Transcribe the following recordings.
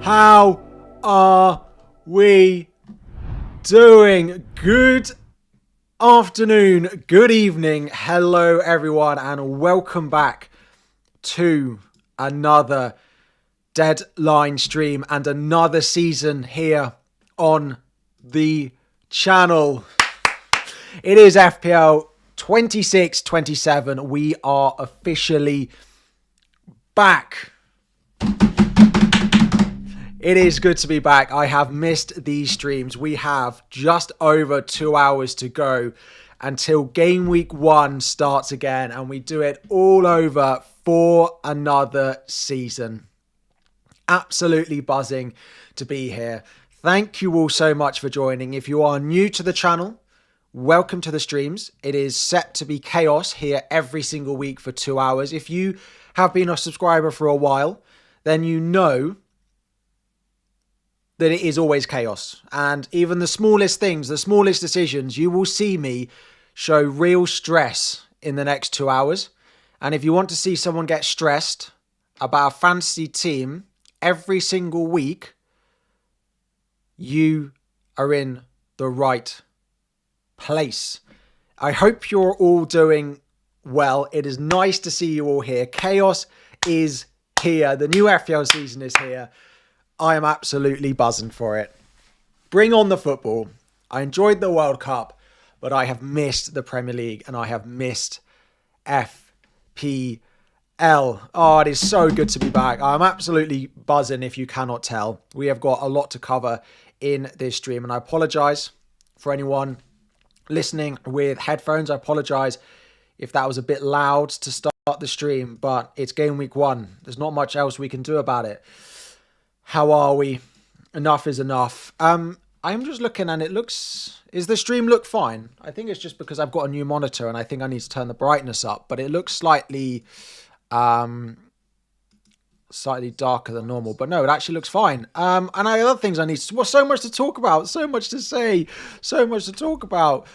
How are we doing? Good afternoon, good evening, hello everyone, and welcome back to another deadline stream and another season here on the channel. It is FPL 26-27. We are officially back. It is good to be back. I have missed these streams. We have just over 2 hours to go until game week 1 starts again, and we do it all over for another season. Absolutely buzzing to be here. Thank you all so much for joining. If you are new to the channel, welcome to the streams. It is set to be chaos here every single week for 2 hours. If you have been a subscriber for a while, then you know that it is always chaos. And even the smallest things, the smallest decisions, you will see me show real stress in the next 2 hours. And if you want to see someone get stressed about a fantasy team every single week, you are in the right place. I hope you're all doing well. It is nice to see you all here. Chaos is here. The new FPL season is here. I am absolutely buzzing for it. Bring on the football. I enjoyed the World Cup, but I have missed the Premier League and I have missed FPL. Oh, it is so good to be back. I'm absolutely buzzing if you cannot tell. We have got a lot to cover in this stream, and I apologise for anyone listening with headphones. I apologise if that was a bit loud to start the stream, but it's game week 1. There's not much else we can do about it. How are we? Enough is enough. I'm just looking and it looks... Is the stream look fine? I think it's just because I've got a new monitor and I think I need to turn the brightness up, but it looks slightly darker than normal. But no, it actually looks fine. And I have other things I need to... Well, so much to talk about, so much to say, so much to talk about.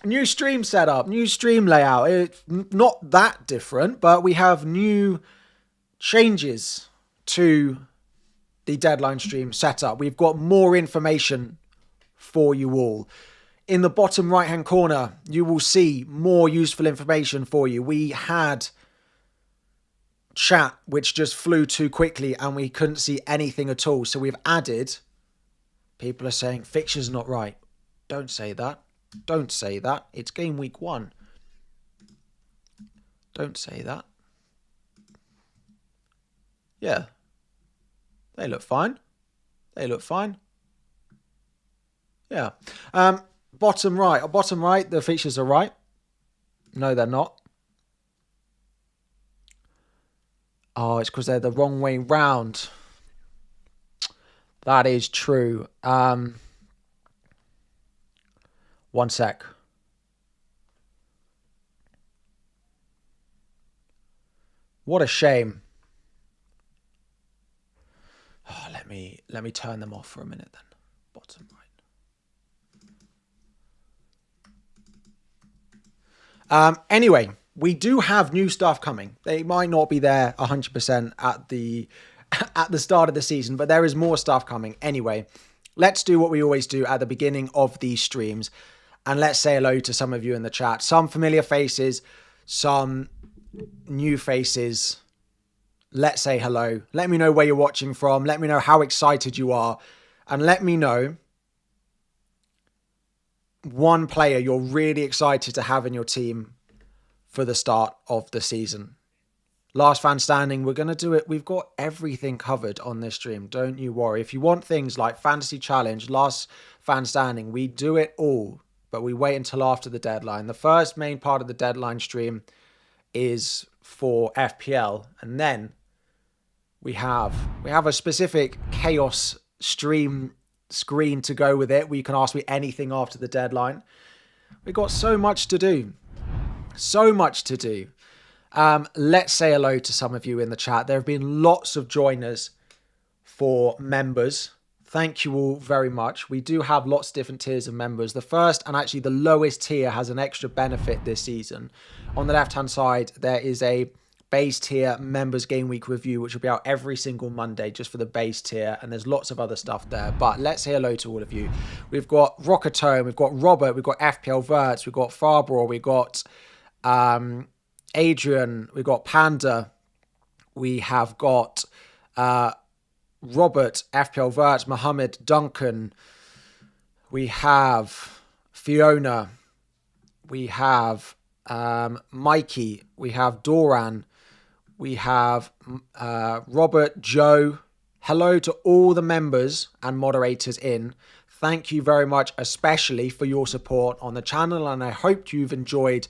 New stream setup, new stream layout. It's not that different, but we have new changes to the deadline stream setup. We've got more information for you all. In the bottom right hand corner, you will see more useful information for you. We had chat which just flew too quickly and we couldn't see anything at all. So we've added, people are saying fixture's not right. Don't say that. Don't say that. It's game week 1. Don't say that. Yeah. They look fine. They look fine. Yeah. Bottom right, the features are right. No, they're not. Oh, it's because they're the wrong way round. That is true. One sec. What a shame. Oh, let me turn them off for a minute then. Bottom right. Anyway, we do have new stuff coming. They might not be there 100% at the start of the season, but there is more stuff coming. Anyway, let's do what we always do at the beginning of these streams, and let's say hello to some of you in the chat. Some familiar faces, some new faces. Let's say hello. Let me know where you're watching from. Let me know how excited you are. And let me know one player you're really excited to have in your team for the start of the season. Last fan standing, we're going to do it. We've got everything covered on this stream. Don't you worry. If you want things like fantasy challenge, last fan standing, we do it all. But we wait until after the deadline. The first main part of the deadline stream is for FPL. And then we have a specific chaos stream screen to go with it, where you can ask me anything after the deadline. We've got so much to do. So much to do. Let's say hello to some of you in the chat. There have been lots of joiners for members. Thank you all very much. We do have lots of different tiers of members. The first and actually the lowest tier has an extra benefit this season. On the left-hand side, there is a base tier members game week review, which will be out every single Monday just for the base tier. And there's lots of other stuff there. But let's say hello to all of you. We've got Rockatone, we've got Robert, we've got FPL Verts, we've got Farbro, we've got Adrian, we've got Panda, we have got Robert, FPL Verts, Mohammed, Duncan, we have Fiona, we have Mikey, we have Doran, we have Robert, Joe. Hello to all the members and moderators in. Thank you very much, especially for your support on the channel, and I hope you've enjoyed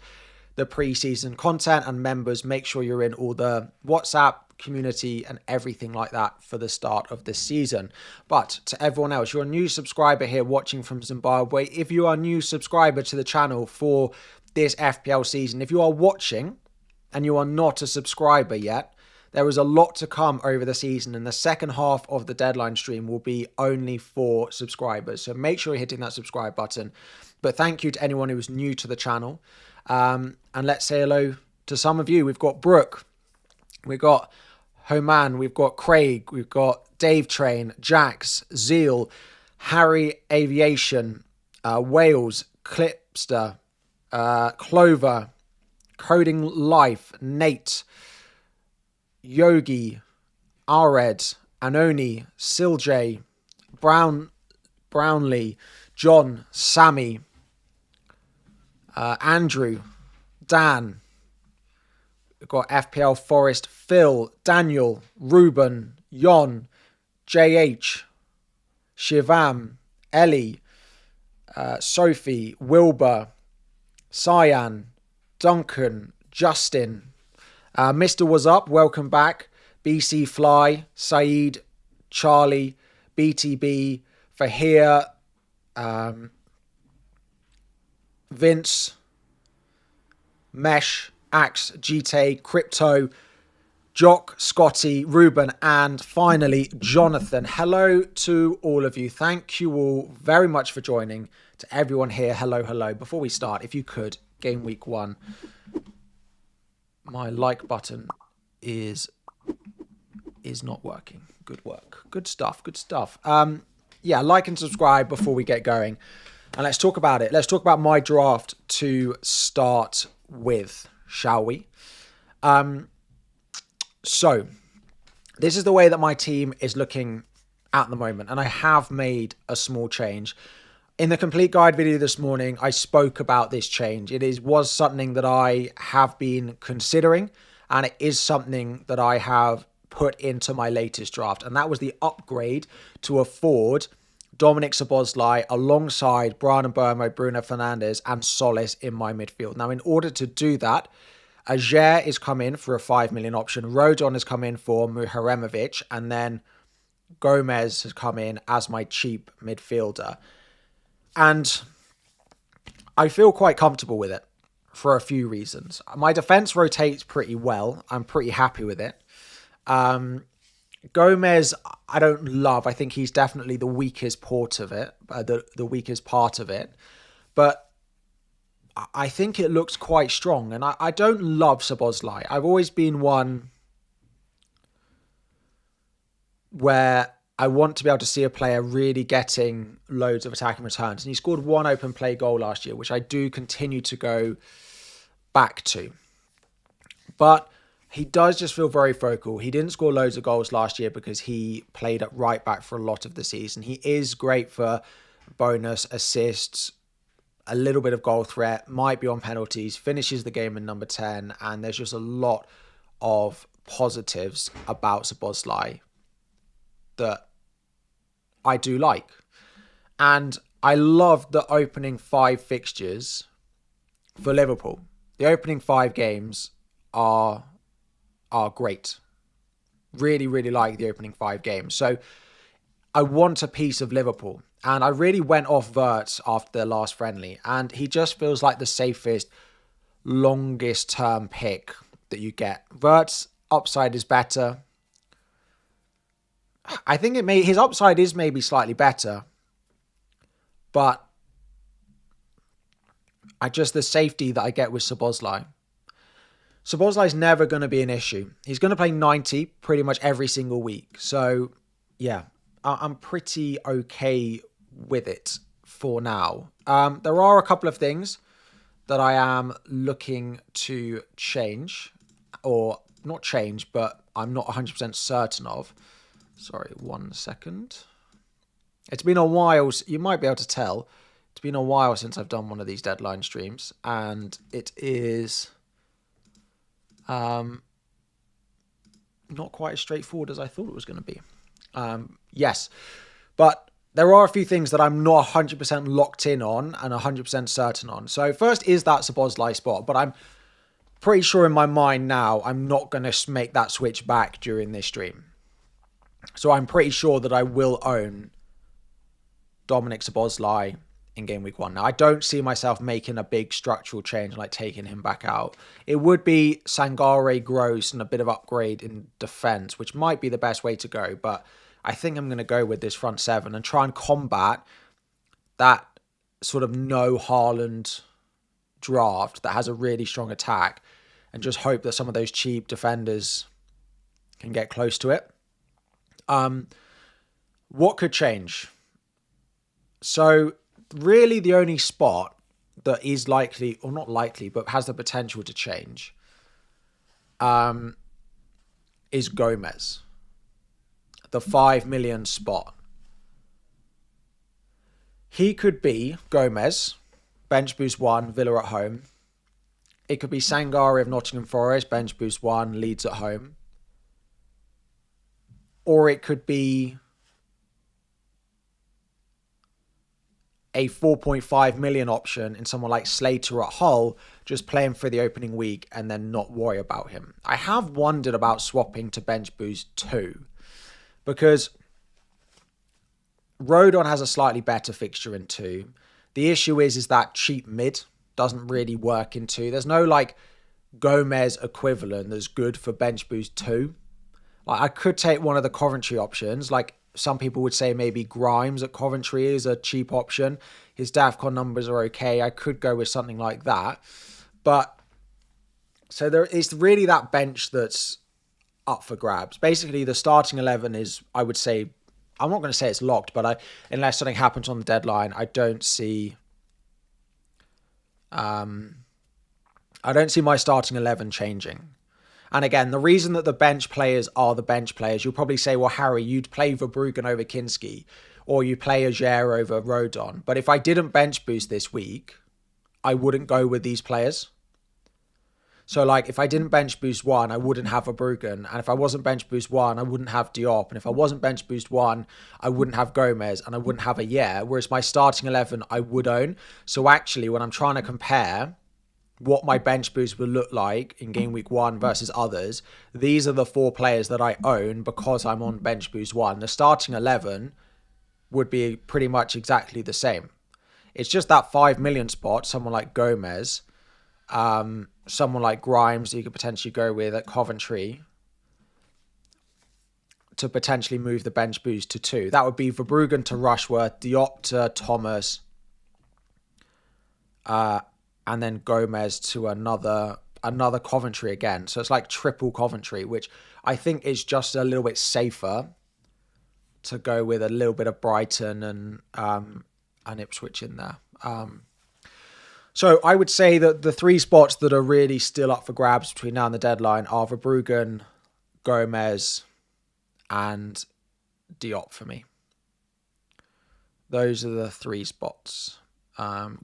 the pre-season content. And members, make sure you're in all the WhatsApp community and everything like that for the start of this season. But to everyone else, you're a new subscriber here watching from Zimbabwe. If you are a new subscriber to the channel for this FPL season, if you are watching and you are not a subscriber yet, there is a lot to come over the season, and the second half of the deadline stream will be only for subscribers. So make sure you're hitting that subscribe button. But thank you to anyone who is new to the channel. And let's say hello to some of you. We've got Brooke, we've got Homan, we've got Craig, we've got Dave Train, Jax, Zeal, Harry Aviation, Wales, Clipster, Clover, Coding Life, Nate, Yogi, Ared, Anoni, Siljay, Brownlee, John, Sammy, Andrew, Dan. We've got FPL Forest, Phil, Daniel, Ruben, Yon, JH, Shivam, Ellie, Sophie, Wilbur, Cyan, Duncan, Justin, Mr. Was Up, welcome back, BC Fly, Saeed, Charlie, BTB, Fahir, Vince, Mesh, Axe, GT, Crypto, Jock, Scotty, Ruben, and finally Jonathan. Hello to all of you. Thank you all very much for joining. To everyone here, hello, hello. Before we start, if you could, game week 1, my like button is not working. Good work. Good stuff. Good stuff. Yeah, like and subscribe before we get going. And let's talk about it. Let's talk about my draft to start with, shall we? So this is the way that my team is looking at the moment. And I have made a small change. In the complete guide video this morning, I spoke about this change. It was something that I have been considering, and it is something that I have put into my latest draft. And that was the upgrade to afford Dominic Szoboszlai alongside Brian Mbeumo, Bruno Fernandes, and Solis in my midfield. Now, in order to do that, Ajer is come in for a 5 million option. Rodon has come in for Muharemovic, and then Gomez has come in as my cheap midfielder. And I feel quite comfortable with it for a few reasons. My defense rotates pretty well. I'm pretty happy with it. Gomez, I don't love. I think he's definitely the weakest part of it. The weakest part of it. But I think it looks quite strong. And I don't love Szoboszlai. I've always been one where I want to be able to see a player really getting loads of attacking returns. And he scored 1 open play goal last year, which I do continue to go back to. But he does just feel very focal. He didn't score loads of goals last year because he played at right back for a lot of the season. He is great for bonus, assists, a little bit of goal threat, might be on penalties, finishes the game in number 10. And there's just a lot of positives about Szoboszlai that I do like. And I love the opening 5 fixtures for Liverpool. The opening 5 games are great. Really, really like the opening 5 games. So I want a piece of Liverpool. And I really went off Wirtz after the last friendly. And he just feels like the safest, longest term pick that you get. Wirtz upside is better. I think his upside is maybe slightly better, but the safety that I get with Szoboszlai. Szoboszlai's never going to be an issue. He's going to play 90 pretty much every single week. So, yeah, I'm pretty okay with it for now. There are a couple of things that I am looking to change, or not change, but I'm not 100% certain of. Sorry, 1 second. It's been a while. You might be able to tell. It's been a while since I've done one of these deadline streams, and it is not quite as straightforward as I thought it was going to be. Yes, but there are a few things that I'm not 100% locked in on and 100% certain on. So first is that Szoboszlai spot, but I'm pretty sure in my mind now I'm not going to make that switch back during this stream. So I'm pretty sure that I will own Dominik Szoboszlai in game week 1. Now, I don't see myself making a big structural change, like taking him back out. It would be Sangare, Gross, and a bit of upgrade in defense, which might be the best way to go. But I think I'm going to go with this front seven and try and combat that sort of no Haaland draft that has a really strong attack, and just hope that some of those cheap defenders can get close to it. What could change? So really the only spot that is likely, or not likely, but has the potential to change is Gomez. The 5 million spot. He could be Gomez, bench boost 1, Villa at home. It could be Sangare of Nottingham Forest, bench boost 1, Leeds at home. Or it could be a 4.5 million option in someone like Slater at Hull, just play him for the opening week and then not worry about him. I have wondered about swapping to bench boost 2 because Rodon has a slightly better fixture in 2. The issue is that cheap mid doesn't really work in 2. There's no like Gomez equivalent that's good for bench boost 2. Like, I could take one of the Coventry options. Like some people would say maybe Grimes at Coventry is a cheap option. His DAFCON numbers are okay. I could go with something like that. But so there is really that bench that's up for grabs. Basically, the starting 11 is, I would say, I'm not going to say it's locked, but unless something happens on the deadline, I don't see my starting 11 changing. And again, the reason that the bench players are the bench players, you'll probably say, well, Harry, you'd play Verbruggen over Kinski, or you play Ajer over Rodon. But if I didn't bench boost this week, I wouldn't go with these players. So like if I didn't bench boost 1, I wouldn't have Verbruggen. And if I wasn't bench boost 1, I wouldn't have Diop. And if I wasn't bench boost 1, I wouldn't have Gomez and I wouldn't have Ajer. Whereas my starting 11, I would own. So actually, when I'm trying to compare what my bench boost would look like in game week 1 versus others, these are the 4 players that I own because I'm on bench boost 1. The starting 11 would be pretty much exactly the same. It's just that 5 million spot, someone like Gomez, someone like Grimes that you could potentially go with at Coventry to potentially move the bench boost to 2. That would be Verbruggen to Rushworth, Diop to Thomas, and then Gomez to another Coventry again. So it's like triple Coventry, which I think is just a little bit safer to go with a little bit of Brighton and Ipswich in there. So I would say that the 3 spots that are really still up for grabs between now and the deadline are Verbruggen, Gomez, and Diop for me. Those are the 3 spots.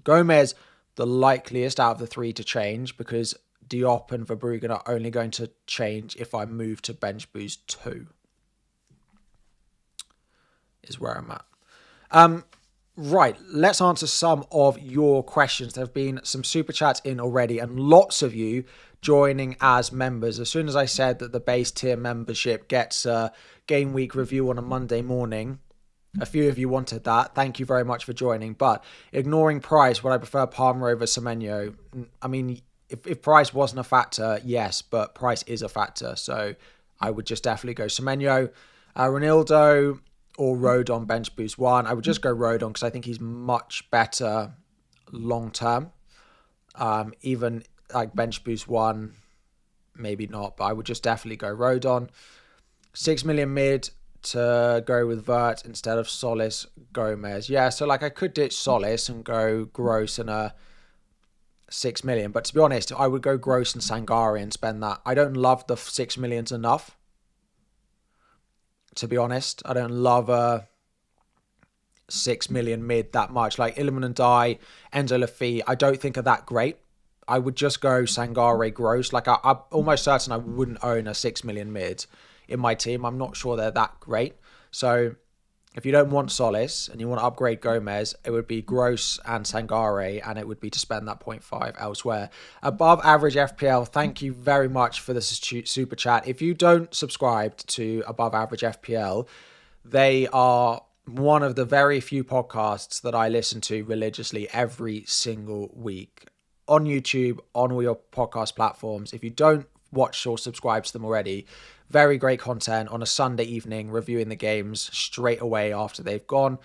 Gomez, the likeliest out of the 3 to change, because Diop and Verbruggen are only going to change if I move to bench boost 2. Is where I'm at. Right, let's answer some of your questions. There have been some super chats in already and lots of you joining as members. As soon as I said that the base tier membership gets a game week review on a Monday morning, a few of you wanted that. Thank you very much for joining. But ignoring price, would I prefer Palmer over Semenyo? I mean, if price wasn't a factor, yes, but price is a factor. So I would just definitely go Semenyo. Ronaldo or Rodon bench boost 1. I would just go Rodon because I think he's much better long term. Even like bench boost 1, maybe not, but I would just definitely go Rodon. 6 million mid to go with Vert instead of Solis, Gomez. Yeah, so like I could ditch Solis and go Gross and a 6 million, but to be honest, I would go Gross and Sangari and spend that. I don't love the 6 millions enough, to be honest. I don't love a 6 million mid that much. Like Illiman and Dye, Enzo Lafitte, I don't think are that great. I would just go Sangare Gross. Like I'm almost certain I wouldn't own a 6 million mid in my team. I'm not sure they're that great. So if you don't want Solis and you want to upgrade Gomez, it would be Gross and Sangare, and it would be to spend that 0.5 elsewhere. Above average FPL, thank you very much for this super chat. If you don't subscribe to Above Average FPL, they are one of the very few podcasts that I listen to religiously every single week on YouTube, on all your podcast platforms. If you don't watch or subscribe to them already, very great content on a Sunday evening, reviewing the games straight away after they've gone.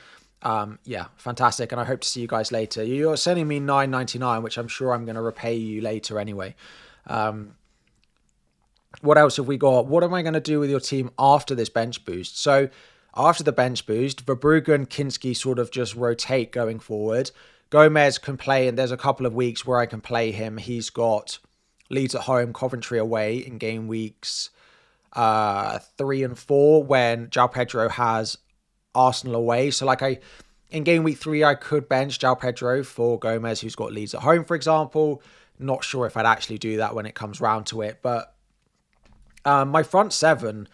Yeah, fantastic. And I hope to see you guys later. You're sending me $9.99, which I'm sure I'm going to repay you later anyway. What else have we got? What am I going to do with your team after this bench boost? So after the bench boost, Verbruggen, Kinski sort of just rotate going forward. Gomez can play, and there's a couple of weeks where I can play him. He's got Leeds at home, Coventry away in game weeks 3 and 4, when João Pedro has Arsenal away. So like in game week 3, I could bench João Pedro for Gomez, who's got Leeds at home, for example. Not sure if I'd actually do that when it comes round to it, but my front 7,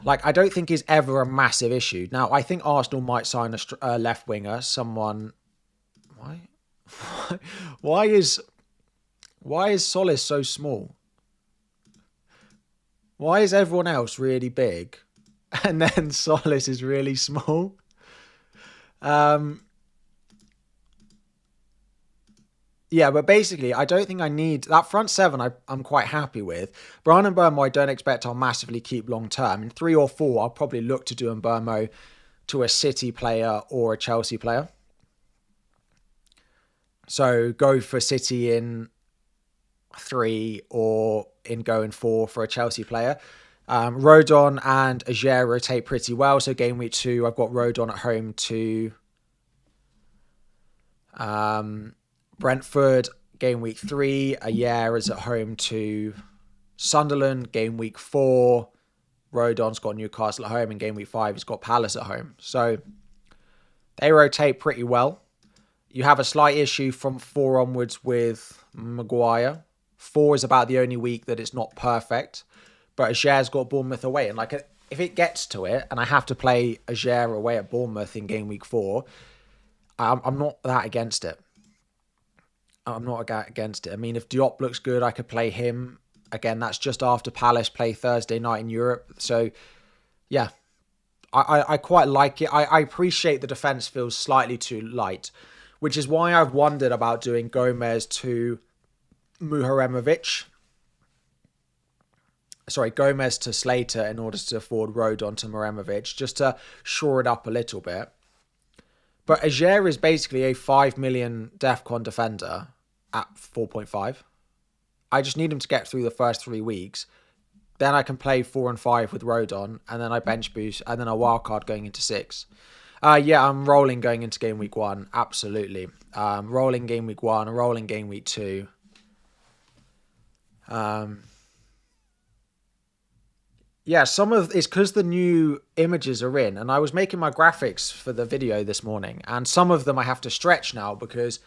like, I don't think is ever a massive issue. Now, I think Arsenal might sign a left winger, someone. Why is Solis so small? Why is everyone else really big and then Solis is really small? Yeah, but basically, I don't think I need that front 7. I'm quite happy with. Brian and Burmo, I don't expect I'll massively keep long term. In 3 or 4, I'll probably look to do Burmo to a City player or a Chelsea player. So go for City in 3 or in going 4 for a Chelsea player. Rodon and Ajer rotate pretty well. So game week 2, I've got Rodon at home to Brentford. Game week 3, Ajer is at home to Sunderland. Game week 4, Rodon's got Newcastle at home. And game week 5, he's got Palace at home. So they rotate pretty well. You have a slight issue from 4 onwards with Maguire. 4 is about the only week that it's not perfect. But Ajer's got Bournemouth away. And like, if it gets to it and I have to play Ajer away at Bournemouth in game week 4, I'm not that against it. I'm not against it. I mean, if Diop looks good, I could play him. Again, that's just after Palace play Thursday night in Europe. So, yeah, I quite like it. I appreciate the defence feels slightly too light, which is why I've wondered about doing Gomez to Muharemovic. Sorry, Gomez to Slater in order to afford Rodon to Muharemovic, just to shore it up a little bit. But Ajer is basically a 5 million DEFCON defender at 4.5. I just need him to get through the first 3 weeks. Then I can play 4 and 5 with Rodon, and then I bench boost, and then a wildcard going into 6. Yeah, I'm rolling going into game week 1. Absolutely. Rolling game week 1, rolling game week 2. Yeah, some of it's because the new images are in, and I was making my graphics for the video this morning, and some of them I have to stretch now because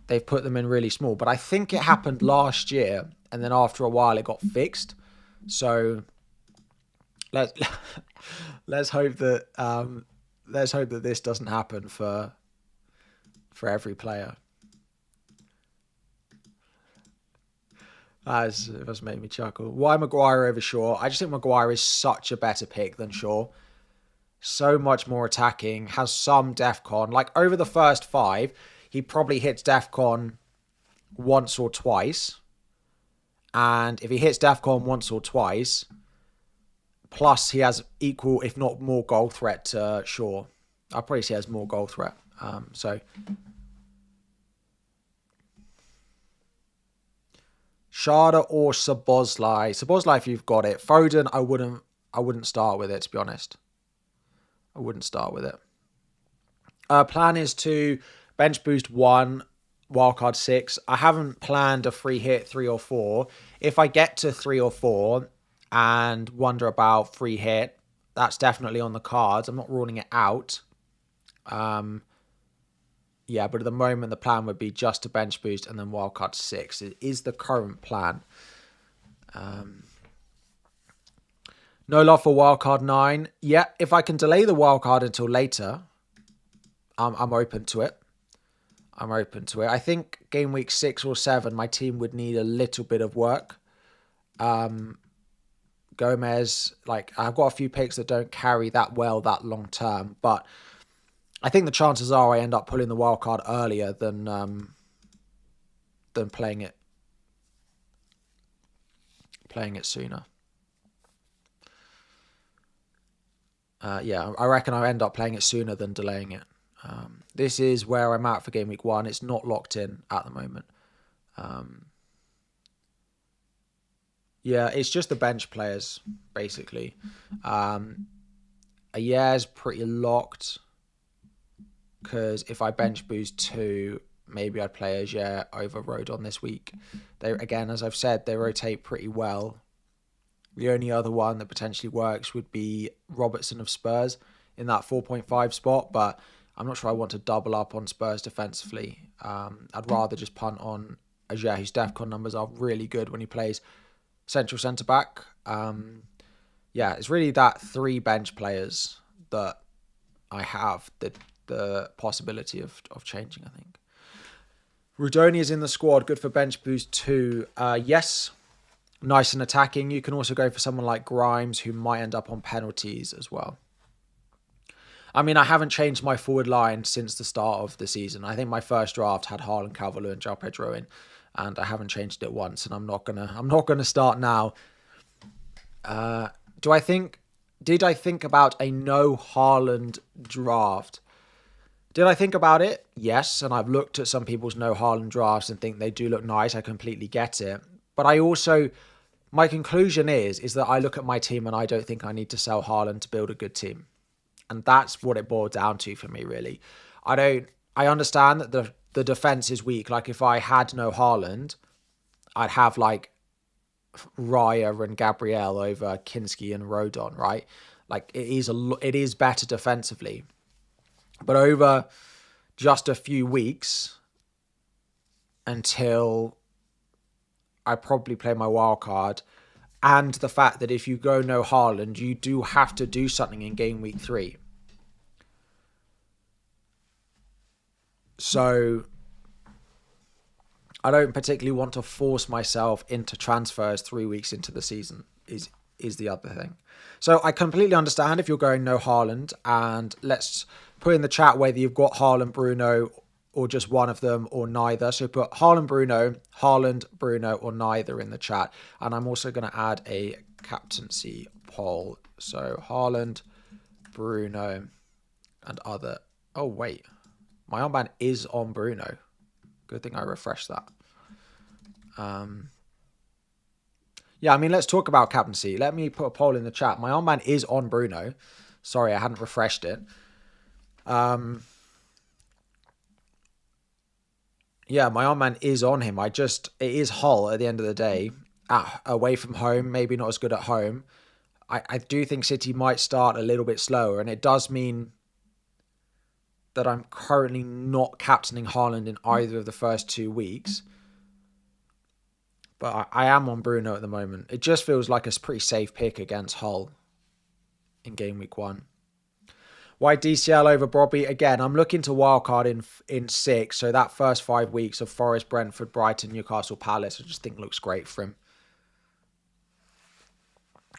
they've put them in really small. But I think it happened last year, and then after a while it got fixed. So let's hope that this doesn't happen for every player. It must make me chuckle. Why Maguire over Shaw? I just think Maguire is such a better pick than Shaw. So much more attacking, has some DEFCON. Like, over the first 5, he probably hits DEFCON once or twice. And if he hits DEFCON once or twice, plus he has equal, if not more, goal threat to Shaw. I'll probably say he has more goal threat. Sharda or Szoboszlai. Szoboszlai if you've got it. Foden, I wouldn't start with it, to be honest. I wouldn't start with it. Plan is to bench boost 1, wildcard 6. I haven't planned a free hit 3 or 4. If I get to 3 or 4 and wonder about free hit, that's definitely on the cards. I'm not ruling it out. Yeah, but at the moment, the plan would be just to bench boost and then wildcard 6. It is the current plan. No love for wildcard 9. Yeah, if I can delay the wildcard until later, I'm open to it. I'm open to it. I think game week 6 or 7, my team would need a little bit of work. Gomez, like, I've got a few picks that don't carry that well that long term, but I think the chances are I end up pulling the wild card earlier than playing it sooner. Yeah, I reckon I end up playing it sooner than delaying it. This is where I'm at for game week 1. It's not locked in at the moment. Yeah, it's just the bench players, basically. Ayer's pretty locked, because if I bench boost 2, maybe I'd play Ayer over Rodon this week. They, again, as I've said, they rotate pretty well. The only other one that potentially works would be Robertson of Spurs in that 4.5 spot, but I'm not sure I want to double up on Spurs defensively. I'd rather just punt on Ayer, whose DEFCON numbers are really good when he plays central centre-back. Yeah, it's really that 3 bench players that I have the possibility of changing, I think. Rudoni is in the squad, good for bench boost 2. Yes, nice and attacking. You can also go for someone like Grimes, who might end up on penalties as well. I mean, I haven't changed my forward line since the start of the season. I think my first draft had Haaland, Calvert-Lewin, and João Pedro in, and I haven't changed it once, and I'm not gonna start now. Did I think about a no Haaland draft? Did I think about it? Yes, and I've looked at some people's no Haaland drafts and think they do look nice. I completely get it. But I also, my conclusion is that I look at my team and I don't think I need to sell Haaland to build a good team. And that's what it boiled down to for me, really. I understand that the defense is weak. Like, if I had no Haaland, I'd have like Raya and Gabriel over Kinski and Rodon, right? Like, it is better defensively. But over just a few weeks until I probably play my wild card, and the fact that if you go no Haaland, you do have to do something in game week 3. So I don't particularly want to force myself into transfers 3 weeks into the season is the other thing. So I completely understand if you're going no Haaland, and let's put in the chat whether you've got Haaland, Bruno, or just one of them, or neither. So put Haaland, Bruno, or neither in the chat. And I'm also going to add a captaincy poll. So Haaland, Bruno, and other. Oh, wait. My armband is on Bruno. Good thing I refreshed that. Yeah, I mean, let's talk about captaincy. Let me put a poll in the chat. My armband is on Bruno. Sorry, I hadn't refreshed it. Yeah, my armband is on him. It is Hull at the end of the day. Away from home, maybe not as good at home. I do think City might start a little bit slower, and it does mean that I'm currently not captaining Haaland in either of the first 2 weeks. But I am on Bruno at the moment. It just feels like a pretty safe pick against Hull in game week 1. Why DCL over Bobby? Again, I'm looking to wildcard in 6. So that first 5 weeks of Forest, Brentford, Brighton, Newcastle, Palace, I just think looks great for him.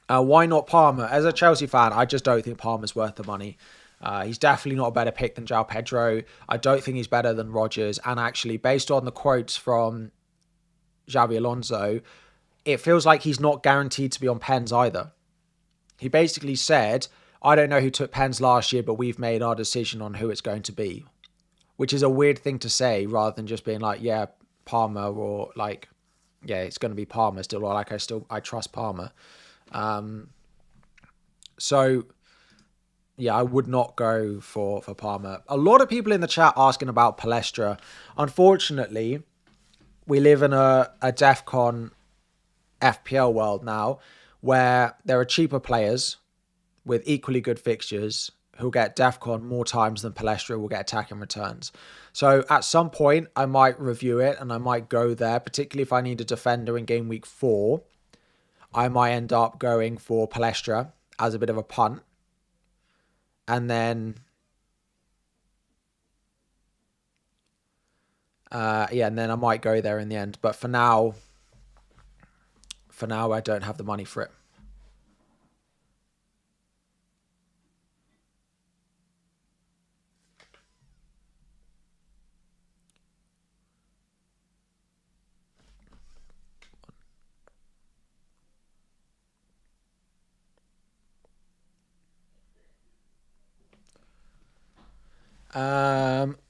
Why not Palmer? As a Chelsea fan, I just don't think Palmer's worth the money. He's definitely not a better pick than João Pedro. I don't think he's better than Rodgers. And actually, based on the quotes from Xabi Alonso, it feels like he's not guaranteed to be on pens either. He basically said, I don't know who took pens last year, but we've made our decision on who it's going to be. Which is a weird thing to say, rather than just being like, yeah, Palmer, or like, yeah, it's going to be Palmer still. Like I trust Palmer. So yeah, I would not go for Palmer. A lot of people in the chat asking about Palestra. Unfortunately, we live in a DEFCON FPL world now where there are cheaper players with equally good fixtures who'll get DEFCON more times than Palestra will get attacking returns. So at some point, I might review it and I might go there, particularly if I need a defender in game week 4. I might end up going for Palestra as a bit of a punt. And then, and then I might go there in the end. But for now, I don't have the money for it.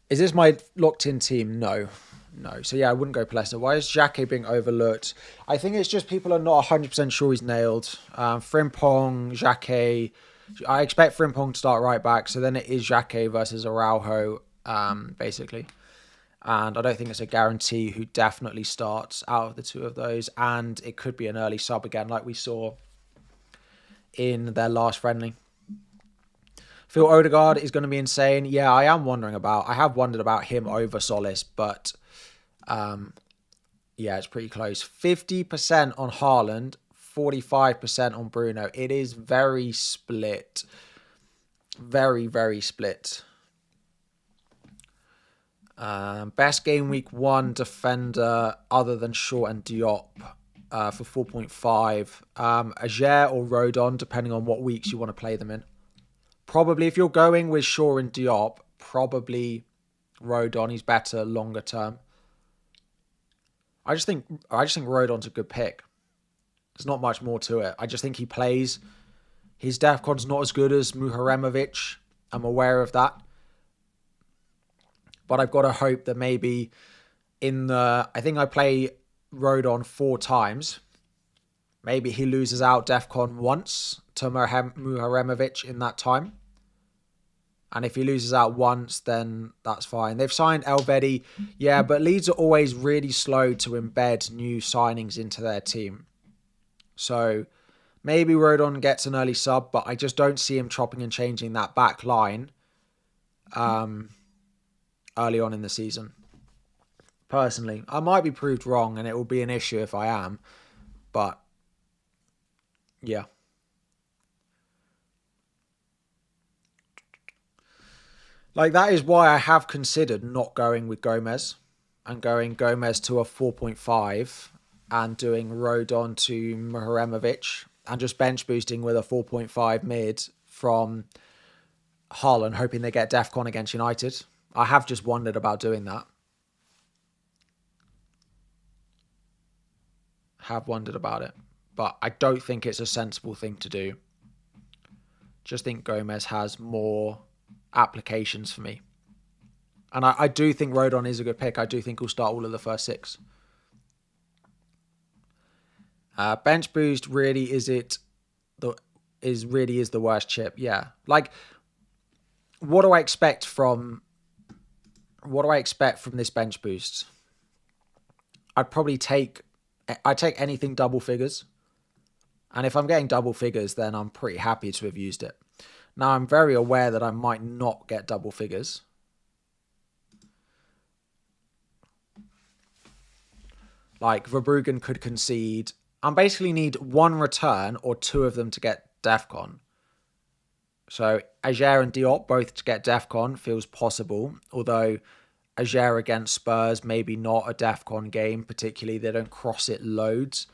Is this my locked-in team? No. So yeah, I wouldn't go Palestra. Why is Xhaka being overlooked? I think it's just people are not 100% sure he's nailed. Frimpong, Xhaka. I expect Frimpong to start right back, so then it is Xhaka versus Araujo, basically. And I don't think it's a guarantee who definitely starts out of the two of those. And it could be an early sub again, like we saw in their last friendly. Phil Odegaard is going to be insane. Yeah, I have wondered about him over Solis, but yeah, it's pretty close. 50% on Haaland, 45% on Bruno. It is very split. Very, very split. Best game week 1 defender other than Shaw and Diop for 4.5. Ajer or Rodon, depending on what weeks you want to play them in. Probably, if you're going with Shaw and Diop, probably Rodon. He's better longer term. I just think Rodon's a good pick. There's not much more to it. I just think he plays. His DEFCON's not as good as Muharemovic. I'm aware of that. But I've got to hope that maybe I think I play Rodon 4 times. Maybe he loses out DEFCON once to Muharemovic in that time. And if he loses out once, then that's fine. They've signed Elvedi. Yeah, but Leeds are always really slow to embed new signings into their team. So maybe Rodon gets an early sub, but I just don't see him chopping and changing that back line early on in the season. Personally, I might be proved wrong and it will be an issue if I am. But yeah. Like, that is why I have considered not going with Gomez and going Gomez to a 4.5 and doing Rodon to Muharemovic and just bench boosting with a 4.5 mid from Haaland, hoping they get DEFCON against United. I have just wondered about doing that. Have wondered about it. But I don't think it's a sensible thing to do. Just think Gomez has more applications for me. And I do think Rodon is a good pick. I do think he'll start all of the first 6. Bench boost really is the worst chip. Yeah. Like, what do I expect from this bench boost? I'd take anything double figures. And if I'm getting double figures, then I'm pretty happy to have used it. Now, I'm very aware that I might not get double figures. Like, Verbruggen could concede. I basically need 1 return or 2 of them to get DEFCON. So, Ajer and Diop both to get DEFCON feels possible. Although, Ajer against Spurs, maybe not a DEFCON game, particularly. They don't cross it loads.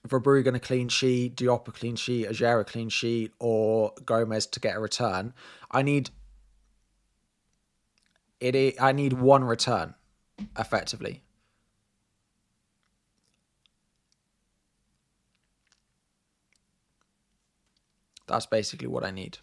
Verbruggen a clean sheet, Diop a clean sheet, Ajer a clean sheet, or Gomez to get a return. I need 1 return, effectively. That's basically what I need.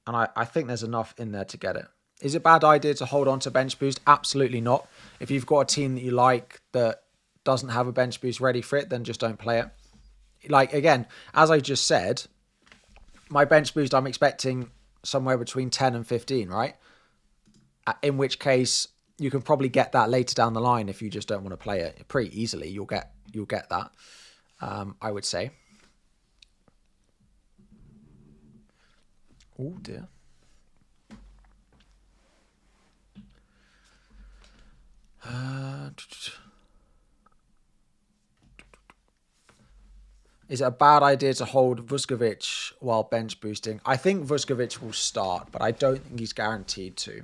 And I think there's enough in there to get it. Is it a bad idea to hold on to bench boost? Absolutely not. If you've got a team that you like that doesn't have a bench boost ready for it, then just don't play it. Like, again, as I just said, my bench boost, I'm expecting somewhere between 10 and 15, right? In which case, you can probably get that later down the line if you just don't want to play it pretty easily. You'll get that, I would say. Oh, dear. Is it a bad idea to hold Vuskovic while bench boosting? I think Vuskovic will start, but I don't think he's guaranteed to.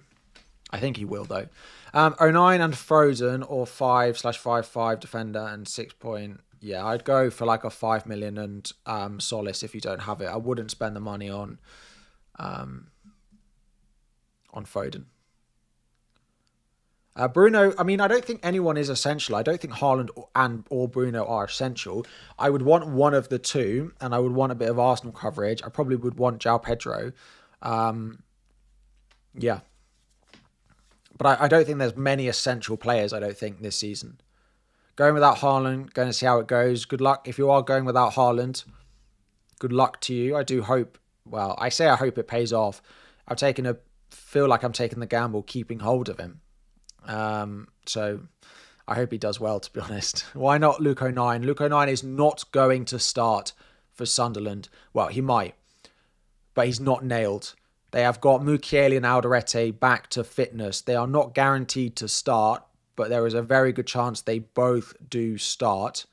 I think he will, though. 09 and Frozen, or 5/5/5 defender and 6 point. Yeah, I'd go for like a 5 million and Solace if you don't have it. I wouldn't spend the money on Foden. Bruno, I mean, I don't think anyone is essential. I don't think Haaland or Bruno are essential. I would want one of the two, and I would want a bit of Arsenal coverage. I probably would want João Pedro. Yeah. But I don't think there's many essential players, I don't think, this season. Going without Haaland, going to see how it goes. Good luck. If you are going without Haaland, good luck to you. I do hope, well, I say I hope it pays off. Feel like I'm taking the gamble, keeping hold of him. So I hope he does well, to be honest. Why not Luke 09? Luke 09 is not going to start for Sunderland. Well, he might, but he's not nailed. They have got Mukiele and Alderete back to fitness. They are not guaranteed to start, but there is a very good chance they both do start.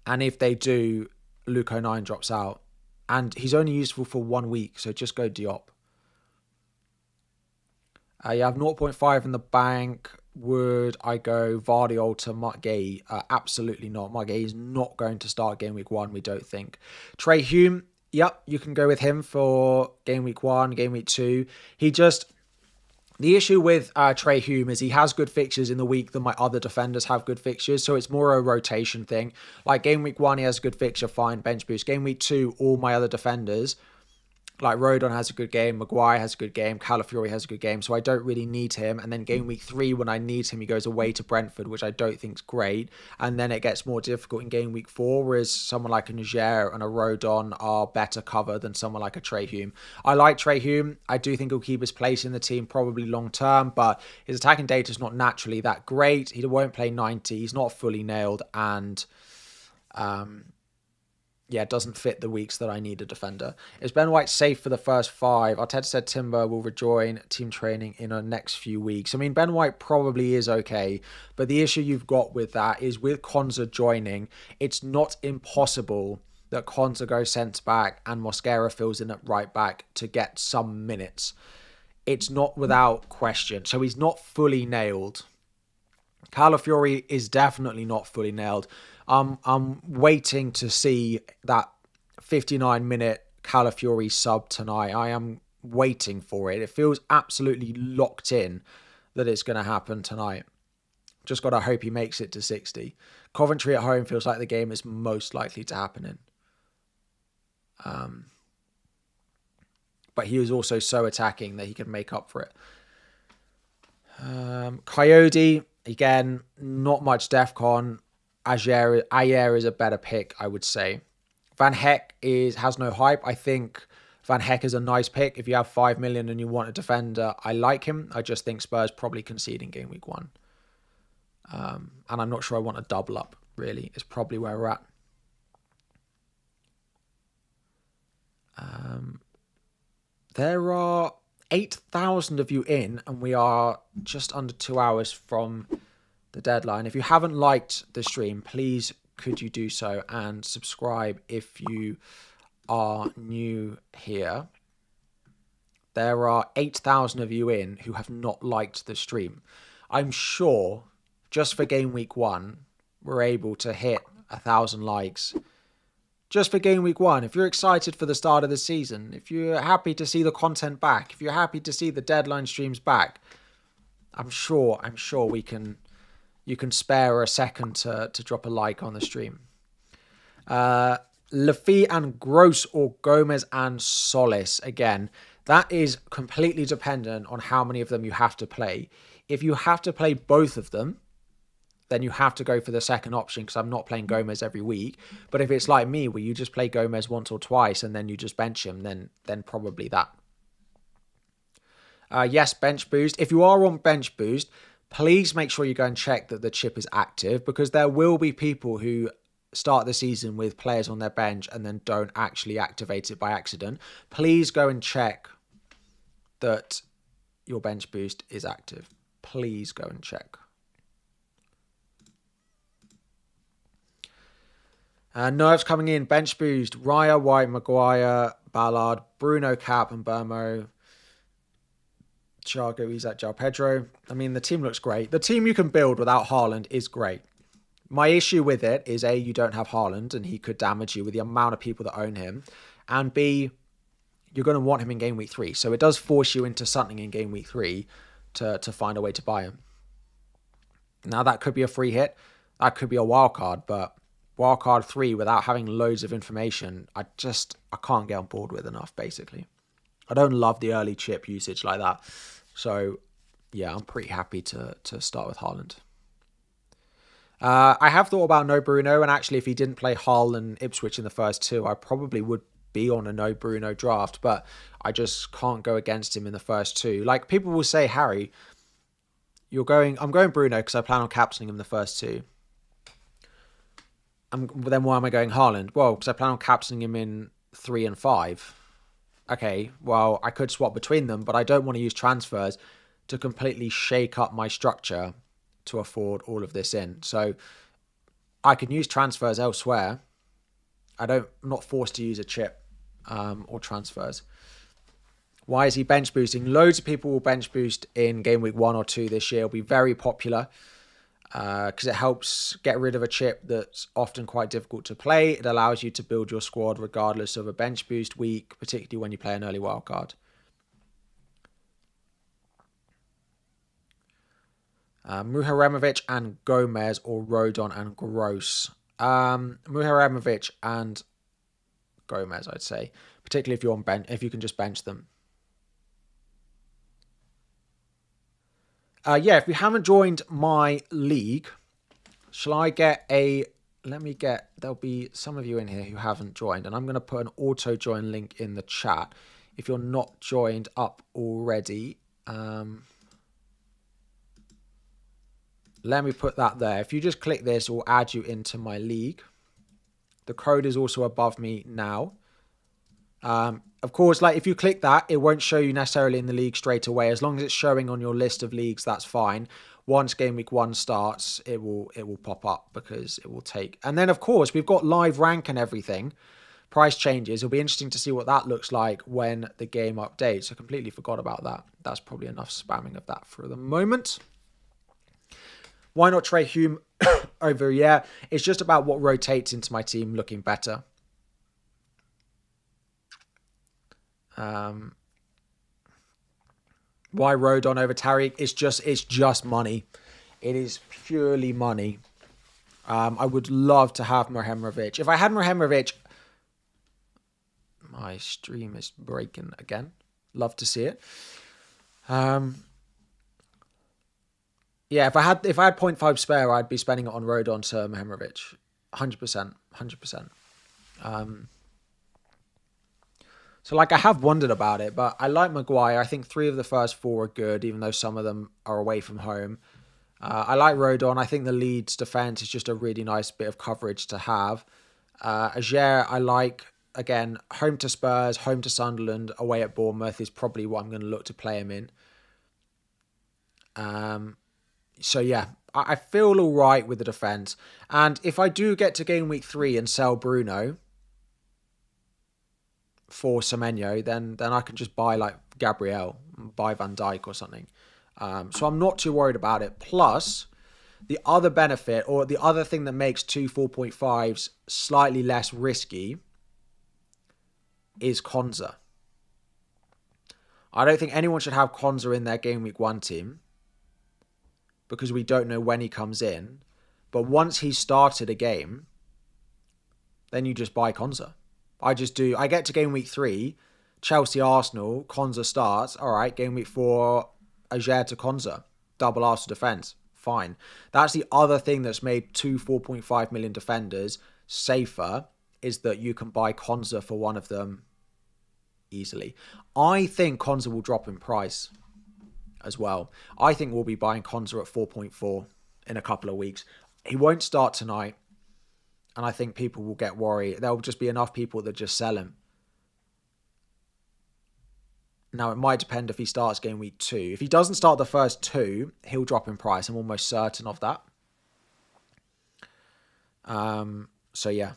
And if they do, Luke 09 drops out. And he's only useful for 1 week, so just go Diop. You have 0.5 in the bank. Would I go Vardiol to Margay? Absolutely not. Margay is not going to start game week 1, we don't think. Trey Hume, yep, you can go with him for game week 1, game week 2. The issue with Trey Hume is he has good fixtures in the week than my other defenders have good fixtures, so it's more a rotation thing. Like game week 1, he has a good fixture, fine, bench boost. Game week 2, all my other defenders, like Rodon has a good game, Maguire has a good game, Calafiori has a good game, so I don't really need him. And then game week 3, when I need him, he goes away to Brentford, which I don't think is great. And then it gets more difficult in game week 4, whereas someone like a Niger and a Rodon are better cover than someone like a Trey Hume. I like Trey Hume. I do think he'll keep his place in the team probably long term, but his attacking data is not naturally that great. He won't play 90. He's not fully nailed, and doesn't fit the weeks that I need a defender. Is Ben White safe for the first 5? Arteta said Timber will rejoin team training in the next few weeks. I mean, Ben White probably is okay, but the issue you've got with that is with Konza joining, it's not impossible that Konza goes centre back and Mosquera fills in at right back to get some minutes. It's not without question. So he's not fully nailed. Calafiori is definitely not fully nailed. I'm waiting to see that 59-minute Calafiori sub tonight. I am waiting for it. It feels absolutely locked in that it's going to happen tonight. Just got to hope he makes it to 60. Coventry at home feels like the game is most likely to happen in. But he was also so attacking that he could make up for it. Coyote, again, not much DEFCON. Ayer is a better pick, I would say. Van Heck has no hype. I think Van Heck is a nice pick. If you have 5 million and you want a defender, I like him. I just think Spurs probably concede in game week 1. And I'm not sure I want a double up, really. It's probably where we're at. There are 8,000 of you in, and we are just under 2 hours from the deadline. If you haven't liked the stream, please could you do so and subscribe if you are new here. There are 8,000 of you in who have not liked the stream. I'm sure just for game week 1, we're able to hit 1,000 likes. Just for game week 1, if you're excited for the start of the season, if you're happy to see the content back, if you're happy to see the deadline streams back, I'm sure you can spare a second to drop a like on the stream. Lafitte and Gross or Gomez and Solis. Again, That is completely dependent on how many of them you have to play. If you have to play both of them, then you have to go for the second option, because I'm not playing Gomez every week. But if it's like me, where you just play Gomez once or twice and then you just bench him, then probably that. Yes, bench boost. If you are on bench boost, please make sure you go and check that the chip is active, because there will be people who start the season with players on their bench and then don't actually activate it by accident. Please go and check that your bench boost is active. Please go and check. Nerves coming in. Bench boost. Raya, White, Maguire, Ballard, Bruno, Cap, and Burmo. Thiago, Isaac, João Pedro. I mean, the team looks great. The team you can build without Haaland is great. My issue with it is A, you don't have Haaland, and he could damage you with the amount of people that own him. And B, you're going to want him in game week 3. So it does force you into something in game week 3 to find a way to buy him. Now, that could be a free hit. That could be a wild card, but wildcard 3 without having loads of information, I can't get on board with enough, basically. I don't love the early chip usage like that. So, yeah, I'm pretty happy to start with Haaland. I have thought about no Bruno, and actually if he didn't play Hull and Ipswich in the first 2, I probably would be on a no Bruno draft, but I just can't go against him in the first 2. Like, people will say, Harry, I'm going Bruno because I plan on captaining him in the first 2. Then why am I going Haaland? Well, because I plan on captaining him in 3 and 5. Okay, well, I could swap between them, but I don't want to use transfers to completely shake up my structure to afford all of this in. So I can use transfers elsewhere. I'm not forced to use a chip or transfers. Why is he bench boosting? Loads of people will bench boost in game week 1 or 2 this year. It'll be very popular because it helps get rid of a chip that's often quite difficult to play. It allows you to build your squad regardless of a bench boost week, particularly when you play an early wildcard. Muharemovic and Gomez, or Rodon and Gross. Muharemovic and Gomez, I'd say, particularly if you're on bench, if you can just bench them. Yeah, if you haven't joined my league, shall I get a... There'll be some of you in here who haven't joined, and I'm going to put an auto join link in the chat. If you're not joined up already, let me put that there. If you just click this, it will add you into my league. The code is also above me now. Of course, like if you click that, it won't show you necessarily in the league straight away. As long as it's showing on your list of leagues, that's fine. Once game week 1 starts, it will pop up because it will take. And then, of course, we've got live rank and everything. Price changes. It'll be interesting to see what that looks like when the game updates. I completely forgot about that. That's probably enough spamming of that for the moment. Why not Trey Hume over? Yeah, it's just about what rotates into my team looking better. Why Rodon over Tariq? It's just money. It is purely money. I would love to have Muharemovic. If I had Muharemovic, my stream is breaking again. Love to see it. Yeah, if I had 0.5 spare, I'd be spending it on Rodon to Muharemovic. 100%. So, like, I have wondered about it, but I like Maguire. I think 3 of the first 4 are good, even though some of them are away from home. I like Rodon. I think the Leeds defence is just a really nice bit of coverage to have. Ajer, I like, again, home to Spurs, home to Sunderland, away at Bournemouth is probably what I'm going to look to play him in. So, yeah, I feel all right with the defence. And if I do get to game week 3 and sell Bruno for Semenyo, then I can just buy like Gabriel, buy Van Dijk or something. So I'm not too worried about it. Plus, the other benefit, or the other thing that makes 2 4.5s slightly less risky, is Konza. I don't think anyone should have Konza in their game week 1 team because we don't know when he comes in. But once he's started a game, then you just buy Konza. I get to game week 3, Chelsea Arsenal, Konza starts. All right, game week 4, Ajer to Konza, double Arsenal defense. Fine. That's the other thing that's made 4.5 million defenders safer, is that you can buy Konza for one of them easily. I think Konza will drop in price as well. I think we'll be buying Konza at 4.4 in a couple of weeks. He won't start tonight, and I think people will get worried. There'll just be enough people that just sell him. Now, it might depend if he starts game week 2. If he doesn't start the first 2, he'll drop in price. I'm almost certain of that. So, yeah.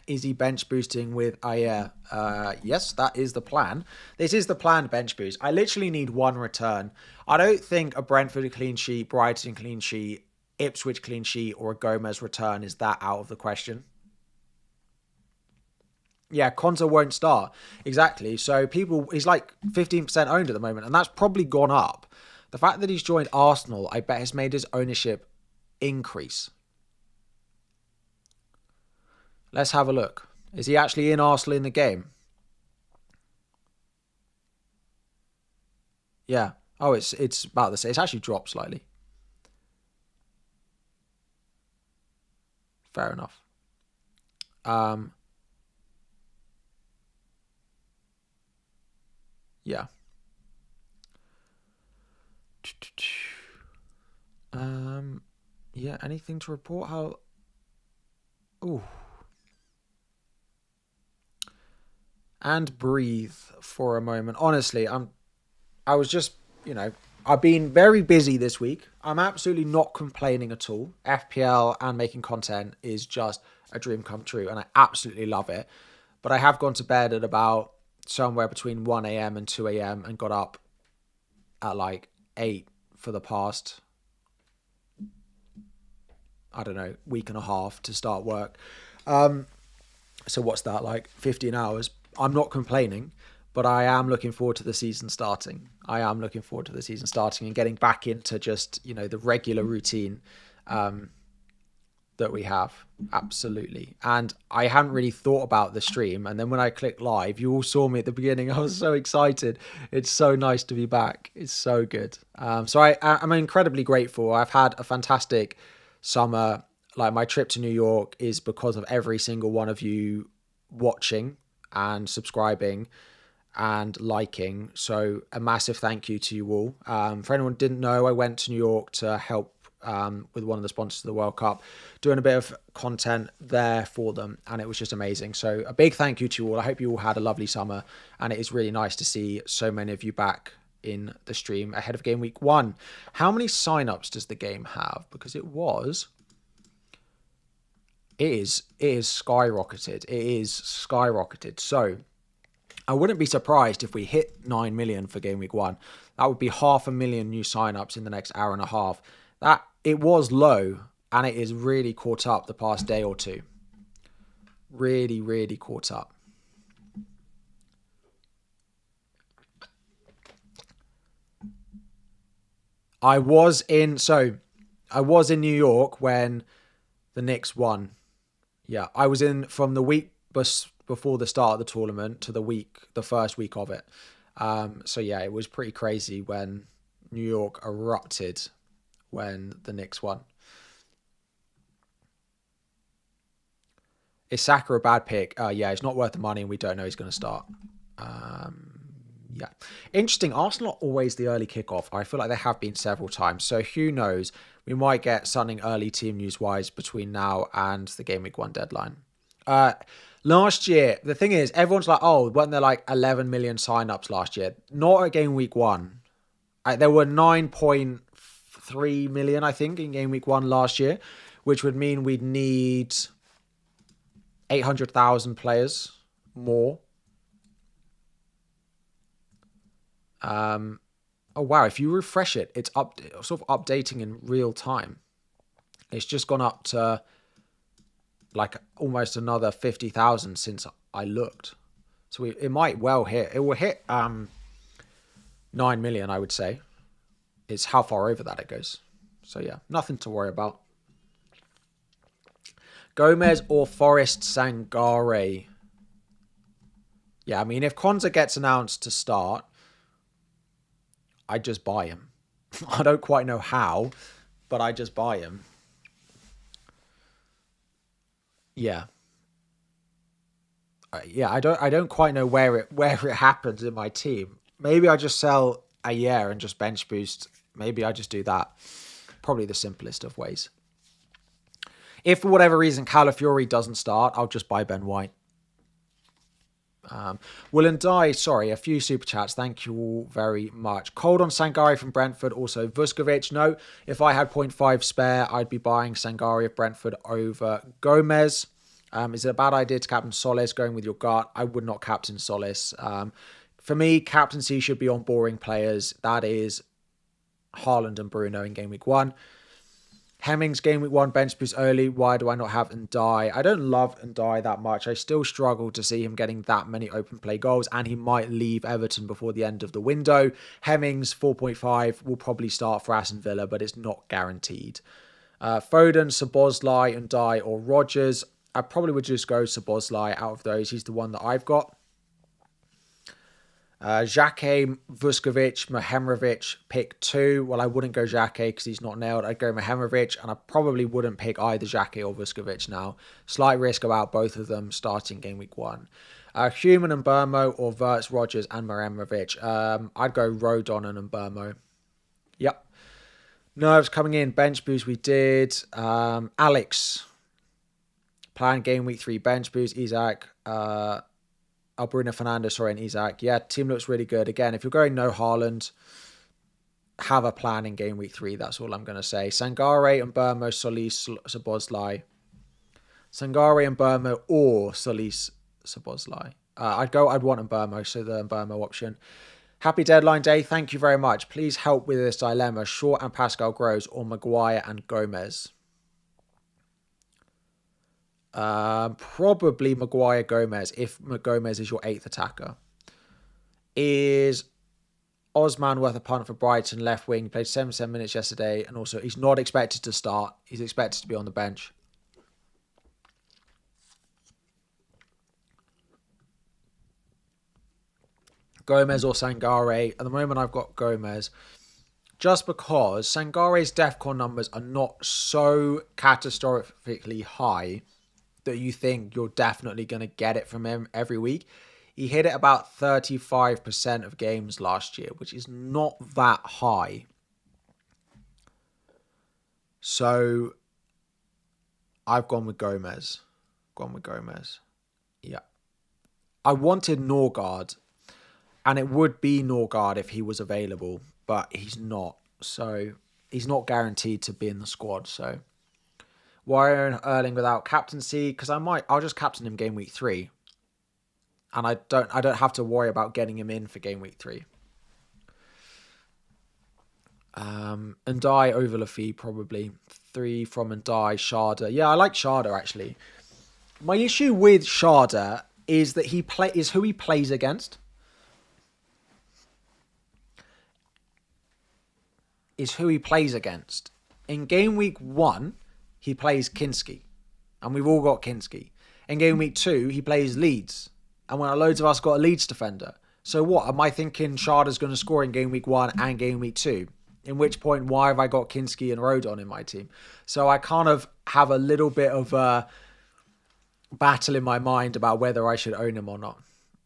Is he bench boosting with Ayer? Yes, that is the plan. This is the planned bench boost. I literally need one return. I don't think a Brentford clean sheet, Brighton clean sheet, Ipswich clean sheet, or a Gomez return is that out of the question. Yeah, Konza won't start. Exactly. So he's like 15% owned at the moment, and that's probably gone up. The fact that he's joined Arsenal, I bet has made his ownership increase. Let's have a look. Is he actually in Arsenal in the game? Yeah. Oh, it's about the same. It's actually dropped slightly. Fair enough. Yeah. Yeah, anything to report? How... Ooh. And breathe for a moment. Honestly, I was just, I've been very busy this week. I'm absolutely not complaining at all. FPL and making content is just a dream come true, and I absolutely love it. But I have gone to bed at about somewhere between 1 a.m. and 2 a.m. and got up at like 8 for the past, I don't know, week and a half to start work. So what's that, like 15 hours? I'm not complaining, but I am looking forward to the season starting. And getting back into just, the regular routine that we have. Absolutely. And I hadn't really thought about the stream. And then when I clicked live, you all saw me at the beginning. I was so excited. It's so nice to be back. It's so good. So I'm incredibly grateful. I've had a fantastic summer. Like, my trip to New York is because of every single one of you watching and subscribing and liking. So a massive thank you to you all. For anyone who didn't know, I went to New York to help with one of the sponsors of the World Cup, doing a bit of content there for them, and it was just amazing. So a big thank you to you all. I hope you all had a lovely summer, and it is really nice to see so many of you back in the stream ahead of game week 1. How many signups does the game have? Because it is skyrocketed. It is skyrocketed. So I wouldn't be surprised if we hit 9 million for game week 1. That would be 500,000 new signups in the next hour and a half. That it was low, and it is really caught up the past day or two. Really, really caught up. I was in New York when the Knicks won. Yeah, I was in from the week before the start of the tournament to the first week of it. So yeah, it was pretty crazy when New York erupted when the Knicks won. Is Saka a bad pick? Yeah, it's not worth the money, and we don't know he's going to start. Yeah. Interesting. Arsenal are always the early kickoff. I feel like they have been several times. So who knows? We might get something early team news-wise between now and the Game Week 1 deadline. Last year, the thing is, everyone's like, oh, weren't there like 11 million sign-ups last year? Not at Game Week 1. There were 9.3 million, I think, in Game Week 1 last year, which would mean we'd need 800,000 players more. Oh wow, if you refresh it, it's sort of updating in real time. It's just gone up to like almost another 50,000 since I looked. So it might well hit. It will hit 9 million, I would say. It's how far over that it goes. So yeah, nothing to worry about. Gomez or Forest Sangare? Yeah, I mean, if Konza gets announced to start, I just buy him. I don't quite know how, but I just buy him. Yeah. Yeah, I don't quite know where it happens in my team. Maybe I just sell a year and just bench boost. Maybe I just do that. Probably the simplest of ways. If for whatever reason Calafiori doesn't start, I'll just buy Ben White. Will and Die, sorry, a few super chats. Thank you all very much. Cold on Sangari from Brentford. Also Vuskovic. No, if I had 0.5 spare, I'd be buying Sangari of Brentford over Gomez. Is it a bad idea to captain Solis going with your gut? I would not captain Solis. For me, captaincy should be on boring players. That is Haaland and Bruno in game week 1. Hemmings game week 1 bench boost early. Why do I not have Ndai? I don't love Ndai that much. I still struggle to see him getting that many open play goals, and he might leave Everton before the end of the window. Hemmings 4.5 will probably start for Aston Villa, but it's not guaranteed. Foden, Szoboszlai, Ndai, or Rodgers. I probably would just go Szoboszlai out of those. He's the one that I've got. Xhaka, Vuskovic, Mehemrovic, pick 2. Well, I wouldn't go Xhaka because he's not nailed. I'd go Mehemrovic, and I probably wouldn't pick either Xhaka or Vuskovic now. Slight risk about both of them starting game week 1. Human and Burmo, or Wirtz, Rodgers, and Mehemrovic. I'd go Rodon and Burmo. Yep. Nerves coming in. Bench boost we did. Alex. Plan game week 3 bench boost. Isaac. Bruno Fernandes, sorry, and Isaac. Yeah, team looks really good. Again, if you're going no Haaland, have a plan in game week 3. That's all I'm going to say. Sangare and Burmo, Solis, Szoboszlai. Sangare and Burmo or Solis, Szoboszlai. I'd want Burmo, so the Burmo option. Happy deadline day. Thank you very much. Please help with this dilemma. Shaw and Pascal Gross or Maguire and Gomez. Probably Maguire Gomez if Gomez is your 8th attacker. Is Osman worth a punt for Brighton left wing? He played 77 minutes yesterday, and also he's not expected to start. He's expected to be on the bench. Gomez or Sangare. At the moment I've got Gomez, just because Sangare's DEFCON numbers are not so catastrophically high that you think you're definitely going to get it from him every week. He hit it about 35% of games last year, which is not that high. So I've gone with Gomez. Yeah. I wanted Norgard, and it would be Norgard if he was available, but he's not. So he's not guaranteed to be in the squad. So Warren Erling without captaincy, because I'll just captain him game week 3, and I don't have to worry about getting him in for game week 3. Ndai over Lafitte probably 3 from Ndai. Sharda, yeah, I like Sharda actually. My issue with Sharda is that is who he plays against. In game week 1. He plays Kinski, and we've all got Kinski. In game week 2, he plays Leeds, and loads of us got a Leeds defender. So what, am I thinking Sharda's going to score in game week 1 and game week 2? In which point, why have I got Kinski and Rodon in my team? So I kind of have a little bit of a battle in my mind about whether I should own him or not.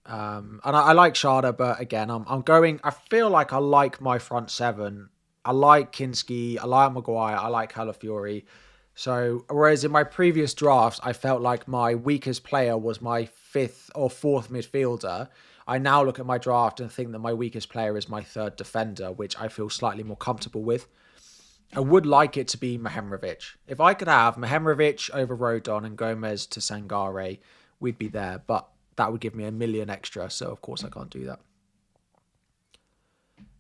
And I like Sharda, but again, I feel like I like my front 7. I like Kinski, I like Maguire, I like Calafiori. So, whereas in my previous drafts, I felt like my weakest player was my 5th or 4th midfielder, I now look at my draft and think that my weakest player is my 3rd defender, which I feel slightly more comfortable with. I would like it to be Mehemrovic. If I could have Mehemrovic over Rodon and Gomez to Sangare, we'd be there. But that would give me 1 million extra, so of course I can't do that.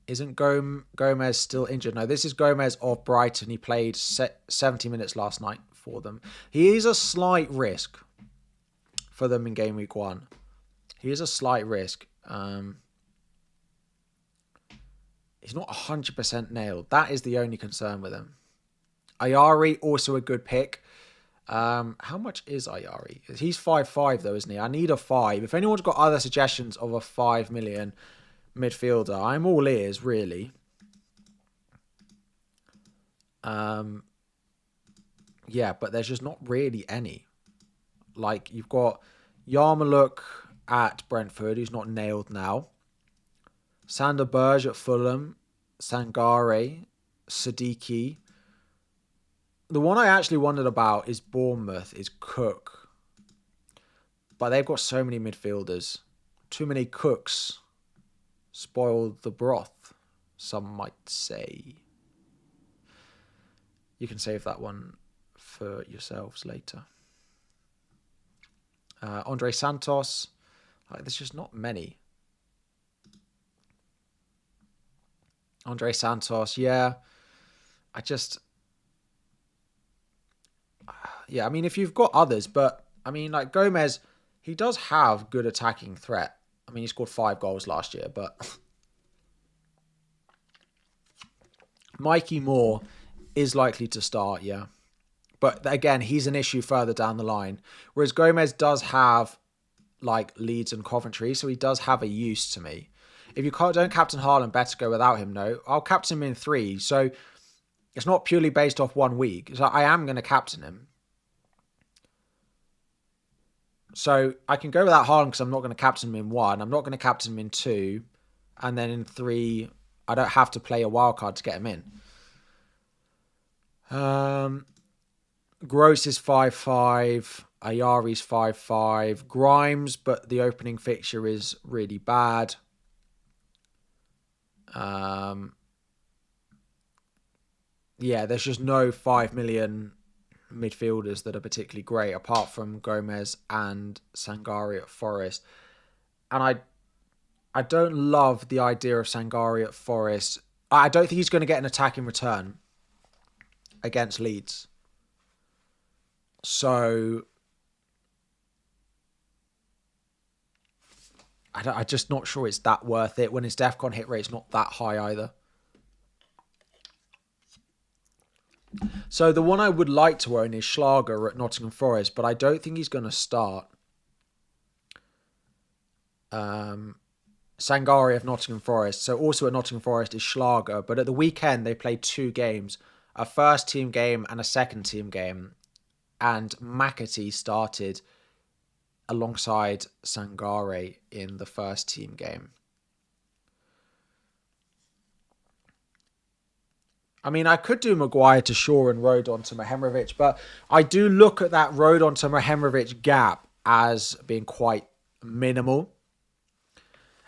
Isn't Gomez still injured? No, this is Gomez of Brighton. He played 70 minutes last night for them. He is a slight risk for them in game week 1. He is a slight risk. He's not 100% nailed. That is the only concern with him. Ayari, also a good pick. How much is Ayari? He's 5.5 though, isn't he? I need a 5. If anyone's got other suggestions of a 5 million midfielder, I'm all ears, really. Yeah, but there's just not really any. Like, you've got Yarmouk at Brentford, who's not nailed now. Sander Berge at Fulham. Sangare. Siddiqui. The one I actually wondered about is Bournemouth, is Cook. But they've got so many midfielders. Too many cooks spoil the broth, some might say. You can save that one for yourselves later. Andre Santos. There's just not many. Andre Santos, yeah. Yeah, I mean, if you've got others, but, I mean, like, Gomez, he does have good attacking threat. I mean, he scored 5 goals last year, but Mikey Moore is likely to start, yeah. But again, he's an issue further down the line. Whereas Gomez does have, like, Leeds and Coventry, so he does have a use to me. If you don't captain Haaland, better go without him, no. I'll captain him in 3, so it's not purely based off 1 week. So I am going to captain him. So I can go without Haaland because I'm not going to captain him in 1. I'm not going to captain him in 2. And then in 3, I don't have to play a wildcard to get him in. Gross is 5.5. Ayari's 5.5. Grimes, but the opening fixture is really bad. Yeah, there's just no 5 million midfielders that are particularly great apart from Gomez and Sangare at Forest. And I don't love the idea of Sangare at Forest. I don't think he's going to get an attack in return against Leeds. So I'm just not sure it's that worth it when his DEFCON hit rate's not that high either. So the one I would like to own is Schlager at Nottingham Forest, but I don't think he's going to start. Sangare of Nottingham Forest. So also at Nottingham Forest is Schlager, but at the weekend they played 2 games, a first team game and a second team game. And McAtee started alongside Sangare in the first team game. I mean, I could do Maguire to Shaw and Rodon to Mehemrovic, but I do look at that Rodon to Mehemrovic gap as being quite minimal.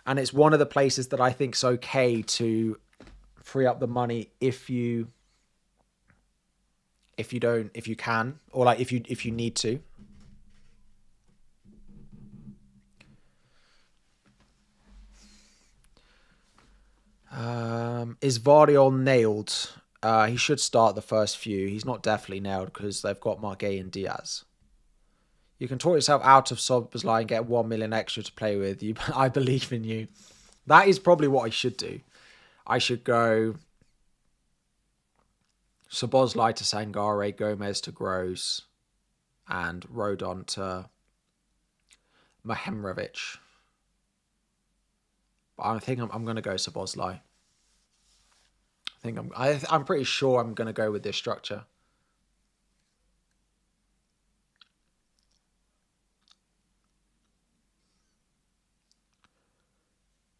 And it's one of the places that I think is okay to free up the money if you can, or like if you need to. Is Vardiol nailed? He should start the first few. He's not definitely nailed because they've got Margay and Diaz. You can talk yourself out of Szoboszlai and get 1 million extra to play with. I believe in you. That is probably what I should do. I should go Szoboszlai to Sangare, Gomez to Gross, and Rodon to Mehemrovic. But I think I'm going to go Szoboszlai. I'm pretty sure I'm going to go with this structure.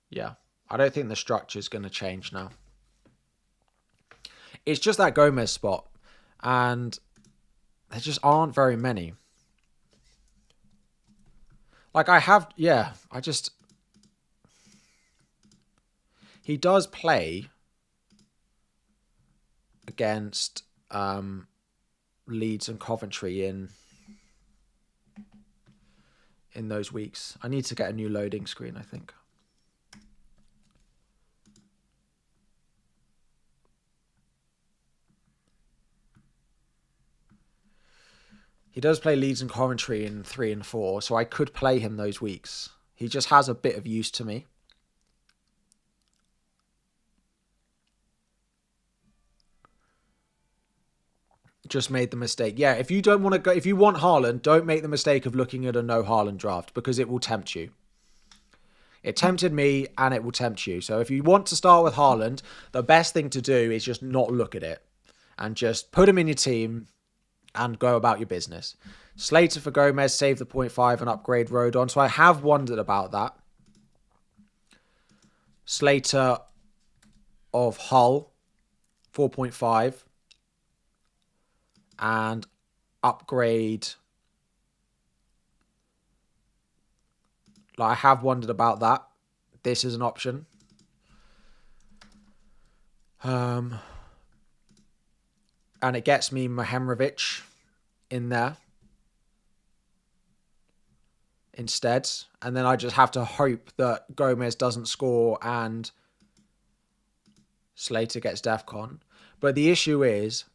Yeah, I don't think the structure is going to change now. It's just that Gomez spot, and there just aren't very many. Like he does play against Leeds and Coventry in those weeks. I need to get a new loading screen, I think. He does play Leeds and Coventry in 3 and 4, so I could play him those weeks. He just has a bit of use to me. just made the mistake. Yeah, if you don't want to go, if you want Haaland, don't make the mistake of looking at a no Haaland draft because it will tempt you. It tempted me and it will tempt you. So if you want to start with Haaland, the best thing to do is just not look at it and just put him in your team and go about your business. Slater for Gomez, save the 0.5 and upgrade Rodon. So I have wondered about that. Slater of Hull, 4.5. And upgrade. Like, I have wondered about that. This is an option. And it gets me Mehemrovic in there instead. And then I just have to hope that Gomez doesn't score and Slater gets DEFCON. But the issue is,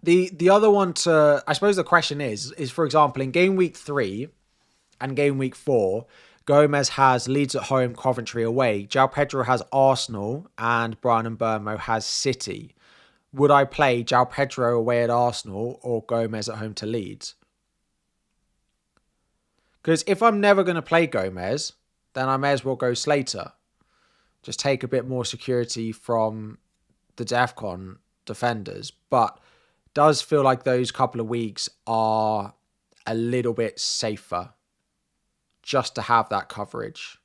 the other one to, I suppose the question is for example, in game week 3 and game week 4, Gomez has Leeds at home, Coventry away. João Pedro has Arsenal and Brian Mbeumo has City. Would I play João Pedro away at Arsenal or Gomez at home to Leeds? Because if I'm never going to play Gomez, then I may as well go Slater. Just take a bit more security from the DEFCON defenders. But does feel like those couple of weeks are a little bit safer just to have that coverage.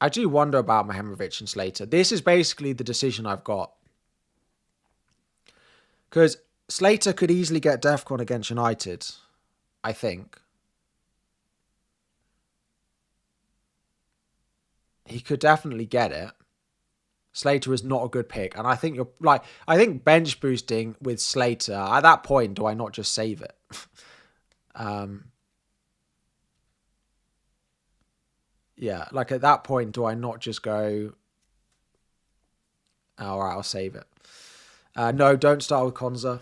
I do wonder about Mehemrovic and Slater. This is basically the decision I've got. Because Slater could easily get DEFCON against United, I think. He could definitely get it. Slater is not a good pick. And I think I think bench boosting with Slater, at that point, do I not just save it? Yeah, like at that point, do I not just go, all right, I'll save it. No, don't start with Konza.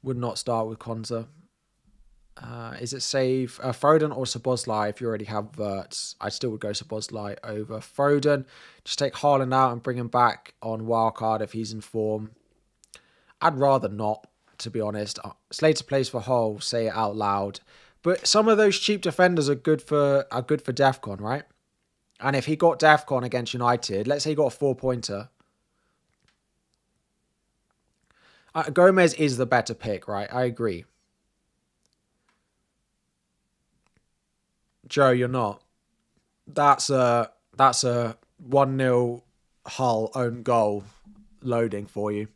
Would not start with Konza. Is it save Foden or Szoboszlai? If you already have Verts, I still would go Szoboszlai over Foden. Just take Haaland out and bring him back on wildcard if he's in form. I'd rather not, to be honest. Slater plays for Hull, say it out loud. But some of those cheap defenders are good for DEFCON, right? And if he got DEFCON against United, let's say he got a 4-pointer. Gomez is the better pick, right? I agree. Joe, you're not. That's a 1-0 Hull own goal loading for you.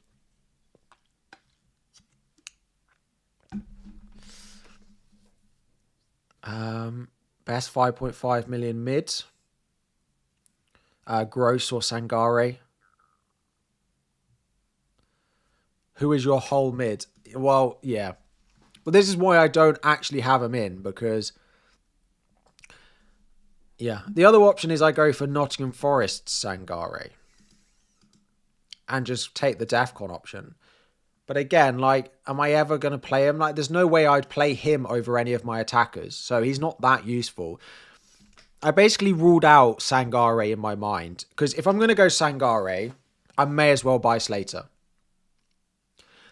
Best 5.5 million mid. Gross or Sangare. Who is your whole mid? Well, yeah. Well, this is why I don't actually have him in, because yeah. The other option is I go for Nottingham Forest Sangare and just take the DEFCON option. But again, like, am I ever going to play him? Like, there's no way I'd play him over any of my attackers. So he's not that useful. I basically ruled out Sangare in my mind. Because if I'm going to go Sangare, I may as well buy Slater.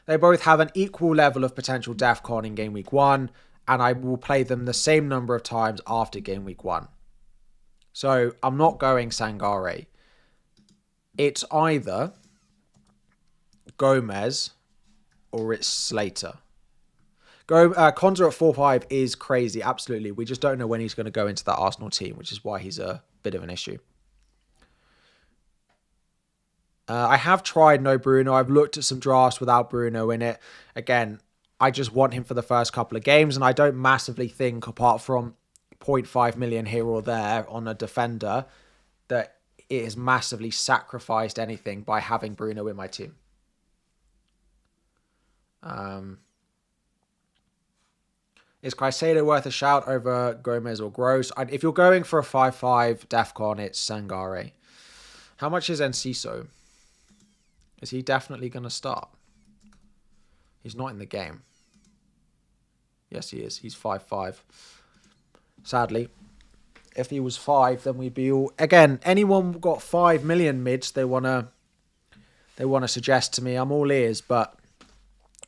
They both have an equal level of potential DEFCON in Game Week 1. And I will play them the same number of times after Game Week 1. So I'm not going Sangare. It's either Gomez or it's Slater. Konza at 4.5 is crazy, absolutely. We just don't know when he's going to go into that Arsenal team, which is why he's a bit of an issue. I have tried no Bruno. I've looked at some drafts without Bruno in it. Again, I just want him for the first couple of games, and I don't massively think, apart from 0.5 million here or there on a defender, that it has massively sacrificed anything by having Bruno in my team. Is Caicedo worth a shout over Gomez or Gross? If you're going for a 5-5 DEFCON, it's Sangare. How much is Enciso? Is he definitely going to start? He's not in the game. Yes, he is. He's 5-5. Sadly. If he was 5, then we'd be all... Again, anyone got 5 million mids they want to suggest to me, I'm all ears. But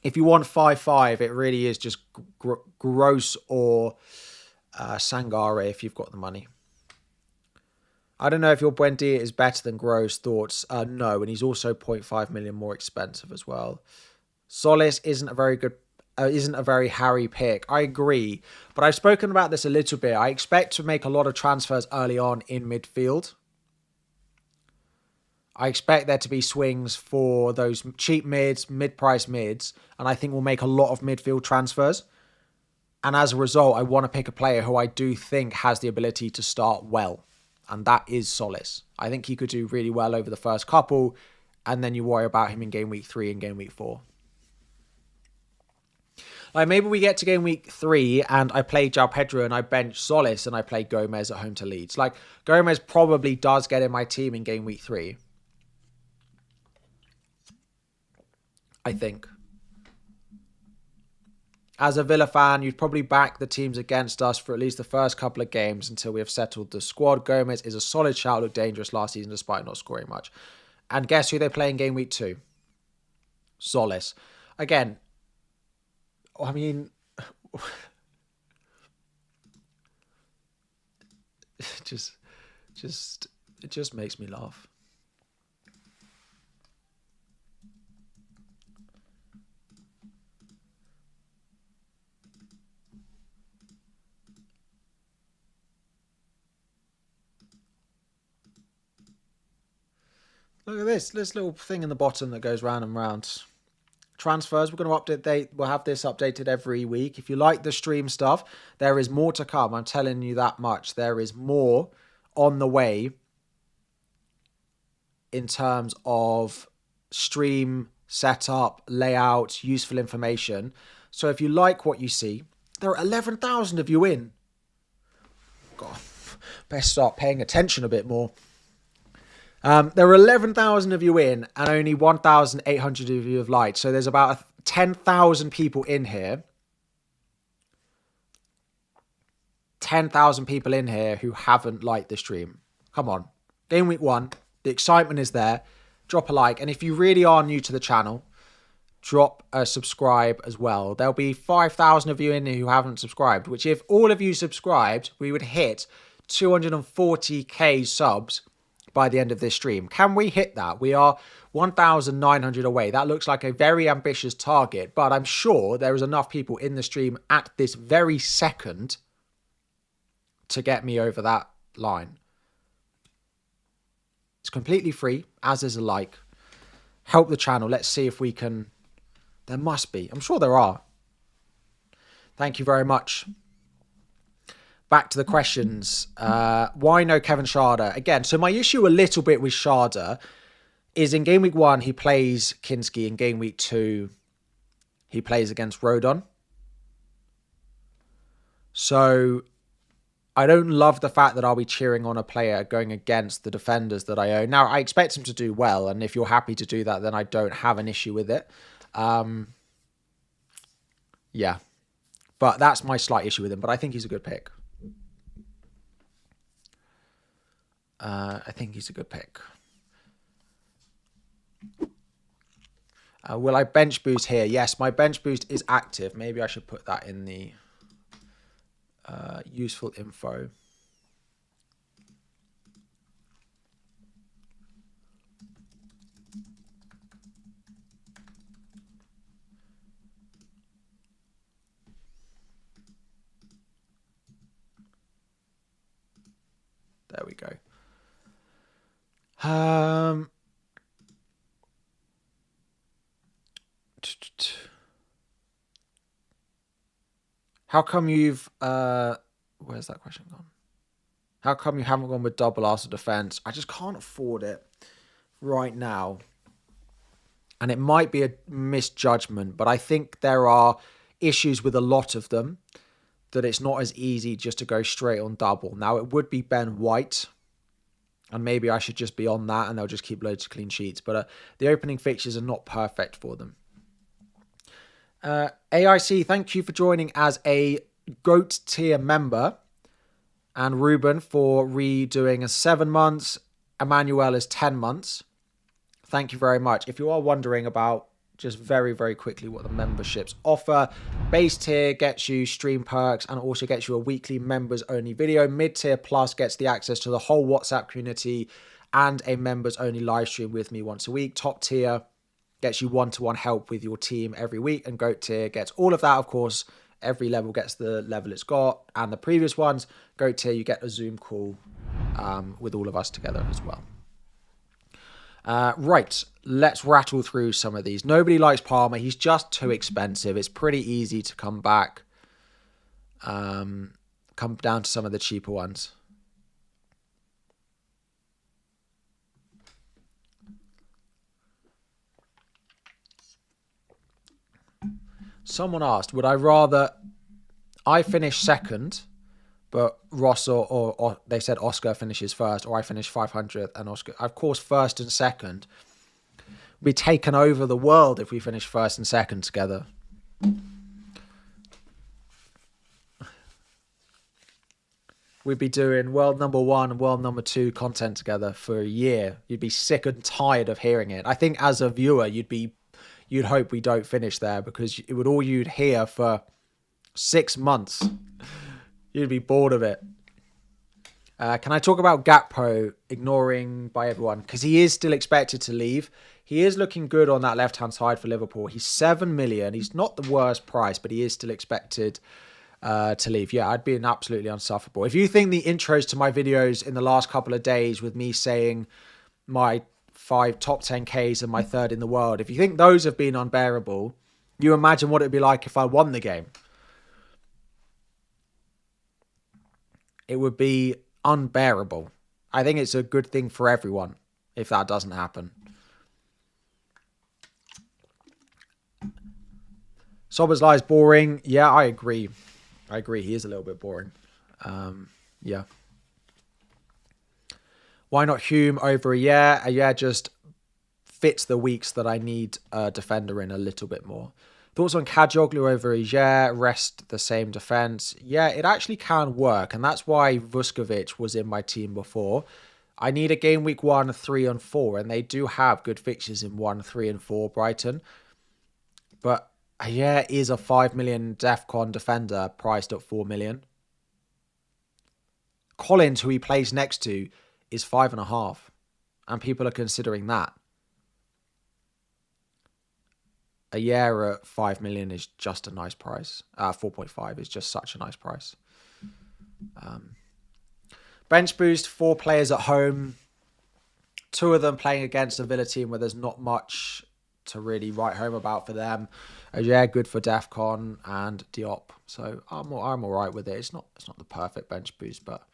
if you want 5-5, it really is just Gross or Sangare if you've got the money. I don't know if your Buendia is better than Gross. Thoughts? No, and he's also 0.5 million more expensive as well. Solis isn't a very Harry pick. I agree, but I've spoken about this a little bit. I expect to make a lot of transfers early on in midfield. I expect there to be swings for those cheap mids, mid-price mids, and I think we'll make a lot of midfield transfers. And as a result, I want to pick a player who I do think has the ability to start well. And that is Solis. I think he could do really well over the first couple, and then you worry about him in game week 3 and game week 4. Like maybe we get to game week 3 and I play João Pedro and I bench Solis and I play Gomez at home to Leeds. Like Gomez probably does get in my team in game week 3. I think. As a Villa fan, you'd probably back the teams against us for at least the first couple of games until we have settled the squad. Gomez is a solid shout, looked dangerous last season despite not scoring much. And guess who they play in game week 2? Solis. Again, I mean, it just makes me laugh. Look at this little thing in the bottom that goes round and round. Transfers, we're going to update. We'll have this updated every week. If you like the stream stuff, there is more to come. I'm telling you that much. There is more on the way in terms of stream setup, layout, useful information. So if you like what you see, there are 11,000 of you in. God, best start paying attention a bit more. There are 11,000 of you in and only 1,800 of you have liked. So there's about 10,000 people in here. 10,000 people in here who haven't liked the stream. Come on. Game week 1. The excitement is there. Drop a like. And if you really are new to the channel, drop a subscribe as well. There'll be 5,000 of you in here who haven't subscribed, which if all of you subscribed, we would hit 240k subs by the end of this stream. Can we hit that? We are 1,900 away. That looks like a very ambitious target, but I'm sure there is enough people in the stream at this very second to get me over that line. It's completely free, as is a like. Help the channel. Let's see if we can... There must be. I'm sure there are. Thank you very much. Back to the questions. Why no Kevin Schade? Again, so my issue a little bit with Schade is in game week 1, he plays Kinski. In game week 2, he plays against Rodon. So I don't love the fact that I'll be cheering on a player going against the defenders that I own. Now, I expect him to do well, and if you're happy to do that, then I don't have an issue with it. Yeah. But that's my slight issue with him, but I think he's a good pick. I think he's a good pick. Will I bench boost here? Yes, my bench boost is active. Maybe I should put that in the useful info. There we go. How come you've where's that question gone? How come you haven't gone with double Arsenal defense? I just can't afford it right now. And it might be a misjudgment, but I think there are issues with a lot of them that it's not as easy just to go straight on double. Now it would be Ben White, and maybe I should just be on that and they'll just keep loads of clean sheets. But the opening fixtures are not perfect for them. AIC, thank you for joining as a GOAT tier member. And Ruben for redoing a 7 months. Emmanuel is 10 months. Thank you very much. If you are wondering about just very, very quickly what the memberships offer, base tier gets you stream perks and also gets you a weekly members only video. Mid tier plus gets the access to the whole WhatsApp community and a members only live stream with me once a week. Top tier gets you one-to-one help with your team every week, and GOAT tier gets all of that. Of course, every level gets the level it's got, and the previous ones. GOAT tier, you get a Zoom call with all of us together as well. Right, let's rattle through some of these. Nobody likes Palmer. He's just too expensive. It's pretty easy to come back. Come down to some of the cheaper ones. Someone asked, would I rather I finish second, but Ross or they said Oscar finishes first, or I finish 500th and Oscar, of course, first and second. We'd be taken over the world if we finish first and second together. We'd be doing world number 1 and world number 2 content together for a year. You'd be sick and tired of hearing it. I think as a viewer, you'd hope we don't finish there, because it would all you'd hear for 6 months. You'd be bored of it. Can I talk about Gakpo ignoring by everyone? Because he is still expected to leave. He is looking good on that left-hand side for Liverpool. He's 7 million. He's not the worst price, but he is still expected to leave. Yeah, I'd be an absolutely unsufferable. If you think the intros to my videos in the last couple of days with me saying my 5 top 10Ks and my third in the world, if you think those have been unbearable, you imagine what it'd be like if I won the game. It would be unbearable. I think it's a good thing for everyone if that doesn't happen. Soberslai is boring. Yeah, I agree. He is a little bit boring. Yeah. Why not Hume over a year? A year just fits the weeks that I need a defender in a little bit more. Thoughts on Kajoglu over a year, rest the same defense. Yeah, it actually can work, and that's why Vuskovic was in my team before. I need a game week 1, 3, and 4, and they do have good fixtures in 1, 3, and 4, Brighton. But a year is a 5 million DEFCON defender priced at 4 million. Collins, who he plays next to, is 5.5, and people are considering that. A year at 5 million is just a nice price. 4.5 is just such a nice price. Bench boost, 4 players at home. 2 of them playing against a Villa team where there's not much to really write home about for them. Yeah, good for Defcon and Diop. So I'm all right with it. It's not the perfect bench boost, but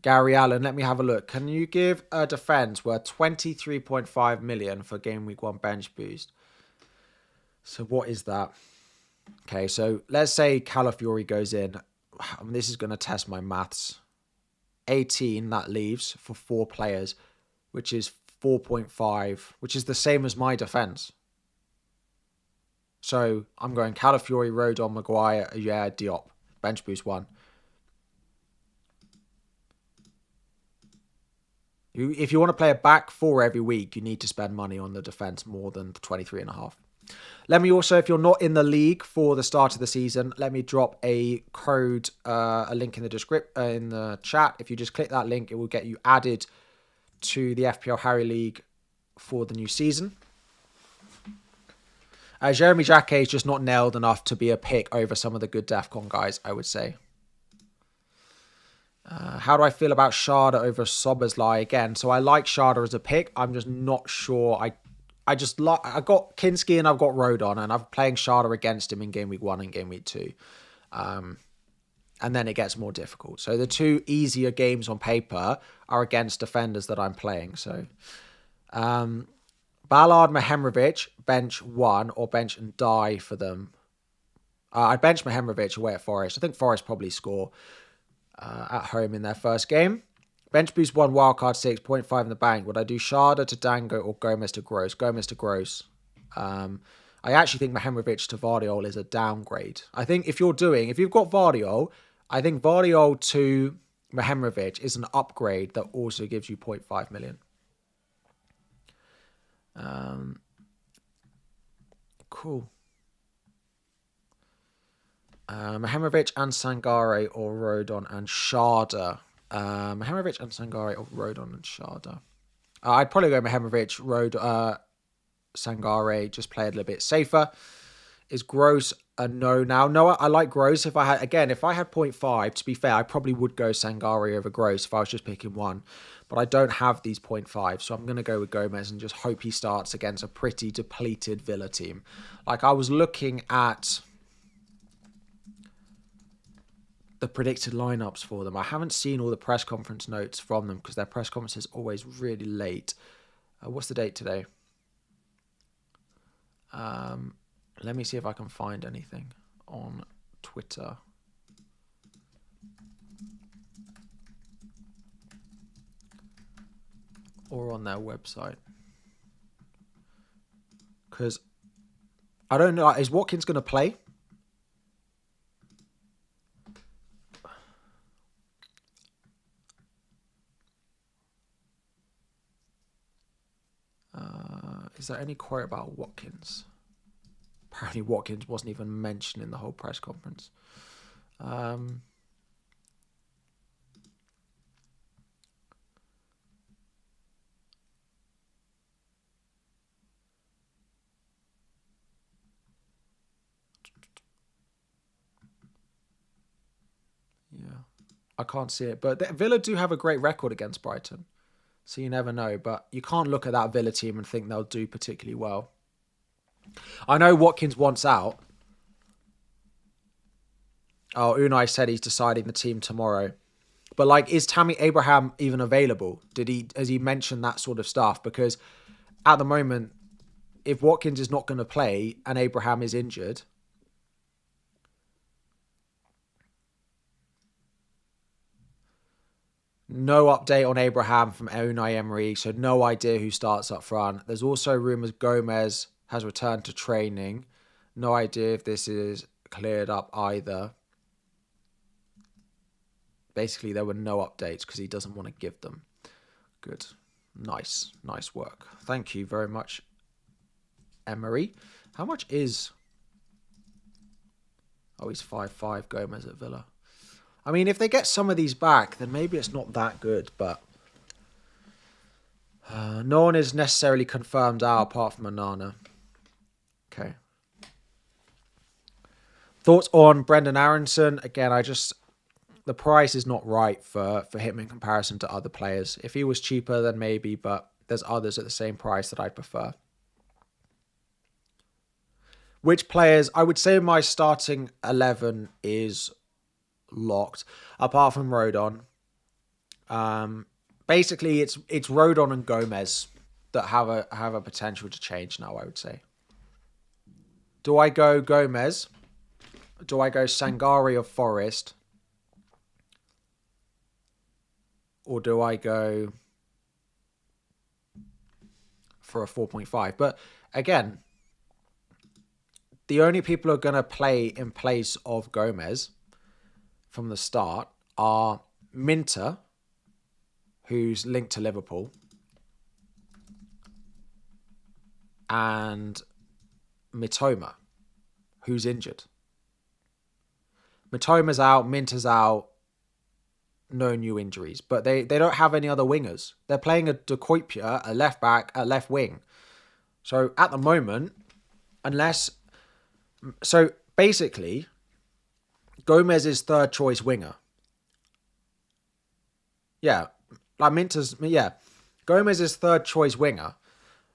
Gary Allen, let me have a look. Can you give a defense worth 23.5 million for game week 1 bench boost? So what is that? Okay, so let's say Calafiori goes in. I mean, this is going to test my maths. 18, that leaves for 4 players, which is 4.5, which is the same as my defense. So I'm going Calafiori, Rodon, Maguire, yeah, Diop. Bench boost 1. If you want to play a back 4 every week, you need to spend money on the defense more than 23.5. Let me also, if you're not in the league for the start of the season, let me drop a code, a link in the in the chat. If you just click that link, it will get you added to the FPL Harry League for the new season. Jeremy Jacquet is just not nailed enough to be a pick over some of the good DEFCON guys, I would say. How do I feel about Sharda over Soberslai again? So I like Sharda as a pick. I'm just not sure. I got Kinski and I've got Rodon, and I'm playing Sharda against him in game week 1 and game week 2. And then it gets more difficult. So the 2 easier games on paper are against defenders that I'm playing. So Ballard, Mehemrovic, bench 1 or bench and die for them. I'd bench Mehemrovic away at Forest. I think Forest probably score at home in their first game. Bench boost 1, wildcard 6, 0.5 in the bank. Would I do Sharda to Dango or Gomez to Gross? Gomez to Gross. I actually think Mehemrovic to Vardiol is a downgrade. I think if you've got Vardiol, I think Vardiol to Mehemrovic is an upgrade that also gives you 0.5 million. Cool. Mehemrovic and Sangare or Rodon and Sharda. Mehemrovic and Sangare or Rodon and Sharda. I'd probably go Mehemrovic, Sangare, just play it a little bit safer. Is Gross a no now? No, I like Gross. If I had 0.5, to be fair, I probably would go Sangare over Gross if I was just picking one. But I don't have these 0.5, so I'm going to go with Gomez and just hope he starts against a pretty depleted Villa team. Like, I was looking at the predicted lineups for them. I haven't seen all the press conference notes from them because their press conference is always really late. What's the date today? Let me see if I can find anything on Twitter. Or on their website. Because I don't know. Is Watkins going to play? Is there any quote about Watkins? Apparently Watkins wasn't even mentioned in the whole press conference. Yeah, I can't see it. But Villa do have a great record against Brighton. So you never know. But you can't look at that Villa team and think they'll do particularly well. I know Watkins wants out. Oh, Unai said he's deciding the team tomorrow. But like, is Tammy Abraham even available? Has he mentioned that sort of stuff? Because at the moment, if Watkins is not going to play and Abraham is injured, no update on Abraham from Unai Emery, so no idea who starts up front. There's also rumours Gomez has returned to training. No idea if this is cleared up either. Basically, there were no updates because he doesn't want to give them. Good. Nice work. Thank you very much, Emery. How much is... Oh, he's 5-5 Gomez at Villa. I mean, if they get some of these back, then maybe it's not that good, but... no one is necessarily confirmed out apart from Onana. Okay. Thoughts on Brendan Aronson? Again, the price is not right for him in comparison to other players. If he was cheaper, then maybe, but there's others at the same price that I'd prefer. Which players? I would say my starting 11 is locked, apart from Rodon. Basically, it's Rodon and Gomez that have a potential to change now, I would say. Do I go Gomez? Do I go Sangare of Forest? Or do I go for a 4.5? But again, the only people who are going to play in place of Gomez from the start are Minter, who's linked to Liverpool, and Mitoma, who's injured. Mitoma's out, Minter's out, no new injuries, but they don't have any other wingers. They're playing a De Kuipia, a left back, a left wing. So at the moment, so basically, Gomez is third choice winger. Yeah, like Gomez is third choice winger.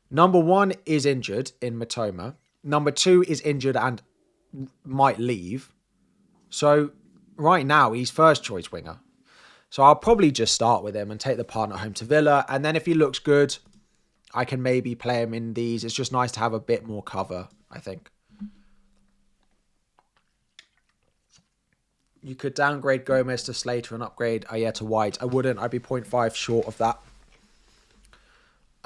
Number 1 is injured in Mitoma. Number 2 is injured and might leave. So right now he's first choice winger. So I'll probably just start with him and take the partner home to Villa. And then if he looks good, I can maybe play him in these. It's just nice to have a bit more cover, I think. You could downgrade Gomez to Slater and upgrade Ayer to White. I wouldn't. I'd be 0.5 short of that.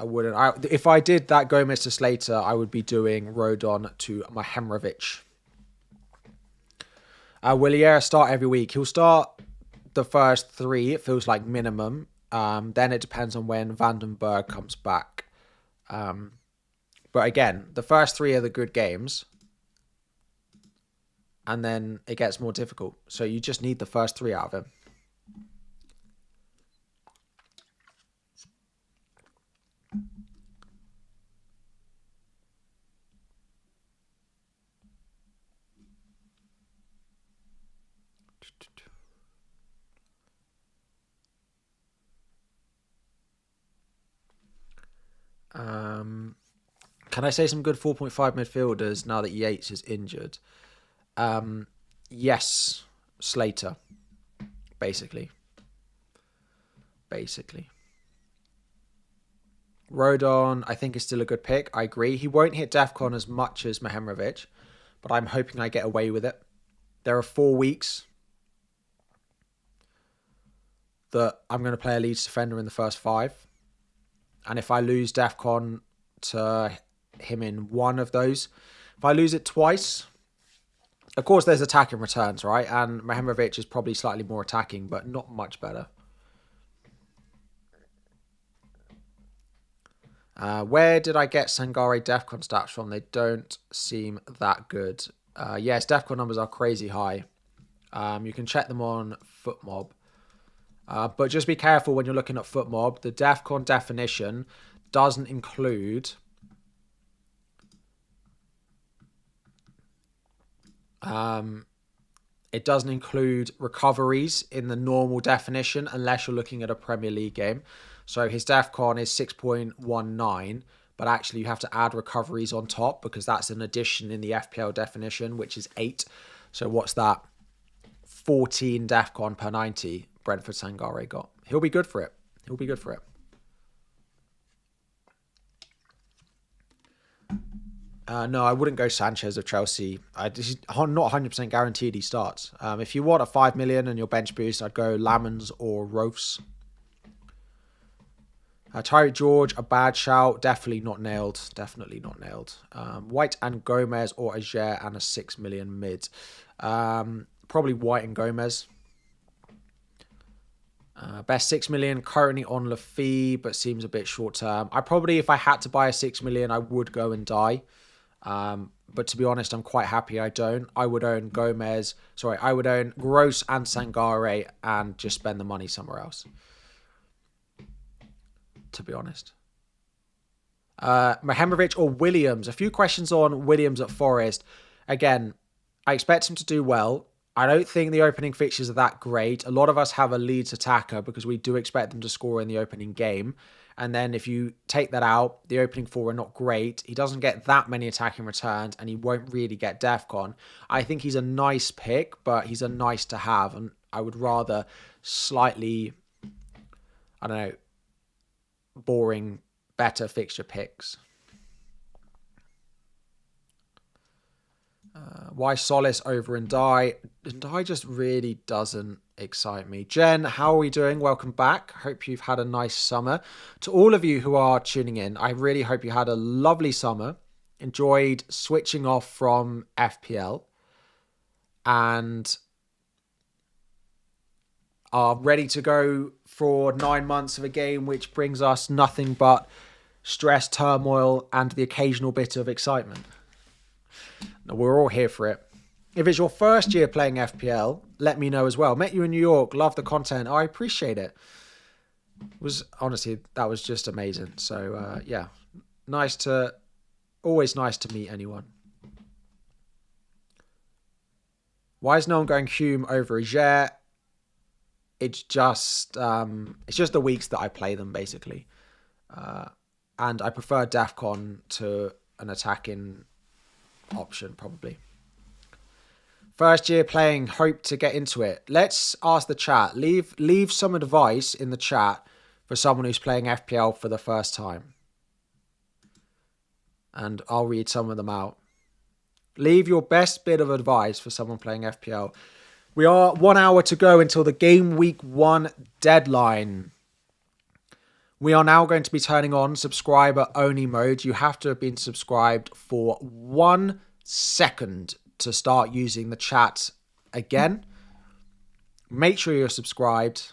I wouldn't. If I did that Gomez to Slater, I would be doing Rodon to Mahemrovic. Will Vieira start every week? He'll start the first 3, it feels like minimum. Then it depends on when Vandenberg comes back. But again, the first 3 are the good games. And then it gets more difficult. So you just need the first 3 out of him. Can I say some good 4.5 midfielders now that Yates is injured? Yes, Slater, basically. Rodon, I think, is still a good pick. I agree. He won't hit DEFCON as much as Mahemrovic, but I'm hoping I get away with it. There are 4 weeks that I'm going to play a Leeds defender in the first 5. And if I lose DEFCON to him in one of those, if I lose it twice, of course there's attacking returns, right? And Mahemrovic is probably slightly more attacking, but not much better. Where did I get Sangare DEFCON stats from? They don't seem that good. Yes, DEFCON numbers are crazy high. You can check them on FootMob. But just be careful when you're looking at FootMob. The DEFCON definition doesn't include recoveries in the normal definition unless you're looking at a Premier League game. So his DEFCON is 6.19, but actually you have to add recoveries on top because that's an addition in the FPL definition, which is 8. So what's that? 14 DEFCON per 90 Brentford Sangare got. He'll be good for it. No, I wouldn't go Sanchez of Chelsea. This is not 100% guaranteed he starts. If you want a 5 million and your bench boost, I'd go Lamans or Rofs. Tyreek George, a bad shout. Definitely not nailed. White and Gomez or Ajer and a 6 million mid. Probably White and Gomez. Best 6 million currently on Lafee, but seems a bit short term. If I had to buy a 6 million, I would go and die. But to be honest, I'm quite happy I don't. I would own Gross and Sangare and just spend the money somewhere else. To be honest. Mahemrovic or Williams. A few questions on Williams at Forest. Again, I expect him to do well. I don't think the opening fixtures are that great. A lot of us have a Leeds attacker because we do expect them to score in the opening game. And then if you take that out, the opening 4 are not great. He doesn't get that many attacking returns and he won't really get DEFCON. I think he's a nice pick, but he's a nice to have. And I would rather slightly, boring, better fixture picks. Why Solis over Ndai? Ndai just really doesn't excite me. Jen, how are we doing? Welcome back. Hope you've had a nice summer. To all of you who are tuning in, I really hope you had a lovely summer, enjoyed switching off from FPL, and are ready to go for 9 months of a game which brings us nothing but stress, turmoil, and the occasional bit of excitement. We're all here for it. If it's your first year playing FPL, let me know as well. Met you in New York. Love the content. I appreciate it. That was just amazing. So, always nice to meet anyone. Why is no one going Hume over Ajer? It's just the weeks that I play them, basically. And I prefer DEFCON to an attacking option, probably. First year playing, hope to get into it. Let's ask the chat. Leave some advice in the chat for someone who's playing FPL for the first time. And I'll read some of them out. Leave your best bit of advice for someone playing FPL. We are 1 hour to go until the Game Week 1 deadline. We are now going to be turning on subscriber only mode. You have to have been subscribed for 1 second to start using the chat again. Make sure you're subscribed.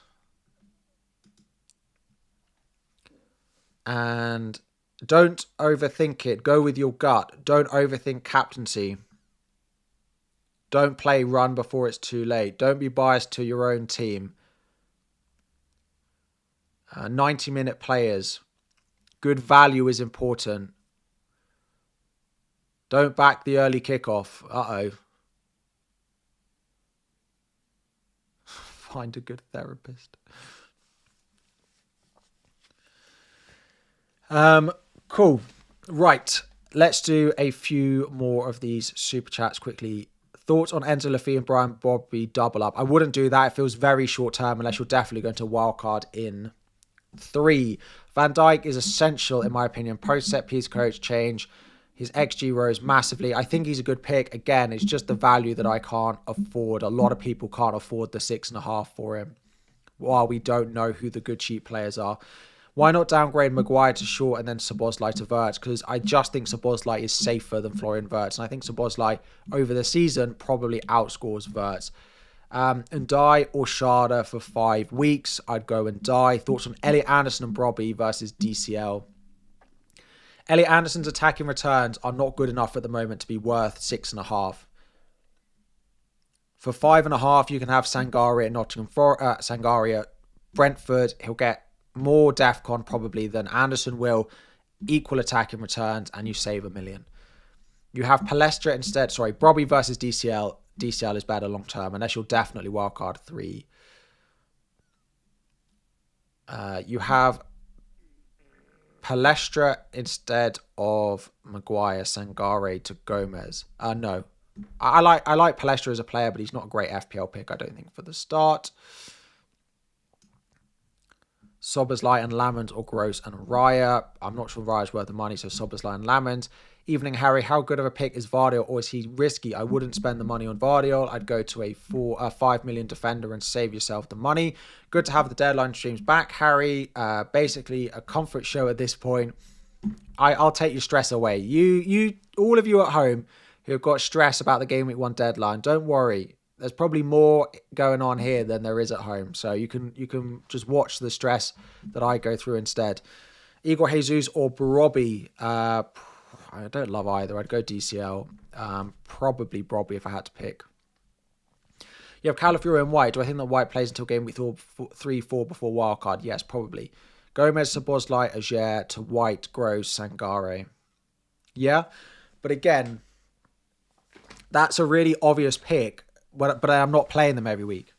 And don't overthink it. Go with your gut. Don't overthink captaincy. Don't play run before it's too late. Don't be biased to your own team. 90-minute players. Good value is important. Don't back the early kickoff. Uh-oh. Find a good therapist. Cool. Right. Let's do a few more of these super chats quickly. Thoughts on Enzo Laffy and Brian Bobby double up? I wouldn't do that. It feels very short term unless you're definitely going to wildcard in 3. Van Dijk is essential in my opinion. Post set piece coach change. His XG rose massively. I think he's a good pick. Again, it's just the value that I can't afford. A lot of people can't afford the 6.5 for him. While we don't know who the good cheap players are. Why not downgrade Maguire to short and then Szoboszlai to Wirtz? Because I just think Szoboszlai is safer than Florian Wirtz. And I think Szoboszlai over the season probably outscores Wirtz. Ndai or Shada for 5 weeks. I'd go Ndai. Thoughts on Elliot Anderson and Brobby versus DCL? Elliot Anderson's attacking returns are not good enough at the moment to be worth 6.5. For 5.5, you can have Sangari at Nottingham Forest, Sangari at Brentford. He'll get more DEFCON probably than Anderson will. Equal attacking returns, and you save $1 million. You have Palestra instead. Sorry, Brobby versus DCL. DCL is better long term, unless you'll definitely wildcard 3. You have Palestra instead of Maguire, Sangare to Gomez. No. I like Palestra as a player, but he's not a great FPL pick, I don't think, for the start. Szoboszlai and Lamond or Gross and Raya. I'm not sure Raya's worth the money, so Szoboszlai and Lamond. Evening, Harry. How good of a pick is Vardiol, or is he risky? I wouldn't spend the money on Vardiol. I'd go to a 5 million defender and save yourself the money. Good to have the deadline streams back, Harry. Basically, a comfort show at this point. I'll take your stress away. You, all of you at home who have got stress about the Game Week 1 deadline, don't worry. There's probably more going on here than there is at home. So you can just watch the stress that I go through instead. Igor Jesus or Brobby. I don't love either. I'd go DCL. Probably Brobby if I had to pick. You have Calafiori and White. Do I think that White plays until Game Week 3-4 before wildcard? Yes, probably. Gomez, Szoboszlai, Ajer to White, Gross, Sangare. Yeah, but again, that's a really obvious pick. But I'm not playing them every week.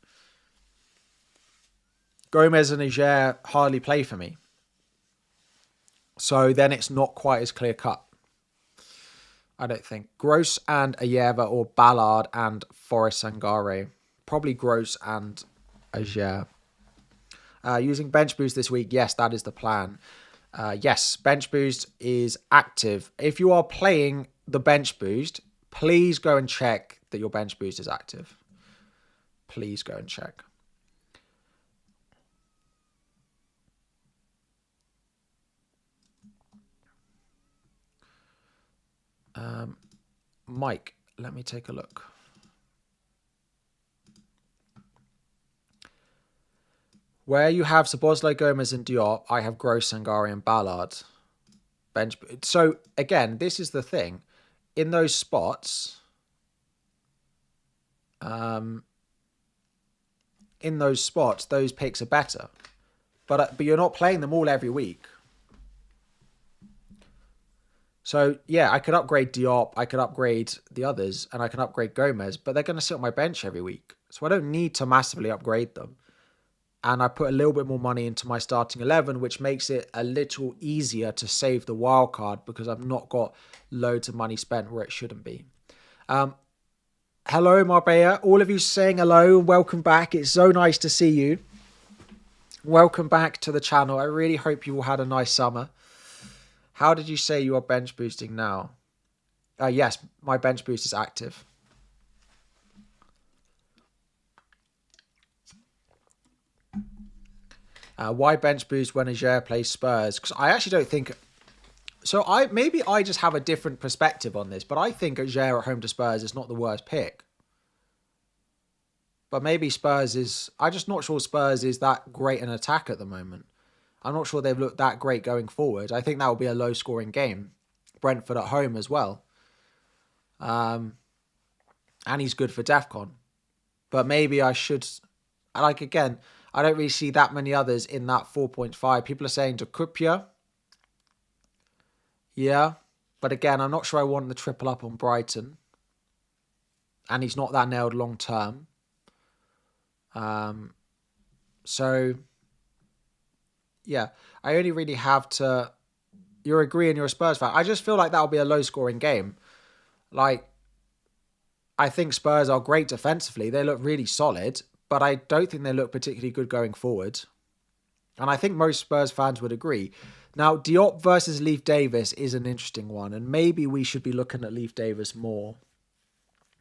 Gomez and Ajer hardly play for me. So then it's not quite as clear cut. I don't think. Gross and Ayeva or Ballard and Forest Sangare. Probably Gross and Ajer. Using Bench Boost this week. Yes, that is the plan. Yes, Bench Boost is active. If you are playing the Bench Boost, please go and check that your Bench Boost is active. Please go and check. Mike, let me take a look. Where you have Szoboszlai, Gomez and Diop, I have Gross, Sangare and Ballard. Bench. So again, this is the thing. In those spots, those picks are better. But you're not playing them all every week. So, yeah, I could upgrade Diop, I could upgrade the others, and I can upgrade Gomez, but they're going to sit on my bench every week. So I don't need to massively upgrade them. And I put a little bit more money into my starting 11, which makes it a little easier to save the wild card because I've not got loads of money spent where it shouldn't be. Hello, Marbella. All of you saying hello and welcome back. It's so nice to see you. Welcome back to the channel. I really hope you all had a nice summer. How did you say you are bench boosting now? Yes, my bench boost is active. Why bench boost when Ajer plays Spurs? Because I actually don't think... So maybe I just have a different perspective on this, but I think Ajer at home to Spurs is not the worst pick. But maybe Spurs is... I'm just not sure Spurs is that great an attack at the moment. I'm not sure they've looked that great going forward. I think that will be a low-scoring game. Brentford at home as well. And he's good for DEFCON. But maybe I should... Like, again, I don't really see that many others in that 4.5. People are saying Decupia. Yeah. But again, I'm not sure I want the triple up on Brighton. And he's not that nailed long term. So, yeah. I only really have to... You're agreeing you're a Spurs fan. I just feel like that'll be a low-scoring game. Like, I think Spurs are great defensively. They look really solid. But I don't think they look particularly good going forward. And I think most Spurs fans would agree. Now, Diop versus Leif Davis is an interesting one. And maybe we should be looking at Leif Davis more.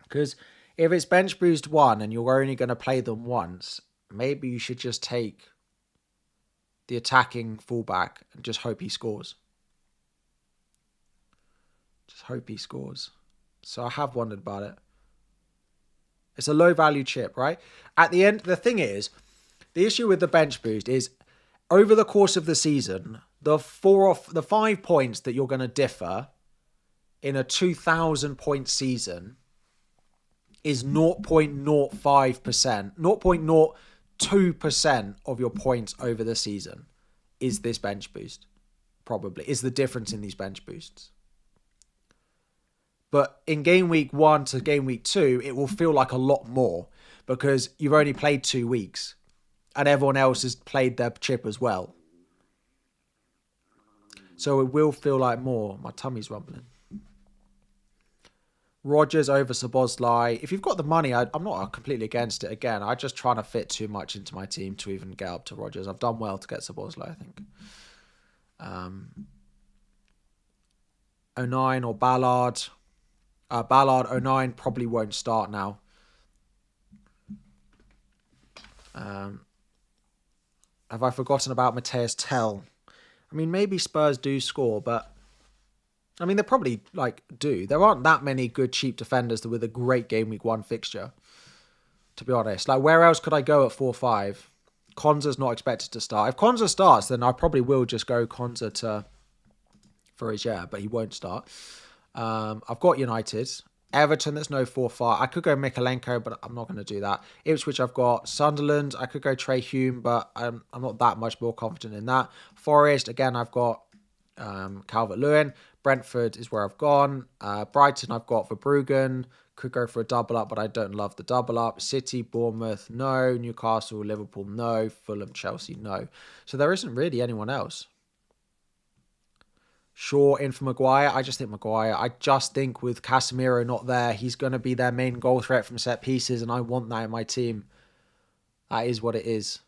Because if it's bench boost 1 and you're only going to play them once, maybe you should just take the attacking fullback and just hope he scores. Just hope he scores. So I have wondered about it. It's a low value chip, right? At the end, the thing is, the issue with the bench boost is over the course of the season, the 5 points that you're going to differ in a 2,000 point season is 0.05%, 0.02% of your points over the season is this bench boost. Probably is the difference in these bench boosts. But in game week 1 to game week 2, it will feel like a lot more because you've only played 2 weeks and everyone else has played their chip as well. So it will feel like more. My tummy's rumbling. Rodgers over Szoboszlai. If you've got the money, I'm not completely against it. Again, I'm just trying to fit too much into my team to even get up to Rodgers. I've done well to get Szoboszlai, I think. 09 or Ballard. Ballard 09 probably won't start now. Have I forgotten about Mateus Tell? I mean, maybe Spurs do score, but I mean, they probably do. There aren't that many good cheap defenders with a great game week 1 fixture, to be honest. Like, where else could I go at 4-5? Konza's not expected to start. If Konza starts, then I probably will just go Konza for his but he won't start. I've got United. Everton, there's no 4-5. I could go Mikalenko, but I'm not going to do that. Ipswich, I've got Sunderland. I could go Trey Hume, but I'm not that much more confident in that. Forest, again, I've got Calvert-Lewin. Brentford is where I've gone. Brighton, I've got Verbruggen. Could go for a double up, but I don't love the double up. City, Bournemouth, no. Newcastle, Liverpool, no. Fulham, Chelsea, no. So there isn't really anyone else. Shaw in for Maguire. I just think Maguire. I just think with Casemiro not there, he's going to be their main goal threat from set pieces, and I want that in my team. That is what it is.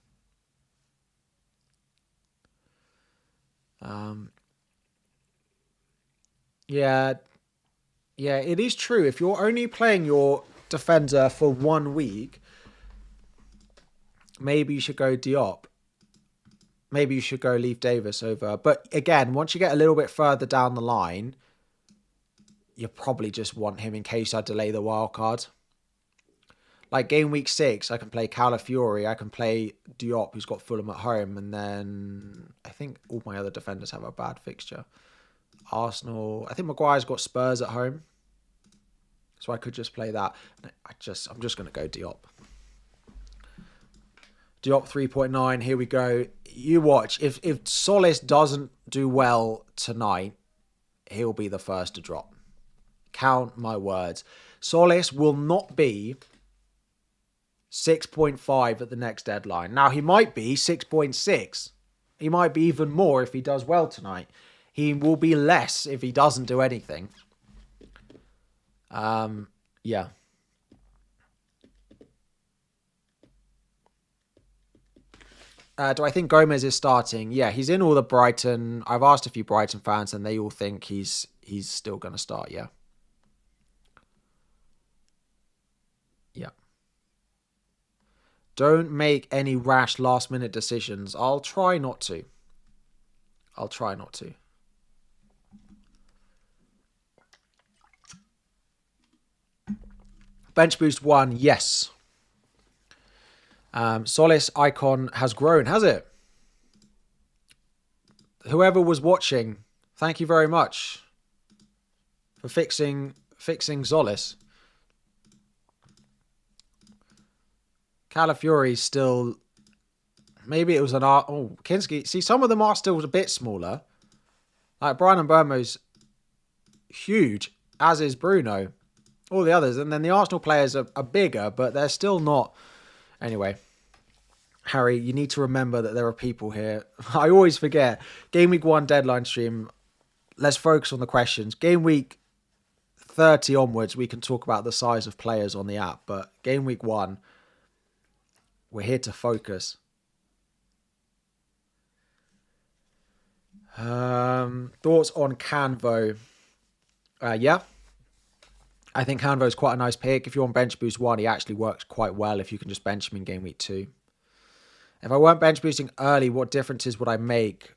Yeah, it is true. If you're only playing your defender for 1 week, maybe you should go Diop. Maybe you should go Leif Davis over. But again, once you get a little bit further down the line, you probably just want him in case I delay the wild card. Like game week 6, I can play Calafiori. I can play Diop, who's got Fulham at home. And then I think all my other defenders have a bad fixture. Arsenal. I think Maguire's got Spurs at home. So I could just play that. I'm just going to go Diop. Diop 3.9. Here we go. You watch. If Solis doesn't do well tonight, he'll be the first to drop. Count my words. Solis will not be 6.5 at the next deadline. Now, he might be 6.6. He might be even more if he does well tonight. He will be less if he doesn't do anything. Yeah. Do I think Gomez is starting? Yeah, he's in all the Brighton. I've asked a few Brighton fans and they all think he's still going to start, yeah. Yeah. Don't make any rash last-minute decisions. I'll try not to. I'll try not to. Bench boost 1, yes. Solace icon has grown, has it? Whoever was watching, thank you very much for fixing Solace. Calafiori's still... Maybe it was an... Oh, Kinski. See, some of them are still a bit smaller. Like, Brian Mbermo's huge, as is Bruno. All the others. And then the Arsenal players are bigger, but they're still not... Anyway. Harry, you need to remember that there are people here. I always forget. Game week 1 deadline stream. Let's focus on the questions. Game week 30 onwards, we can talk about the size of players on the app. But game week 1... We're here to focus. Thoughts on Canvo? Yeah. I think Canvo is quite a nice pick. If you're on bench boost 1, he actually works quite well if you can just bench him in game week 2. If I weren't bench boosting early, what differences would I make?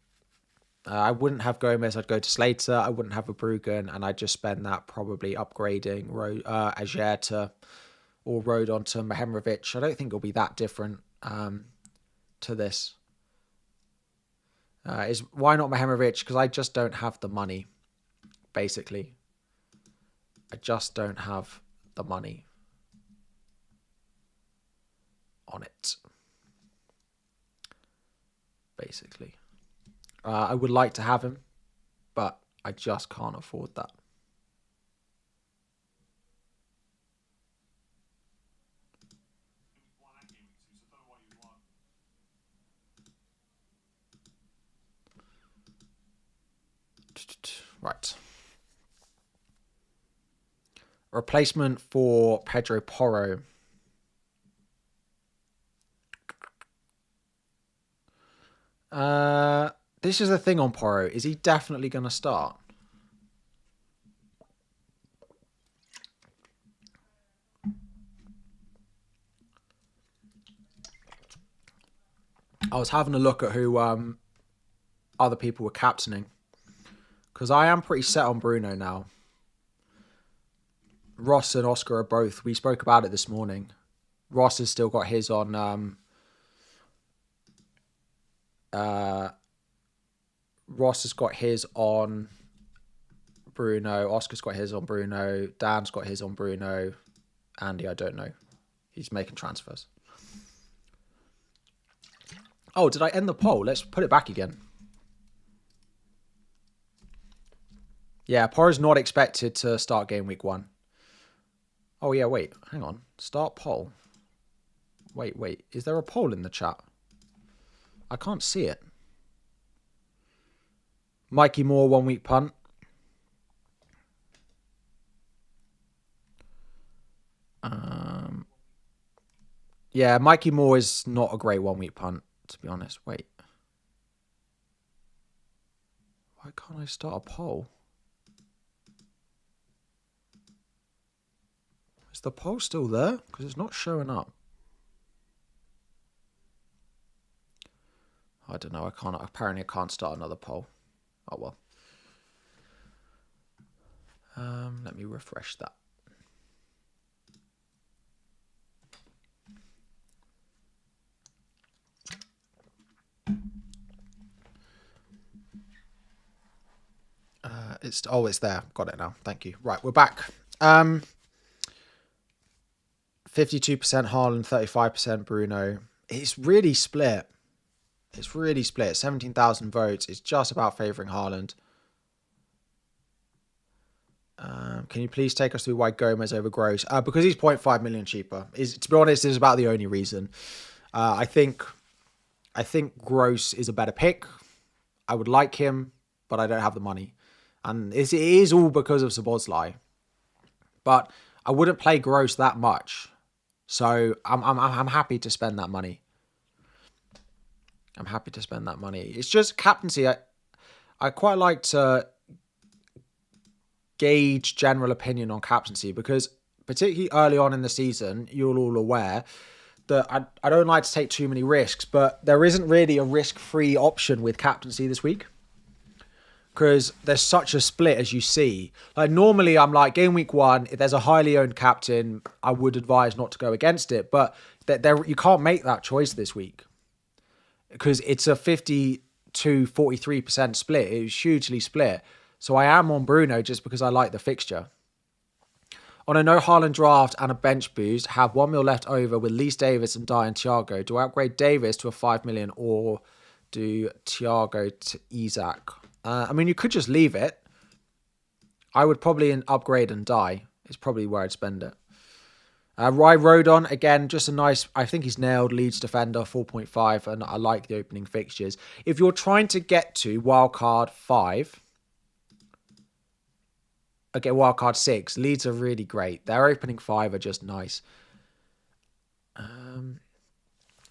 I wouldn't have Gomez. I'd go to Slater. I wouldn't have a Bruggen, and I'd just spend that probably upgrading Ajer to... or Rodon to Mahemrovic. I don't think it'll be that different to this. Why not Mahemrovic? Because I just don't have the money, basically. I just don't have the money on it, basically. I would like to have him, but I just can't afford that. Right. Replacement for Pedro Porro. This is the thing on Porro. Is he definitely going to start? I was having a look at who other people were captaining. Because I am pretty set on Bruno now. Ross and Oscar are both. We spoke about it this morning. Ross has still got his on... Ross has got his on Bruno. Oscar's got his on Bruno. Dan's got his on Bruno. Andy, I don't know. He's making transfers. Oh, did I end the poll? Let's put it back again. Yeah, Porro's not expected to start game week 1. Oh, yeah, wait. Hang on. Start poll. Wait. Is there a poll in the chat? I can't see it. Mikey Moore, 1 week punt. Yeah, Mikey Moore is not a great 1 week punt, to be honest. Wait. Why can't I start a poll? Is the poll still there? Because it's not showing up. I don't know. Apparently I can't start another poll. Oh, well. Let me refresh that. It's there. Got it now. Thank you. Right, we're back. 52% Haaland, 35% Bruno. It's really split. 17,000 votes. It's just about favouring Haaland. Can you please take us through why Gomez over Gross? Because he's 0.5 million cheaper. To be honest, is about the only reason. I think Gross is a better pick. I would like him, but I don't have the money. And it is all because of Szoboszlai. But I wouldn't play Gross that much. So I'm happy to spend that money. It's just captaincy. I quite like to gauge general opinion on captaincy because particularly early on in the season, you're all aware that I don't like to take too many risks, but there isn't really a risk-free option with captaincy this week. Because there's such a split, as you see. Like, normally I'm like, game week 1, if there's a highly owned captain, I would advise not to go against it. But you can't make that choice this week. Because it's a 52-43% split. It was hugely split. So I am on Bruno just because I like the fixture. On a no Haaland draft and a bench boost, have 1 mil left over with Lees Davis and Dye and Thiago. Do I upgrade Davis to a 5 million or do Thiago to Isak? I mean, you could just leave it. I would probably upgrade and die. It's probably where I'd spend it. Rai Rodon, again, just a nice, I think he's nailed, Leeds defender, 4.5, and I like the opening fixtures. If you're trying to get to wildcard 5, okay, wildcard 6, Leeds are really great. Their opening 5 are just nice.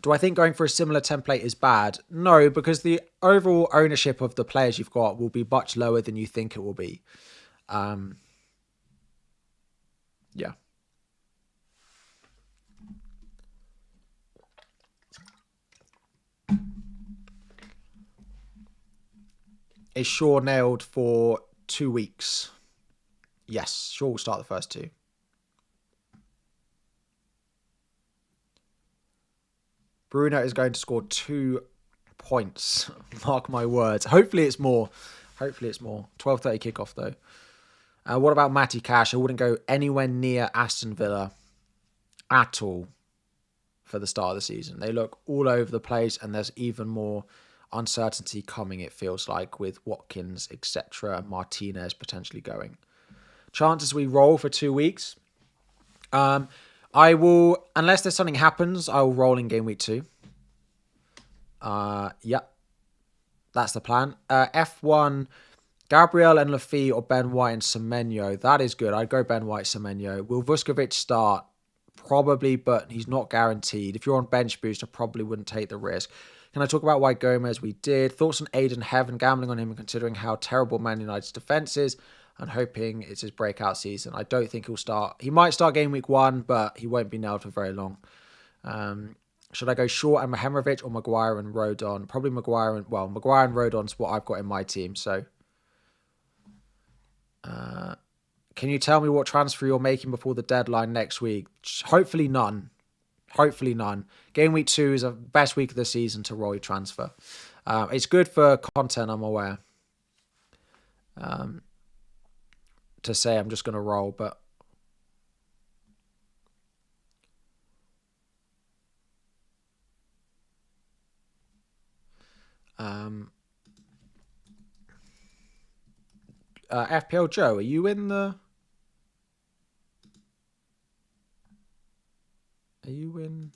Do I think going for a similar template is bad? No, because the overall ownership of the players you've got will be much lower than you think it will be. Yeah. Is Shaw nailed for 2 weeks? Yes, Shaw will start the first 2. Bruno is going to score 2 points. Mark my words. Hopefully it's more. 12:30 kickoff though. What about Matty Cash? I wouldn't go anywhere near Aston Villa at all for the start of the season. They look all over the place, and there's even more uncertainty coming, it feels like, with Watkins, etc. Martinez potentially going. Chances we roll for 2 weeks. I will, unless there's something happens, I will roll in game week 2. Yeah. That's the plan. F1, Gabriel and Lafitte or Ben White and Semenyo. That is good. I'd go Ben White, Semenyo. Will Vuskovic start? Probably, but he's not guaranteed. If you're on bench boost, I probably wouldn't take the risk. Can I talk about why Gomez? We did. Thoughts on Aiden Heaven, gambling on him and considering how terrible Man United's defence is and hoping it's his breakout season. I don't think he'll start. He might start game week 1, but he won't be nailed for very long. Should I go Shaw and Mahimovic or Maguire and Rodon? Probably Maguire and Rodon's what I've got in my team. So, can you tell me what transfer you're making before the deadline next week? Hopefully none. Game week 2 is the best week of the season to roll your transfer. It's good for content, I'm aware. To say I'm just going to roll, but FPL Joe, are you in the... Are you in...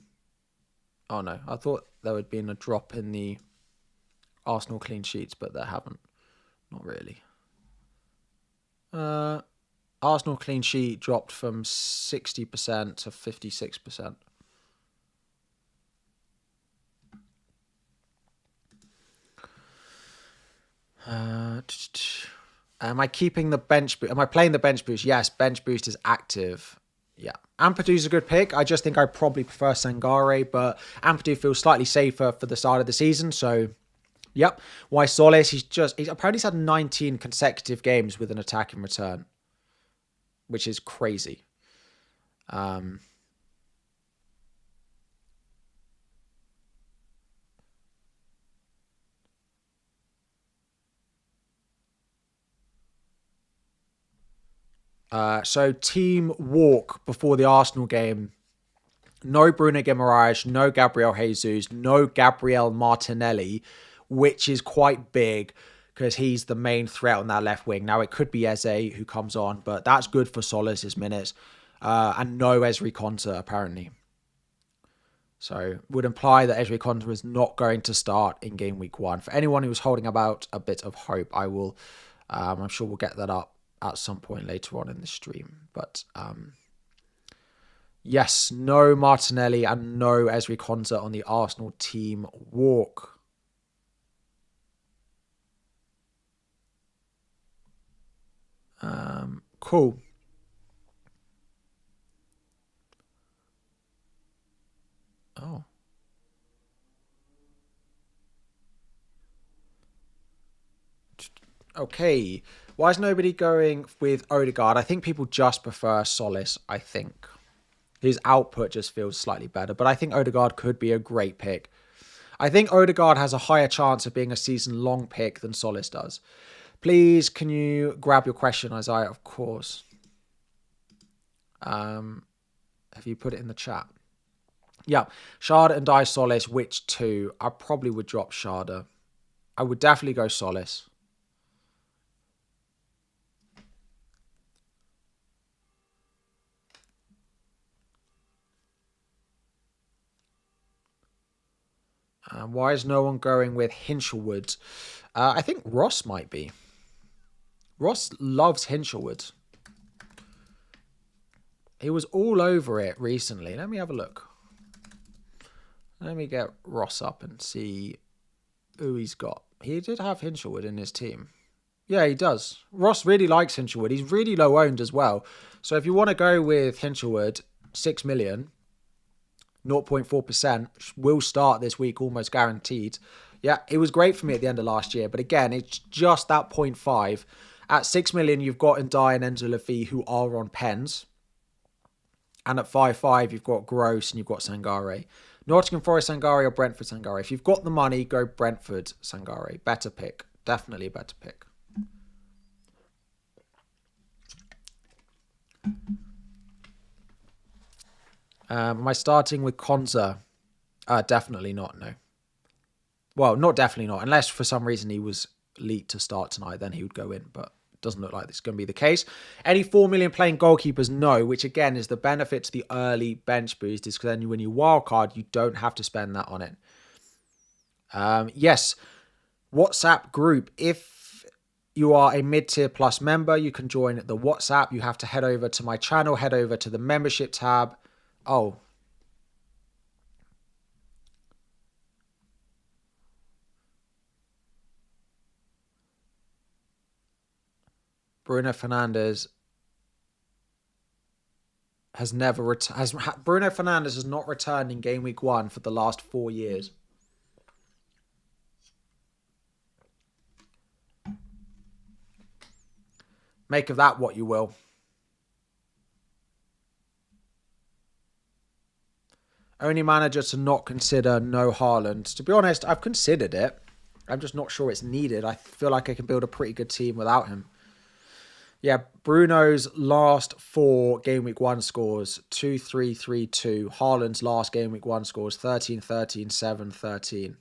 Oh no, I thought there would be a drop in the Arsenal clean sheets, but there haven't. Not really. Arsenal clean sheet dropped from 60% to 56%. Am I keeping the bench boost? Am I playing the bench boost? Yes, bench boost is active. Yeah. Ampadu's a good pick. I just think I probably prefer Sangare, but Ampadu feels slightly safer for the start of the season, so yep. Why Solis? He's apparently had 19 consecutive games with an attack in return, which is crazy. So team walk before the Arsenal game. No Bruno Guimaraes, no Gabriel Jesus, no Gabriel Martinelli, which is quite big because he's the main threat on that left wing. Now, it could be Eze who comes on, but that's good for Solis' minutes. And no Ezri Konsa, apparently. So, would imply that Ezri Konsa is not going to start in game week 1. For anyone who's holding about a bit of hope, I'm sure we'll get that up at some point later on in the stream. But, yes, no Martinelli and no Ezri Konsa on the Arsenal team walk. Cool. Oh. Okay. Why is nobody going with Odegaard? I think people just prefer Solis, I think. His output just feels slightly better, but I think Odegaard could be a great pick. I think Odegaard has a higher chance of being a season-long pick than Solis does. Please, can you grab your question, Isaiah? Of course. Have you put it in the chat? Yeah. Sharda and Dye Solis, which two? I probably would drop Sharda. I would definitely go Solis. Why is no one going with Hinchelwood? I think Ross might be. Ross loves Hinchelwood. He was all over it recently. Let me have a look. Let me get Ross up and see who he's got. He did have Hinchelwood in his team. Yeah, he does. Ross really likes Hinchelwood. He's really low owned as well. So if you want to go with Hinchelwood, 6 million, 0.4%, will start this week almost guaranteed. Yeah, it was great for me at the end of last year. But again, it's just that 0.5. At 6 million, you've got Ndai and Enzo Lafie who are on pens. And at 5.5, you've got Gross and you've got Sangare. Nottingham Forest Sangare or Brentford Sangare. If you've got the money, go Brentford Sangare. Better pick. Definitely a better pick. Am I starting with Konza? Definitely not, no. Well, not definitely not. Unless for some reason he was leaked to start tonight, then he would go in. But it doesn't look like this is going to be the case. Any 4 million playing goalkeepers? No, which again is the benefit to the early bench boost is because then when you wildcard, you don't have to spend that on it. Yes, WhatsApp group. If you are a mid-tier plus member, you can join the WhatsApp. You have to head over to my channel, head over to the membership tab. Oh. Bruno Fernandes has never Bruno Fernandes has not returned in game week 1 for the last 4 years. Make of that what you will. Only manager to not consider no Haaland. To be honest, I've considered it. I'm just not sure it's needed. I feel like I can build a pretty good team without him. Yeah, Bruno's last 4 game week 1 scores 2-3-3-2. Haaland's last game week 1 scores 13-13, 7-13.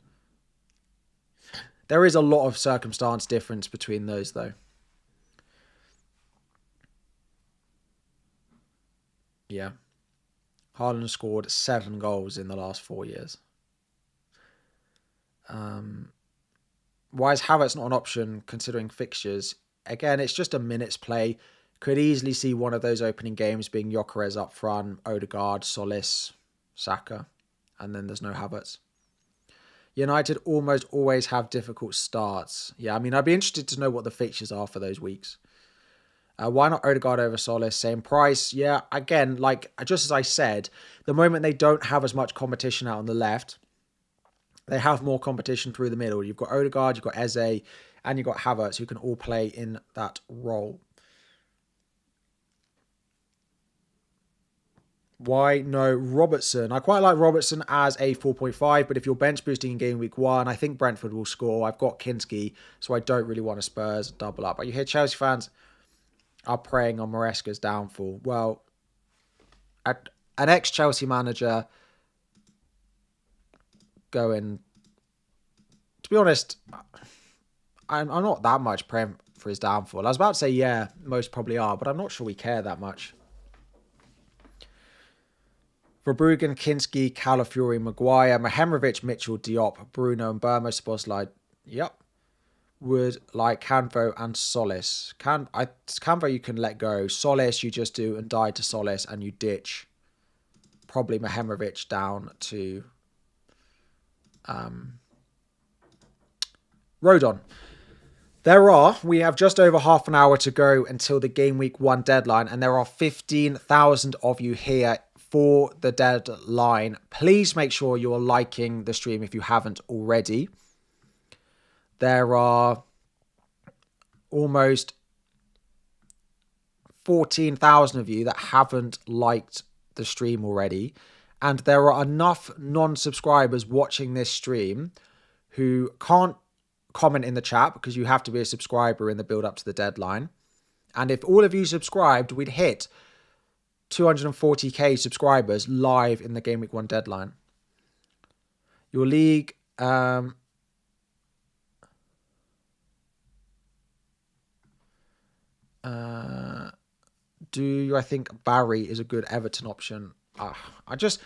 There is a lot of circumstance difference between those though. Yeah. Haaland scored 7 goals in the last 4 years. Why is Havertz not an option considering fixtures? Again, it's just a minutes play. Could easily see one of those opening games being Gyökeres up front, Odegaard, Solis, Saka, and then there's no Havertz. United almost always have difficult starts. Yeah, I mean, I'd be interested to know what the fixtures are for those weeks. Why not Odegaard over Solis? Same price. Yeah, again, like just as I said, the moment they don't have as much competition out on the left, they have more competition through the middle. You've got Odegaard, you've got Eze, and you've got Havertz who can all play in that role. Why no Robertson? I quite like Robertson as a 4.5, but if you're bench boosting in game week 1, I think Brentford will score. I've got Kinski, so I don't really want a Spurs double up. But you hear Chelsea fans are preying on Maresca's downfall. Well, an ex-Chelsea manager going... To be honest, I'm not that much praying for his downfall. I was about to say, yeah, most probably are, but I'm not sure we care that much. Verbruggen, Kinski, Calafiori, Maguire, Mahemrovic, Mitchell, Diop, Bruno, and Burma, Sposlide. Yep. Would like Canvo and Solis. Canvo you can let go. Solis you just do and die to Solis and you ditch probably Mahemrovic down to Rodon. We have just over half an hour to go until the game week 1 deadline, and there are 15,000 of you here for the deadline. Please make sure you're liking the stream if you haven't already. There are almost 14,000 of you that haven't liked the stream already. And there are enough non-subscribers watching this stream who can't comment in the chat because you have to be a subscriber in the build up to the deadline. And if all of you subscribed, we'd hit 240k subscribers live in the Game Week 1 deadline. Your league... I think Barry is a good Everton option? I just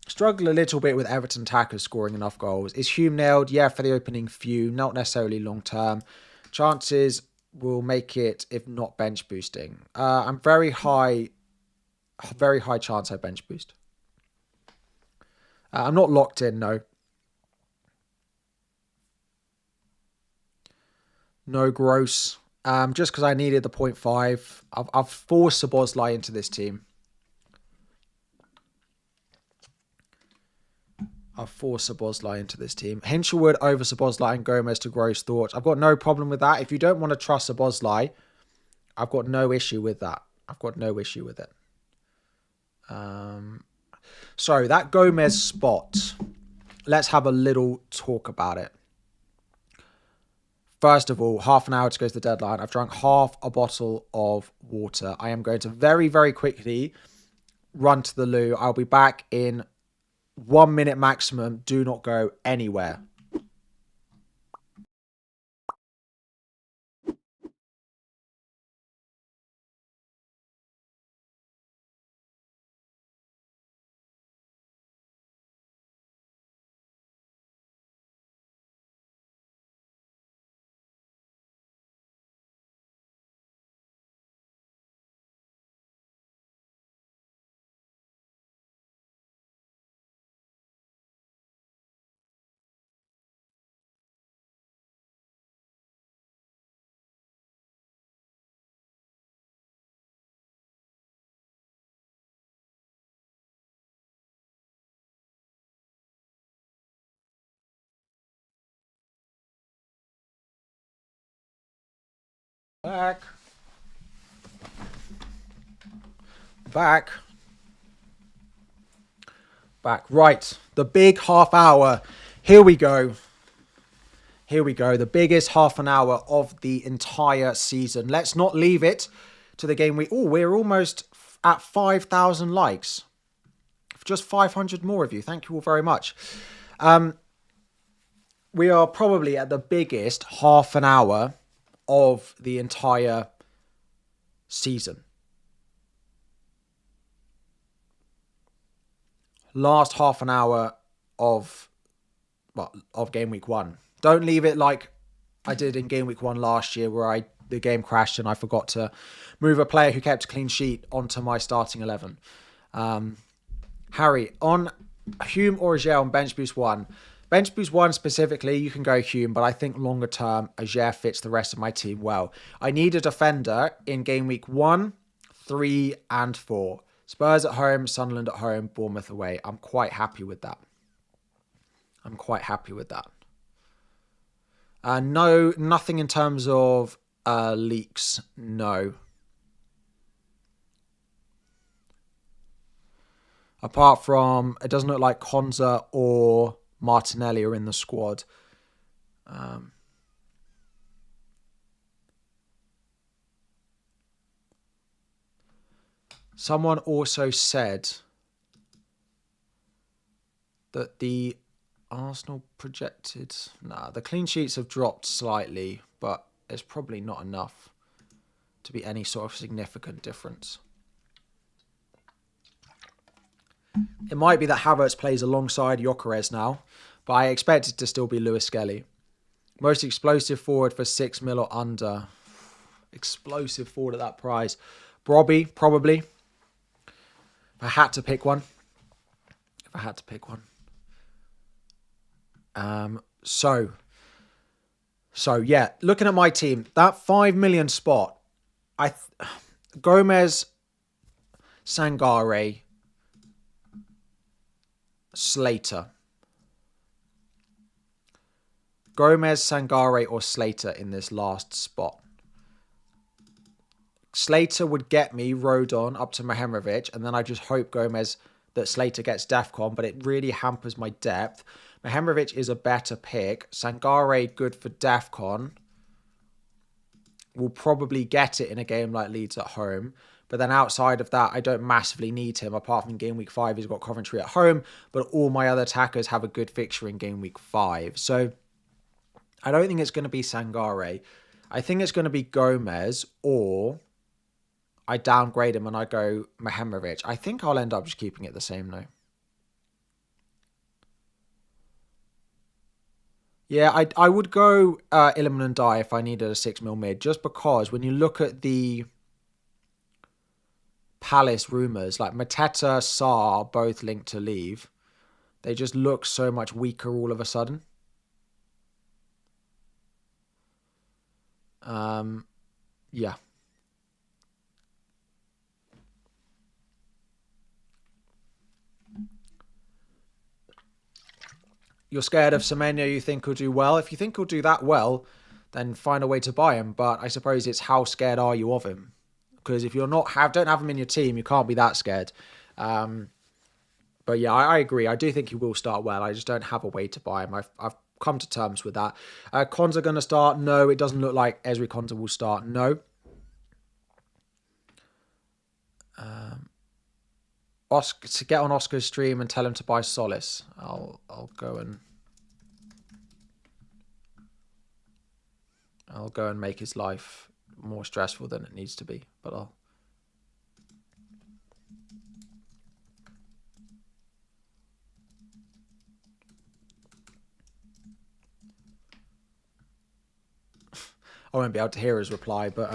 struggle a little bit with Everton attackers scoring enough goals. Is Hume nailed? Yeah, for the opening few, not necessarily long term. Chances will make it if not bench boosting. I'm very high chance I bench boost. I'm not locked in, no. No gross. Just because I needed the 0.5. I've forced Szoboszlai into this team. Hinchelwood over Szoboszlai and Gomez to Gross thoughts. I've got no problem with that. If you don't want to trust Szoboszlai, I've got no issue with that. I've got no issue with it. So that Gomez spot, let's have a little talk about it. First of all, half an hour to go to the deadline. I've drunk half a bottle of water. I am going to very, very quickly run to the loo. I'll be back in 1 minute maximum. Do not go anywhere. Back. Right. The big half hour. Here we go. The biggest half an hour of the entire season. Let's not leave it to the game week. Oh, we're almost at 5,000 likes. Just 500 more of you. Thank you all very much. We are probably at the biggest half an hour of the entire season. Last half an hour of game week 1. Don't leave it like I did in game week 1 last year where the game crashed and I forgot to move a player who kept a clean sheet onto my starting 11. Harry, on Hume or Ajer on Bench Boost 1. Bench Boost 1 specifically, you can go Hume, but I think longer term, Ajer fits the rest of my team well. I need a defender in game week 1, 3 and 4. Spurs at home, Sunderland at home, Bournemouth away. I'm quite happy with that. No, nothing in terms of leaks. No. Apart from, it doesn't look like Konza or Martinelli are in the squad. Someone also said that the Arsenal projected... the clean sheets have dropped slightly, but it's probably not enough to be any sort of significant difference. It might be that Havertz plays alongside Gyökeres now, but I expect it to still be Lewis Skelly. Most explosive forward for 6 mil or under. Explosive forward at that price. Brobby, probably. If I had to pick one. So yeah, looking at my team, that 5 million spot, Gomez, Sangare, Slater. Gomez, Sangare, or Slater in this last spot. Slater would get me Rodon up to Mehemrovic, and then I just hope that Slater gets DEFCON, but it really hampers my depth. Mehemrovic is a better pick. Sangare, good for DEFCON. Will probably get it in a game like Leeds at home. But then outside of that, I don't massively need him. Apart from game week 5, he's got Coventry at home. But all my other attackers have a good fixture in game week 5. So I don't think it's going to be Sangare. I think it's going to be Gomez, or I downgrade him and I go Mehemrovic. I think I'll end up just keeping it the same though. Yeah, I would go Illiman and Die if I needed a 6 mil mid, just because when you look at the Palace rumours, like Mateta, Sarr, both linked to leave, they just look so much weaker all of a sudden. Yeah. You're scared of Semenyo, you think he'll do well. If you think he'll do that well, then find a way to buy him. But I suppose it's how scared are you of him? Because if you're don't have him in your team, you can't be that scared. But yeah, I agree. I do think he will start well. I just don't have a way to buy him. I've come to terms with that. Konza going to start? No, it doesn't look like Ezri Konza will start. No. Oscar, to get on Oscar's stream and tell him to buy Solace. I'll go and make his life more stressful than it needs to be. But I won't be able to hear his reply. But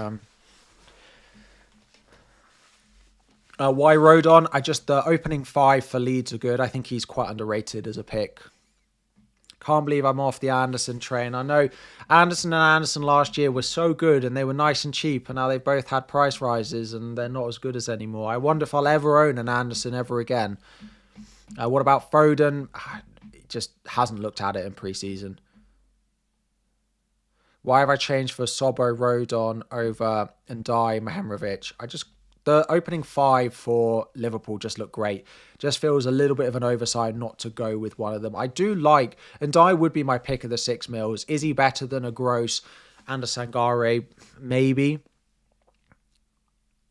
why Rodon? The opening 5 for Leeds are good. I think he's quite underrated as a pick. Can't believe I'm off the Anderson train. I know Anderson and Anderson last year were so good and they were nice and cheap, and now they've both had price rises and they're not as good as anymore. I wonder if I'll ever own an Anderson ever again. What about Foden? It just hasn't looked at it in pre-season. Why have I changed for Sobo, Rodon over Ndai, Mehemrovic? The opening 5 for Liverpool just look great. Just feels a little bit of an oversight not to go with one of them. I do like, Ndai would be my pick of the 6 mils. Is he better than a Gross and a Sangare? Maybe.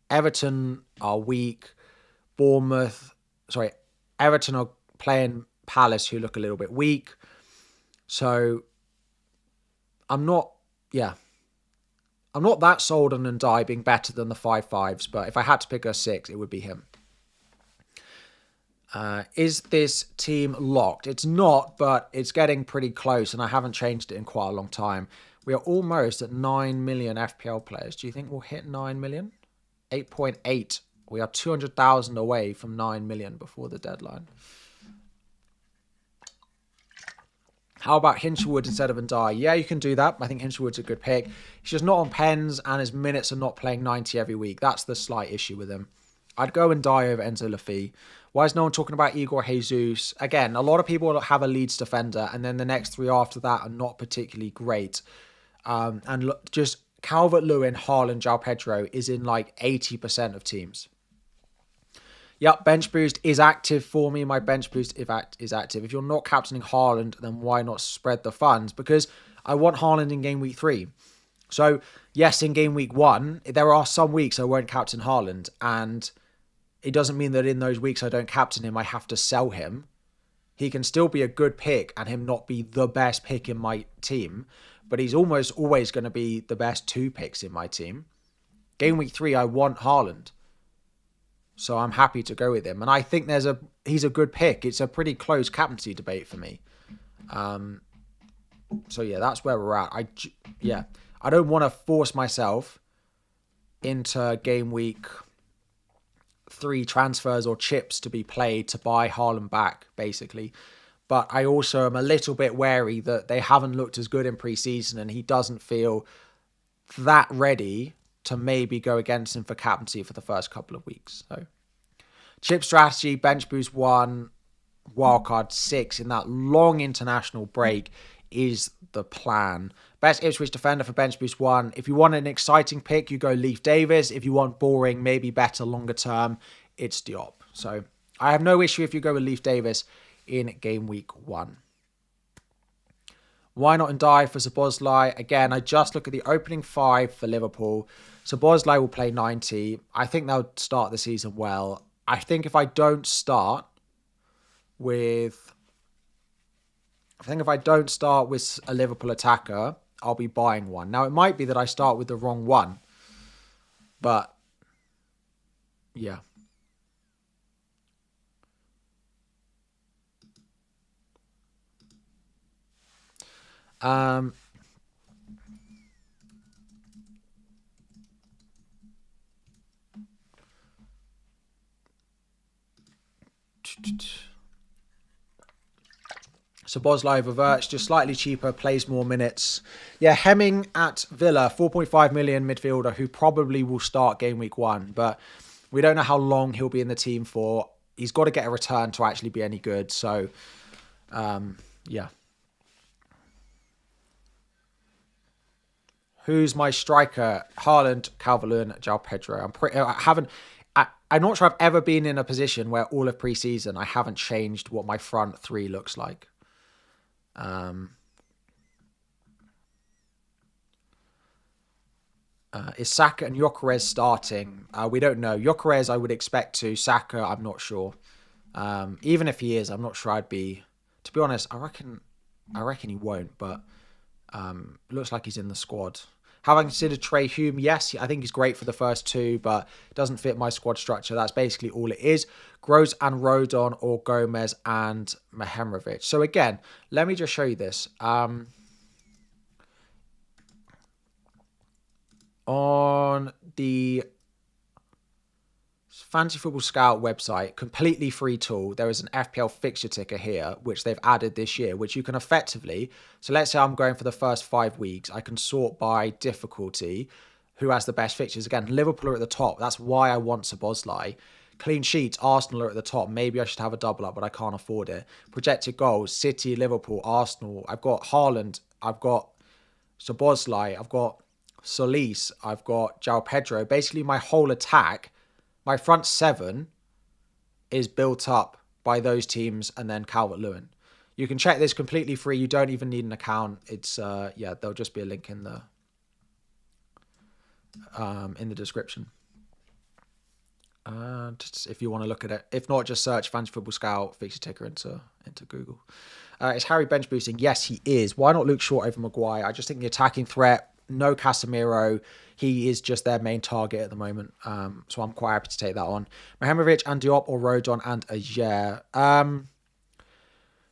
Everton are weak. Everton are playing Palace, who look a little bit weak. So I'm not that sold on Ndai being better than the 5/5s, but if I had to pick a 6, it would be him. Is this team locked? It's not, but it's getting pretty close, and I haven't changed it in quite a long time. We are almost at 9 million FPL players. Do you think we'll hit 9 million? 8.8. We are 200,000 away from 9 million before the deadline. How about Hinchelwood instead of Ndai? Yeah, you can do that. I think Hinchelwood's a good pick. He's just not on pens, and his minutes are not playing 90 every week. That's the slight issue with him. I'd go Ndai over Enzo Laffi. Why is no one talking about Igor Jesus? Again, a lot of people have a Leeds defender, and then the next 3 after that are not particularly great. And just Calvert-Lewin, Haaland, João Pedro is in like 80% of teams. Yep, bench boost is active for me. My bench boost is active. If you're not captaining Haaland, then why not spread the funds? Because I want Haaland in game week 3. So, yes, in game week 1, there are some weeks I won't captain Haaland. And it doesn't mean that in those weeks I don't captain him, I have to sell him. He can still be a good pick and him not be the best pick in my team. But he's almost always going to be the best 2 picks in my team. Game week 3, I want Haaland. So I'm happy to go with him. And I think he's a good pick. It's a pretty close captaincy debate for me. So yeah, that's where we're at. I don't want to force myself into game week 3 transfers or chips to be played to buy Haaland back, basically. But I also am a little bit wary that they haven't looked as good in pre-season and he doesn't feel that ready to maybe go against him for captaincy for the first couple of weeks. So, chip strategy, bench boost 1, wildcard 6 in that long international break is the plan. Best Ipswich defender for Bench Boost 1. If you want an exciting pick, you go Leif Davis. If you want boring, maybe better longer term, it's Diop. So I have no issue if you go with Leif Davis in game week 1. Why not Ndiaye for Szoboszlai? Again, I just look at the opening 5 for Liverpool. Szoboszlai will play 90. I think they'll start the season well. I think if I don't start with a Liverpool attacker, I'll be buying one. Now, it might be that I start with the wrong one. But, yeah. Szoboszlai reverts, just slightly cheaper, plays more minutes. Yeah, Hemming at Villa, 4.5 million midfielder who probably will start game week 1, but we don't know how long he'll be in the team for. He's got to get a return to actually be any good, so yeah. Who's my striker? Haaland, Calvert-Lewin, João Pedro. I'm not sure I've ever been in a position where all of pre-season I haven't changed what my front 3 looks like. Is Saka and Gyökeres starting? We don't know. Gyökeres I would expect to. Saka, I'm not sure. Even if he is, I'm not sure I'd be. To be honest, I reckon he won't. But looks like he's in the squad. Have I considered Trey Hume? Yes, I think he's great for the first 2, but doesn't fit my squad structure. That's basically all it is. Gross and Rodon or Gomez and Mehemrovic. So again, let me just show you this. On the Fantasy Football Scout website, completely free tool, there is an FPL fixture ticker here, which they've added this year, which you can effectively, so let's say I'm going for the first 5 weeks, I can sort by difficulty, who has the best fixtures. Again, Liverpool are at the top. That's why I want Szoboszlai. Clean sheets, Arsenal are at the top. Maybe I should have a double up, but I can't afford it. Projected goals, City, Liverpool, Arsenal. I've got Haaland, I've got Szoboszlai, I've got Solis, I've got João Pedro. Basically, my whole attack, my front 7 is built up by those teams and then Calvert-Lewin. You can check this completely free. You don't even need an account. It's there'll just be a link in the description. Just if you want to look at it. If not, just search Fantasy Football Scout fixture ticker into Google. Is Harry bench boosting? Yes, he is. Why not Luke Shaw over Maguire? I just think the attacking threat. No Casemiro. He is just their main target at the moment. So I'm quite happy to take that on. Mehemrovic and Diop or Rodon and Ajer.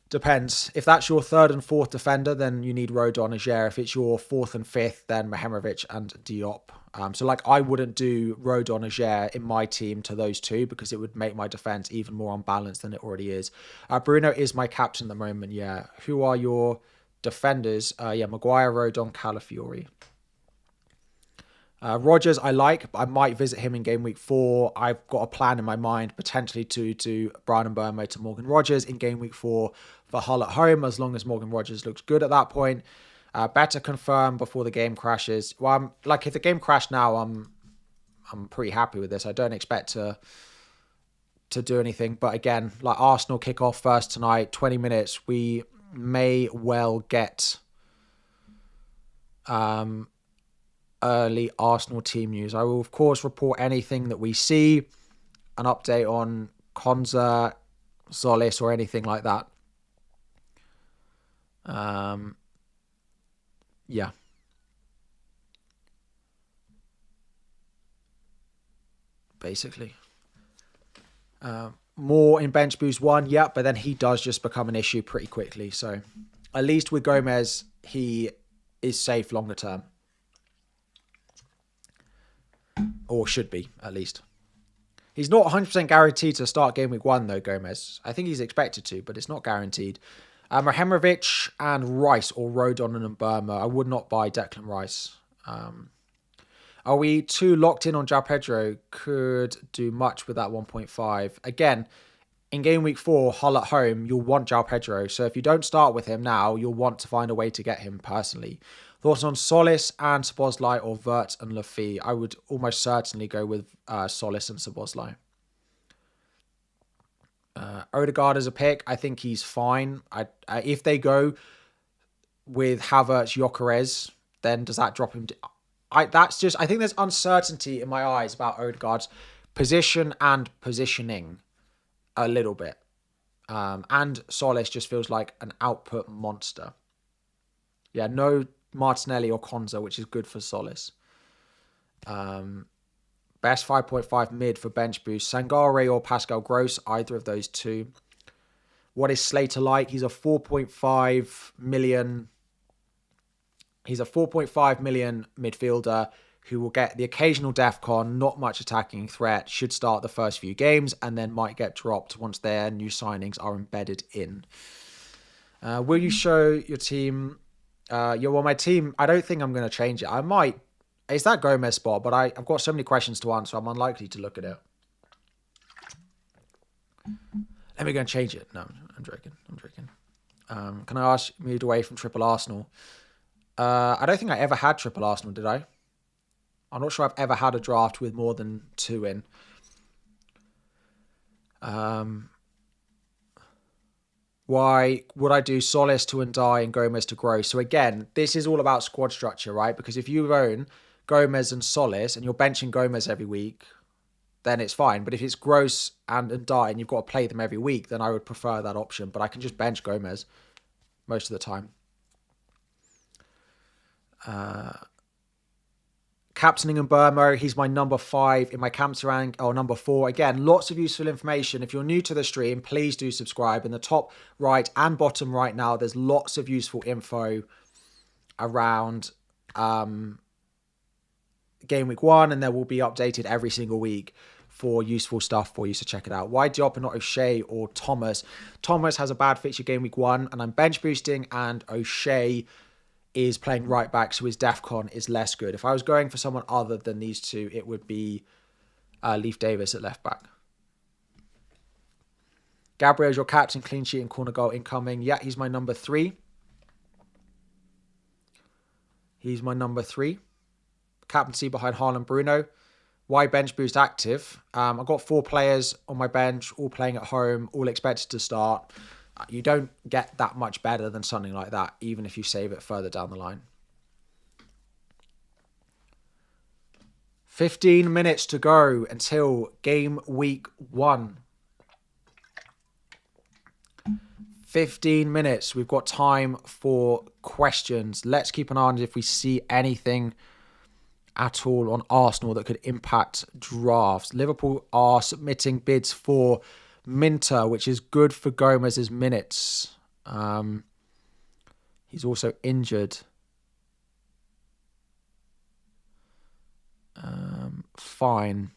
Depends. If that's your 3rd and 4th defender, then you need Rodon, Ajer. If it's your 4th and 5th, then Mehemrovic and Diop. So I wouldn't do Rodon, Ajer in my team to those 2 because it would make my defense even more unbalanced than it already is. Bruno is my captain at the moment. Yeah. Who are your defenders? Maguire, Rodon, Calafiori. Rodgers, I like, but I might visit him in game week 4. I've got a plan in my mind, potentially to do Brian Mbeumo to Morgan Rodgers in game week 4 for Hull at home, as long as Morgan Rodgers looks good at that point. Better confirm before the game crashes. Well, if the game crashed now, I'm pretty happy with this. I don't expect to do anything. But again, Arsenal kick off first tonight, 20 minutes. We may well get early Arsenal team news. I will, of course, report anything that we see, an update on Konza, Solis, or anything like that. Yeah. Basically. More in Bench Boost 1, yeah, but then he does just become an issue pretty quickly. So at least with Gomez, he is safe longer term. Or should be, at least. He's not 100% guaranteed to start game week 1, though, Gomez. I think he's expected to, but it's not guaranteed. Mehemrovic and Rice, or Rodon and Mbeumo. I would not buy Declan Rice. Are we too locked in on João Pedro? Could do much with that 1.5. Again, in game week 4, Hull at home, you'll want João Pedro. So if you don't start with him now, you'll want to find a way to get him personally. Thoughts on Solis and Szoboszlai or Wirtz and Lafay? I would almost certainly go with Solis and Szoboszlai. Odegaard as a pick, I think he's fine. If they go with Havertz, Gyökeres, then does that drop him? I think there's uncertainty in my eyes about Odegaard's position and positioning a little bit. And Solis just feels like an output monster. Yeah, no Martinelli or Konza, which is good for Solis. Best 5.5 mid for bench boost. Sangare or Pascal Gross, either of those two. What is Slater like? He's a 4.5 million. He's a 4.5 million midfielder who will get the occasional DEFCON, not much attacking threat, should start the first few games, and then might get dropped once their new signings are embedded in. Will you show your team? My team, I don't think I'm going to change it. I might. It's that Gomez spot, but I've got so many questions to answer, I'm unlikely to look at it. Let me go and change it. No, I'm joking. Can I ask, moved away from triple Arsenal? I don't think I ever had triple Arsenal, did I? I'm not sure I've ever had a draft with more than 2 in. Why would I do Solis to Ndai and Gomez to Gross? So again, this is all about squad structure, right? Because if you own Gomez and Solis and you're benching Gomez every week, then it's fine. But if it's Gross and Ndai and you've got to play them every week, then I would prefer that option. But I can just bench Gomez most of the time. Captaining and Burmo, he's my number 5 in my captain rank, or number 4. Again, lots of useful information. If you're new to the stream, please do subscribe. In the top right and bottom right now, there's lots of useful info around Game Week 1, and there will be updated every single week for useful stuff for you, so check it out. Why Diop and not O'Shea or Thomas? Thomas has a bad fixture Game Week 1, and I'm bench boosting, and O'Shea is playing right back, so his DEFCON is less good. If I was going for someone other than these two, it would be Leif Davis at left back. Gabriel's your captain, clean sheet and corner goal incoming. Yeah, he's my number 3. He's my number 3. Captaincy behind Haaland Bruno. Why bench boost active? I've got 4 players on my bench, all playing at home, all expected to start. You don't get that much better than something like that, even if you save it further down the line. 15 minutes to go until game week 1. 15 minutes. We've got time for questions. Let's keep an eye on if we see anything at all on Arsenal that could impact drafts. Liverpool are submitting bids for Minter, which is good for Gomez's minutes. He's also injured. Fine.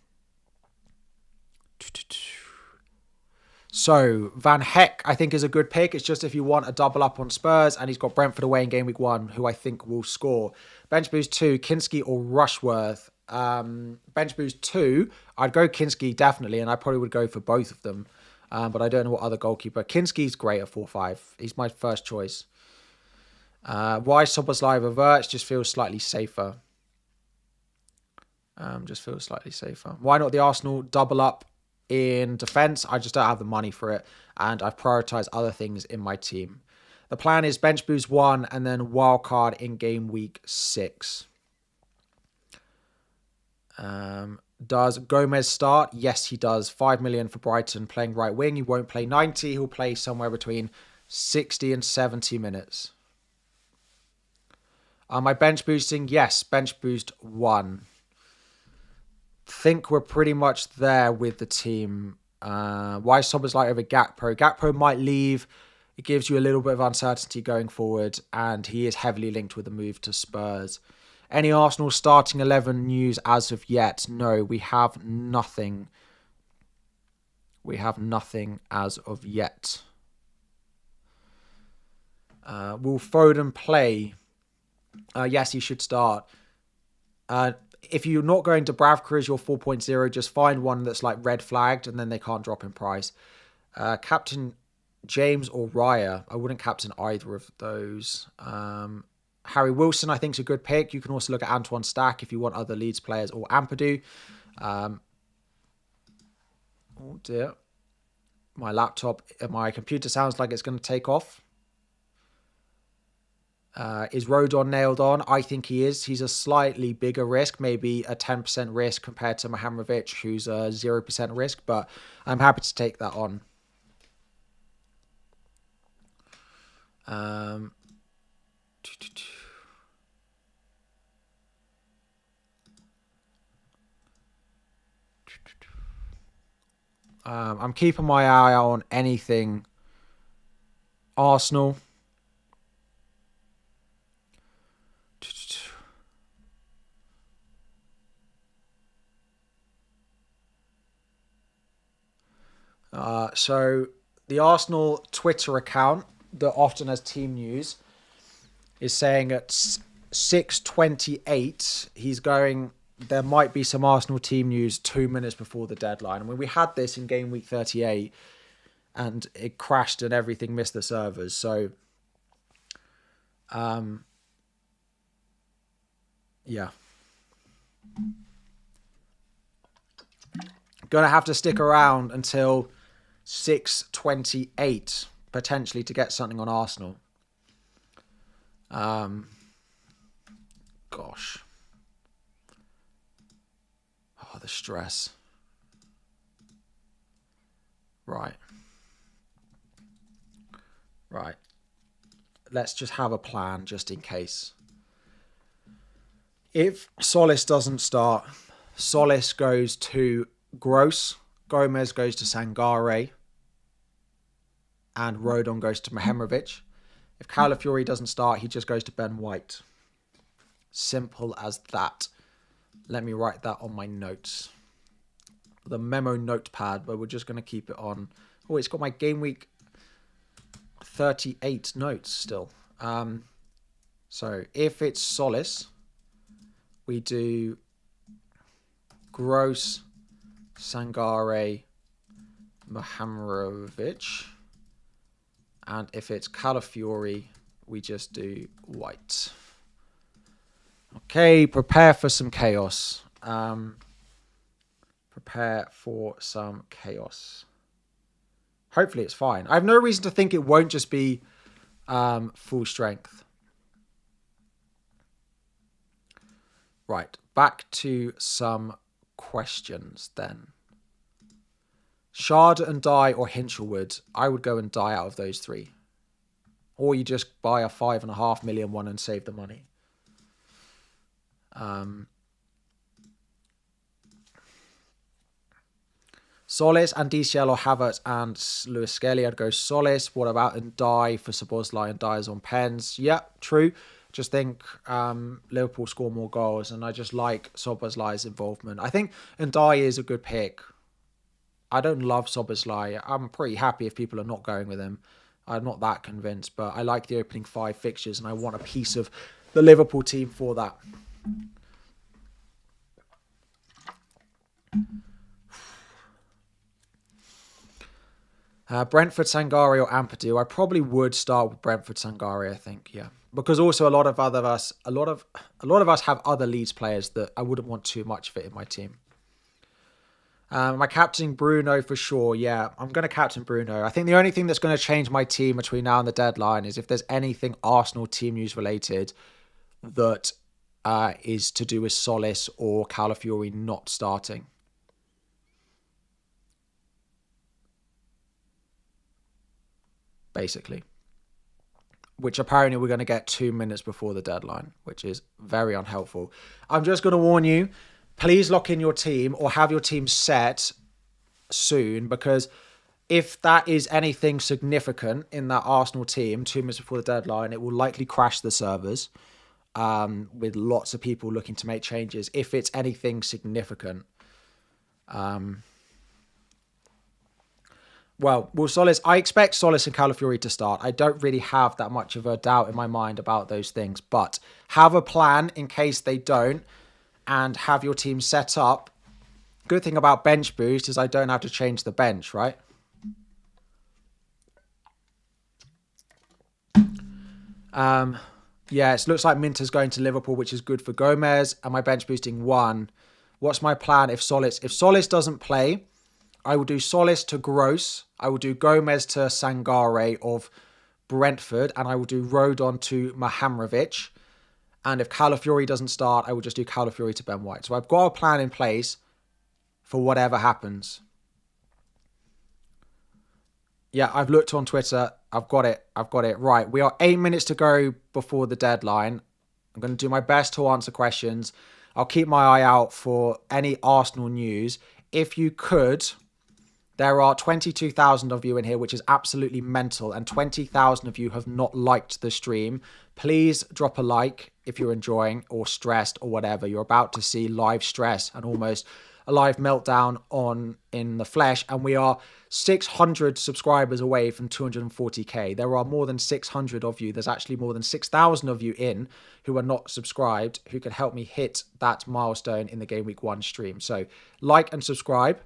So Van Heck, I think, is a good pick. It's just if you want a double up on Spurs, and he's got Brentford away in game week 1, who I think will score. Bench boost 2, Kinski or Rushworth. Bench boost 2, I'd go Kinski definitely, and I probably would go for both of them. But I don't know what other goalkeeper. Kinski's great at 4-5. He's my first choice. Why Szoboszlai over Wirtz? Just feels slightly safer. Why not the Arsenal double up in defence? I just don't have the money for it, and I've prioritised other things in my team. The plan is bench boost 1 and then wildcard in game week 6. Does Gomez start? Yes, he does. 5 million for Brighton, playing right wing. He won't play 90. He'll play somewhere between 60 and 70 minutes. Am I bench boosting? Yes, bench boost 1. Think we're pretty much there with the team. Why Szoboszlai over Gakpo? Gakpo might leave. It gives you a little bit of uncertainty going forward, and he is heavily linked with a move to Spurs. Any Arsenal starting 11 news as of yet? No, we have nothing. We have nothing as of yet. Will Foden play? Yes, he should start. If you're not going to Bravka as your 4.0, just find one that's like red flagged and then they can't drop in price. Captain James or Raya. I wouldn't captain either of those. Harry Wilson, I think, is a good pick. You can also look at Antoine Stack if you want other Leeds players, or Ampadu. Oh dear. My computer sounds like it's going to take off. Is Rodon nailed on? I think he is. He's a slightly bigger risk, maybe a 10% risk compared to Mohamovic, who's a 0% risk, but I'm happy to take that on. I'm keeping my eye on anything Arsenal. So the Arsenal Twitter account that often has team news is saying at 6:28 he's going. There might be some Arsenal team news 2 minutes before the deadline. I mean, we had this in game week 38 and it crashed and everything missed the servers. So, yeah. Gonna have to stick around until 6:28 potentially to get something on Arsenal. Gosh. Oh, the stress. Right. Let's just have a plan just in case. If Solis doesn't start, Solis goes to Gross, Gomez goes to Sangare, and Rodon goes to Mohamovic. If Calafiori doesn't start, he just goes to Ben White. Simple as that. Let me write that on my notes. The memo notepad, but we're just going to keep it on. Oh, it's got my game week 38 notes still. So if it's Solis, we do Gross, Sangare, Mohamovic. And if it's Calafiori, we just do White. Okay, prepare for some chaos. Prepare for some chaos. Hopefully it's fine. I have no reason to think it won't just be full strength. Right, back to some questions then. Shard and Dye or Hinchelwood? I would go and Dye out of those three. Or you just buy a 5.5 million one and save the money. Solis and DCL or Havertz and Lewis Skelly. I'd go Solis. What about and Dye for Szoboszlai and Dyer's on pens? Yeah, true. Just think Liverpool score more goals, and I just like Szoboszlai's involvement. I think Ndiaye is a good pick. I don't love Szoboszlai. I'm pretty happy if people are not going with him. I'm not that convinced, but I like the opening 5 fixtures, and I want a piece of the Liverpool team for that. Brentford, Sangare or Ampadu? I probably would start with Brentford, Sangare. I think, yeah, because also a lot of us have other Leeds players that I wouldn't want too much of it in my team. My captain Bruno for sure. Yeah, I'm going to captain Bruno. I think the only thing that's going to change my team between now and the deadline is if there's anything Arsenal team news related that is to do with Solis or Calafiori not starting. Basically. Which apparently we're going to get 2 minutes before the deadline, which is very unhelpful. I'm just going to warn you, please lock in your team or have your team set soon, because if that is anything significant in that Arsenal team 2 minutes before the deadline, it will likely crash the servers with lots of people looking to make changes if it's anything significant. Well, Solis, I expect Solis and Calafiori to start. I don't really have that much of a doubt in my mind about those things, but have a plan in case they don't and have your team set up. Good thing about bench boost is I don't have to change the bench, right? Yes, looks like Minter's going to Liverpool, which is good for Gomez. And my bench boosting 1. What's my plan if Solis doesn't play? I will do Solis to Gross. I will do Gomez to Sangare of Brentford. And I will do Rodon to Mahamrovic. And if Calafiori doesn't start, I will just do Calafiori to Ben White. So I've got a plan in place for whatever happens. Yeah, I've looked on Twitter. I've got it. Right. We are 8 minutes to go before the deadline. I'm going to do my best to answer questions. I'll keep my eye out for any Arsenal news. If you could, there are 22,000 of you in here, which is absolutely mental. And 20,000 of you have not liked the stream. Please drop a like if you're enjoying or stressed or whatever. You're about to see live stress and almost a live meltdown in the flesh. And we are 600 subscribers away from 240k. There are more than 600 of you. There's actually more than 6,000 of you in who are not subscribed, who can help me hit that milestone in the Game Week 1 stream. So like and subscribe.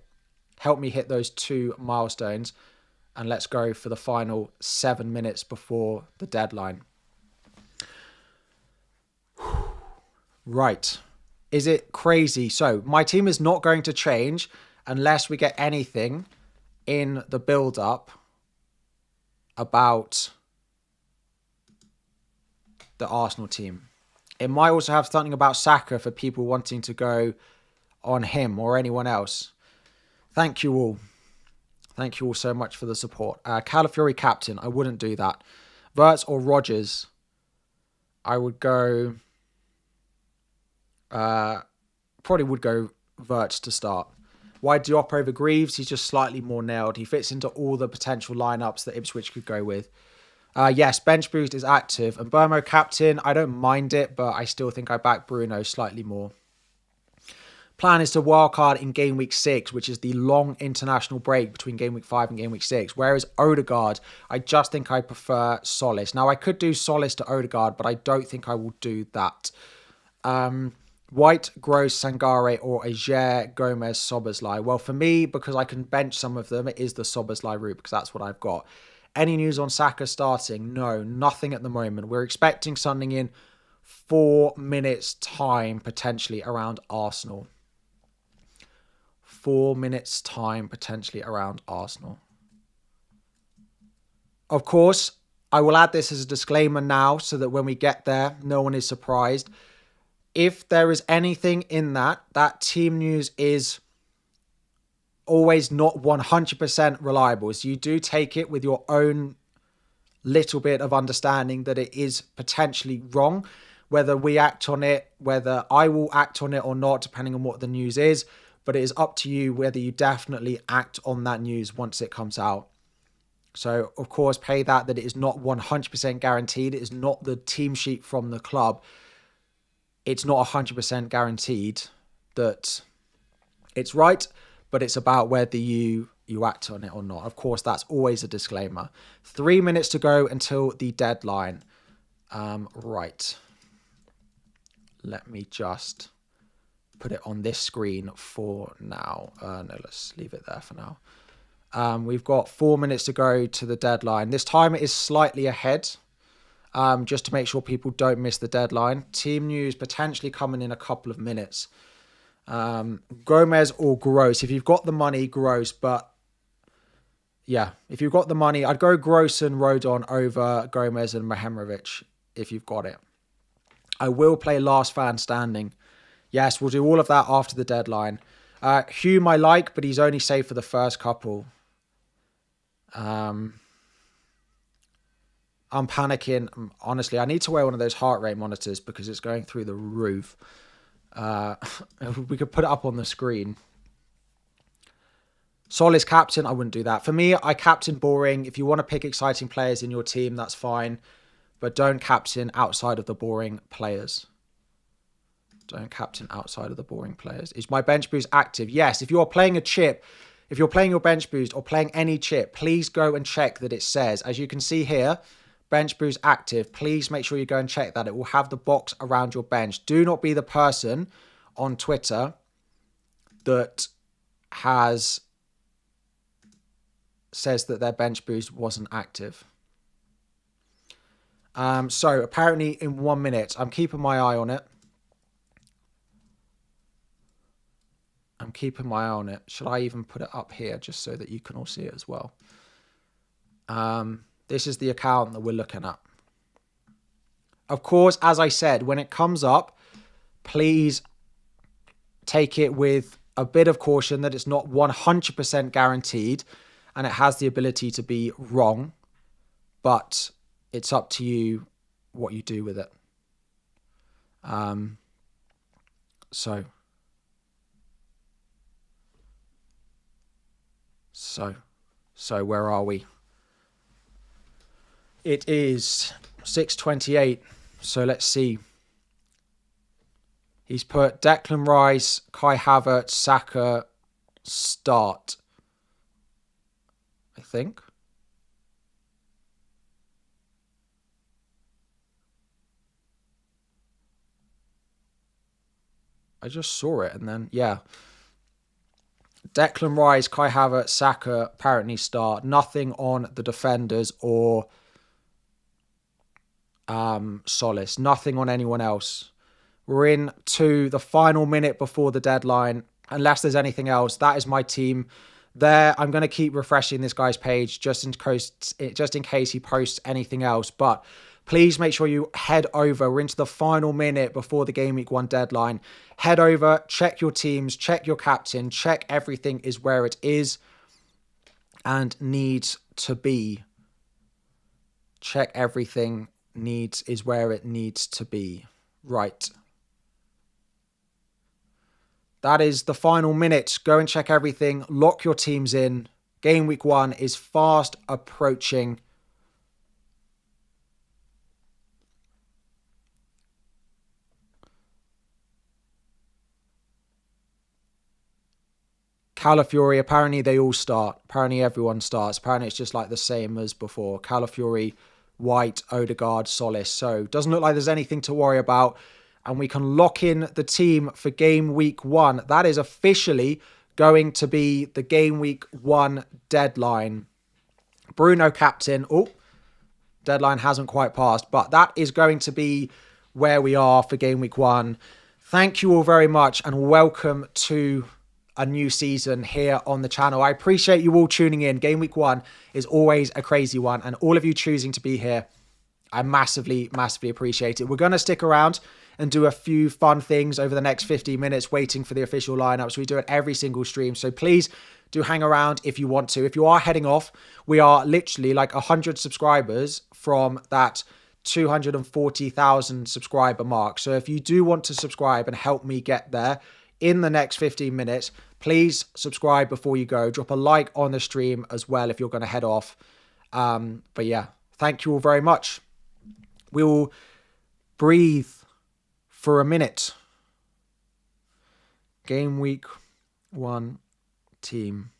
Help me hit those 2 milestones. And let's go for the final 7 minutes before the deadline. Right. Is it crazy? So my team is not going to change unless we get anything in the build-up about the Arsenal team. It might also have something about Saka for people wanting to go on him or anyone else. Thank you all. Thank you all so much for the support. Calafiori captain. I wouldn't do that. Wirtz or Rodgers. I would go... probably would go Wirtz to start. Why Diop over Greaves? He's just slightly more nailed. He fits into all the potential lineups that Ipswich could go with. Yes, bench boost is active. And Burmo captain, I don't mind it, but I still think I back Bruno slightly more. Plan is to wildcard in Game Week 6, which is the long international break between Game Week 5 and Game Week 6. Whereas Odegaard, I just think I prefer Solis. Now, I could do Solis to Odegaard, but I don't think I will do that. White, Gross, Sangare, or Ajer, Gomez, Szoboszlai. Well, for me, because I can bench some of them, it is the Szoboszlai route because that's what I've got. Any news on Saka starting? No, nothing at the moment. We're expecting something in 4 minutes' time, potentially, around Arsenal. 4 minutes' time, potentially, around Arsenal. Of course, I will add this as a disclaimer now so that when we get there, no one is surprised. If there is anything in that team news is always not 100% reliable. So you do take it with your own little bit of understanding that it is potentially wrong. Whether we act on it, whether I will act on it or not, depending on what the news is. But it is up to you whether you definitely act on that news once it comes out. So, of course, pay that it is not 100% guaranteed. It is not the team sheet from the club. It's not 100% guaranteed that it's right, but it's about whether you act on it or not. Of course, that's always a disclaimer. 3 minutes to go until the deadline. Right. Let me just put it on this screen for now. No, let's leave it there for now. We've got 4 minutes to go to the deadline. This time it is slightly ahead. Just to make sure people don't miss the deadline. Team news potentially coming in a couple of minutes. Gomez or Gross. If you've got the money, Gross. But yeah, if you've got the money, I'd go Gross and Rodon over Gomez and Mahamrovic if you've got it. I will play last fan standing. Yes, we'll do all of that after the deadline. Hume I like, but he's only safe for the first couple. I'm panicking. Honestly, I need to wear one of those heart rate monitors because it's going through the roof. We could put it up on the screen. Solis captain, I wouldn't do that. For me, I captain boring. If you want to pick exciting players in your team, that's fine. But don't captain outside of the boring players. Don't captain outside of the boring players. Is my bench boost active? Yes. If you're playing a chip, if you're playing your bench boost or playing any chip, please go and check that it says, as you can see here, bench boost active. Please make sure you go and check that. It will have the box around your bench. Do not be the person on Twitter that says that their bench boost wasn't active. So apparently in 1 minute, I'm keeping my eye on it. I'm keeping my eye on it. Should I even put it up here just so that you can all see it as well? This is the account that we're looking at. Of course, as I said, when it comes up, please take it with a bit of caution that it's not 100% guaranteed and it has the ability to be wrong, but it's up to you what you do with it. So where are we? It is 6:28. So let's see. He's put Declan Rice, Kai Havertz, Saka, start. I think. I just saw it and then, yeah. Declan Rice, Kai Havertz, Saka apparently start. Nothing on the defenders or Solis. Nothing on anyone else. We're into the final minute before the deadline. Unless there's anything else, that is my team there. I'm going to keep refreshing this guy's page just in case he posts anything else. But please make sure you head over. We're into the final minute before the Game Week 1 deadline. Head over, check your teams, check your captain, check everything is where it is and needs to be. Check everything is where it needs to be. Right. That is the final minute. Go and check everything. Lock your teams in. Game Week 1 is fast approaching. Calafiori, apparently they all start. Apparently everyone starts. Apparently it's just like the same as before. Calafiori, White, Odegaard, Solis. So doesn't look like there's anything to worry about. And we can lock in the team for Game Week 1. That is officially going to be the Game Week 1 deadline. Bruno captain. Oh, deadline hasn't quite passed. But that is going to be where we are for Game Week 1. Thank you all very much and welcome to a new season here on the channel. I appreciate you all tuning in. Game Week 1 is always a crazy one. And all of you choosing to be here, I massively, massively appreciate it. We're going to stick around and do a few fun things over the next 15 minutes waiting for the official lineups. We do it every single stream. So please do hang around if you want to. If you are heading off, we are literally like 100 subscribers from that 240,000 subscriber mark. So if you do want to subscribe and help me get there in the next 15 minutes, please subscribe before you go. Drop a like on the stream as well if you're going to head off. But yeah, thank you all very much. We will breathe for a minute. Game Week 1 team.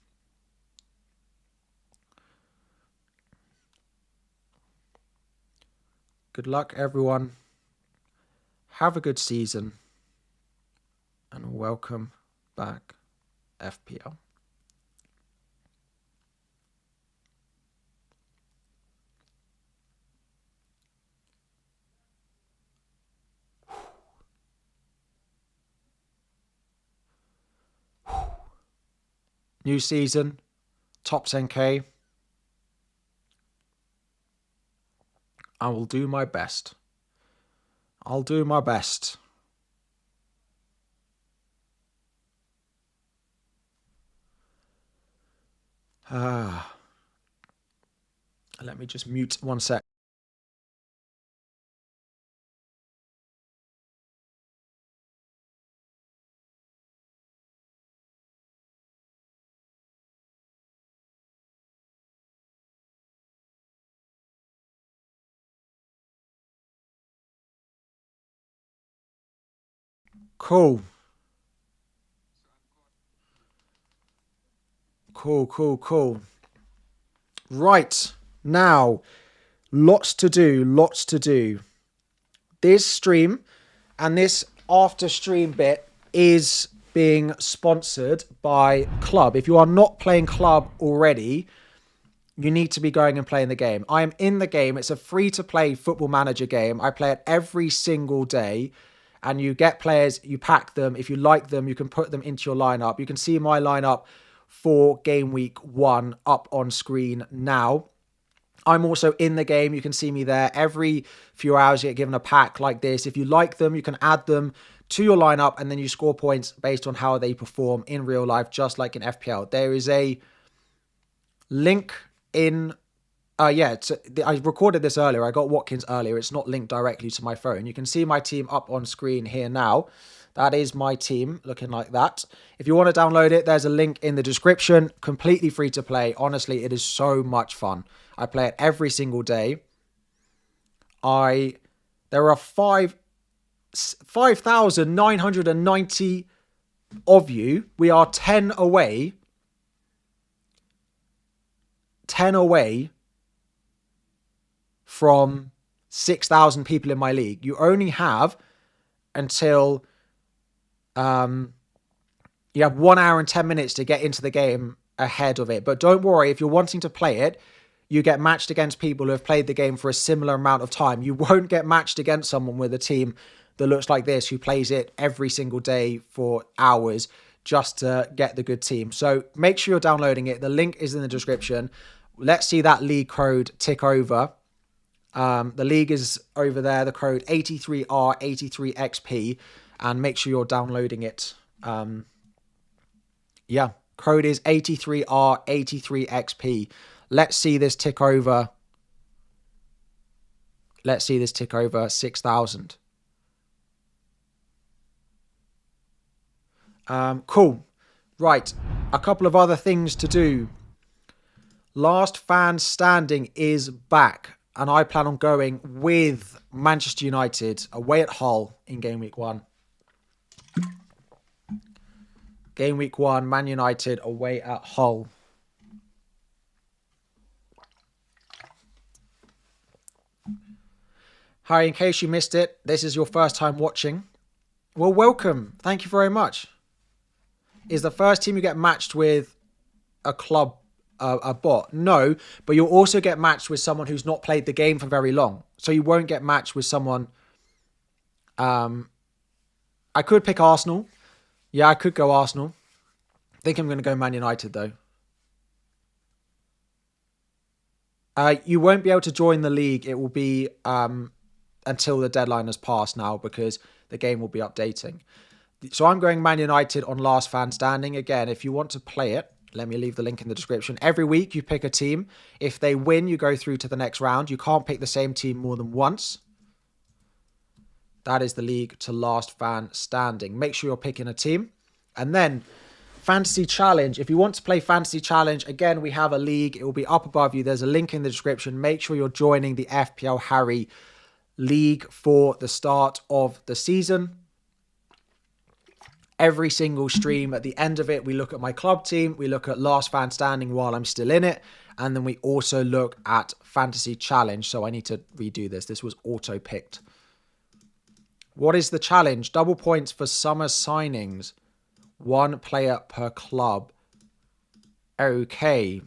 Good luck, everyone. Have a good season. And welcome back, FPL. New season, top 10k. I will do my best. I'll do my best. Let me just mute 1 sec. Cool. Cool. Right. Now, lots to do. This stream and this after stream bit is being sponsored by Club. If you are not playing Club already, you need to be going and playing the game. I am in the game. It's a free-to-play Football Manager game. I play it every single day. And you get players, you pack them. If you like them, you can put them into your lineup. You can see my lineup for Game Week 1 up on screen now. I'm also in the game. You can see me there. Every few hours, you get given a pack like this. If you like them, you can add them to your lineup, and then you score points based on how they perform in real life, just like in FPL. There is a link in... I recorded this earlier. I got Watkins earlier. It's not linked directly to my phone. You can see my team up on screen here now. That is my team looking like that. If you want to download it, there's a link in the description. Completely free to play. Honestly, it is so much fun. I play it every single day. There are 5,990 of you. We are 10 away. 10 away from 6,000 people in my league. You only have until you have 1 hour and 10 minutes to get into the game ahead of it. But don't worry, if you're wanting to play it, you get matched against people who have played the game for a similar amount of time. You won't get matched against someone with a team that looks like this, who plays it every single day for hours just to get the good team. So make sure you're downloading it. The link is in the description. Let's see that league code tick over. The league is over there, the code 83R83XP, and make sure you're downloading it. Code is 83R83XP. Let's see this tick over. Let's see this tick over 6,000. Cool. Right, a couple of other things to do. Last fan standing is back. And I plan on going with Manchester United away at Hull in Game Week 1. Game Week 1, Man United away at Hull. Harry, in case you missed it, this is your first time watching. Well, welcome. Thank you very much. Is the first team you get matched with a club a bot? No, but you'll also get matched with someone who's not played the game for very long. So you won't get matched with someone... I could pick Arsenal. Yeah, I could go Arsenal. I think I'm going to go Man United, though. You won't be able to join the league. It will be until the deadline has passed now, because the game will be updating. So I'm going Man United on last fan standing. Again, if you want to play it, let me leave the link in the description. Every week you pick a team. If they win, you go through to the next round. You can't pick the same team more than once. That is the league to last fan standing. Make sure you're picking a team. And then Fantasy Challenge. If you want to play Fantasy Challenge, again, we have a league. It will be up above you. There's a link in the description. Make sure you're joining the FPL Harry League for the start of the season. Every single stream, at the end of it, we look at my club team, we look at last fan standing while I'm still in it, and then we also look at Fantasy Challenge. So I need to redo this. This was auto-picked. What is the challenge? Double points for summer signings. 1 player per club. Okay.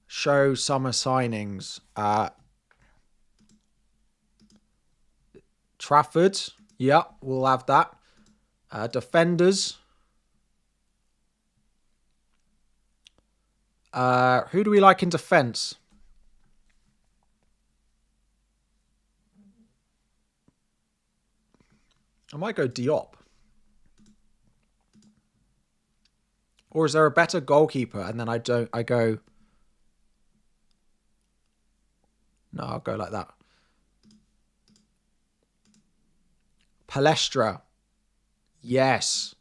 Show summer signings. Trafford. Yeah, we'll have that. Defenders. Who do we like in defence? I might go Diop. Or is there a better goalkeeper? And then I go... No, I'll go like that. Palestra. Yes.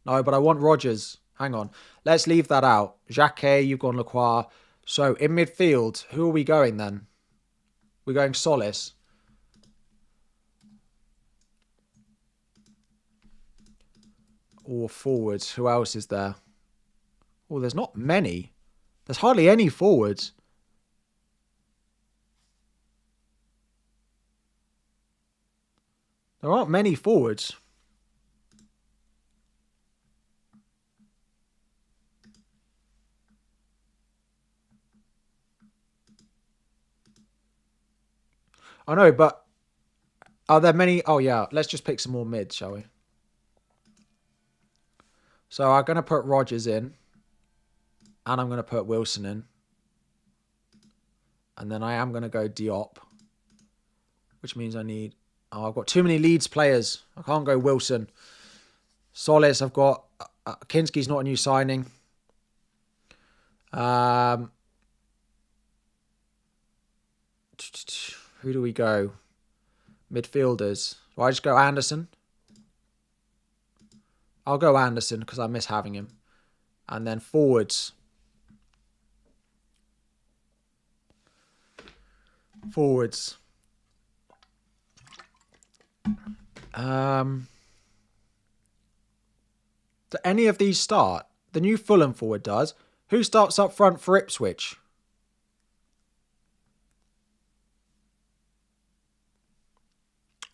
No, but I want Rodgers. Hang on. Let's leave that out. Jacquet, you've gone Lacroix. So, in midfield, who are we going then? We're going Solis. Or forwards. Who else is there? Oh, there's not many. There's hardly any forwards. There aren't many forwards. I know, but are there many? Oh, yeah. Let's just pick some more mids, shall we? So I'm going to put Rodgers in. And I'm going to put Wilson in. And then I am going to go Diop. Which means I need... Oh, I've got too many Leeds players. I can't go Wilson. Solis, I've got... Kinski's not a new signing. Who do we go? Midfielders. Do I just go Anderson? I'll go Anderson because I miss having him. And then forwards. Do any of these start? The new Fulham forward does. Who starts up front for Ipswich?